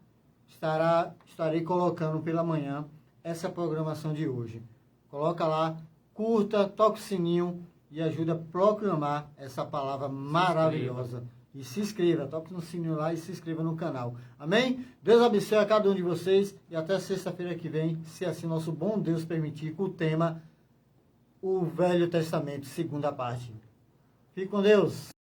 estarei colocando pela manhã essa programação de hoje. Coloca lá, curta, toca o sininho e ajuda a proclamar essa palavra maravilhosa. E se inscreva, toque no sininho lá e se inscreva no canal. Amém? Deus abençoe a cada um de vocês e até sexta-feira que vem, se assim nosso bom Deus permitir, com o tema O Velho Testamento, segunda parte. Fique com Deus.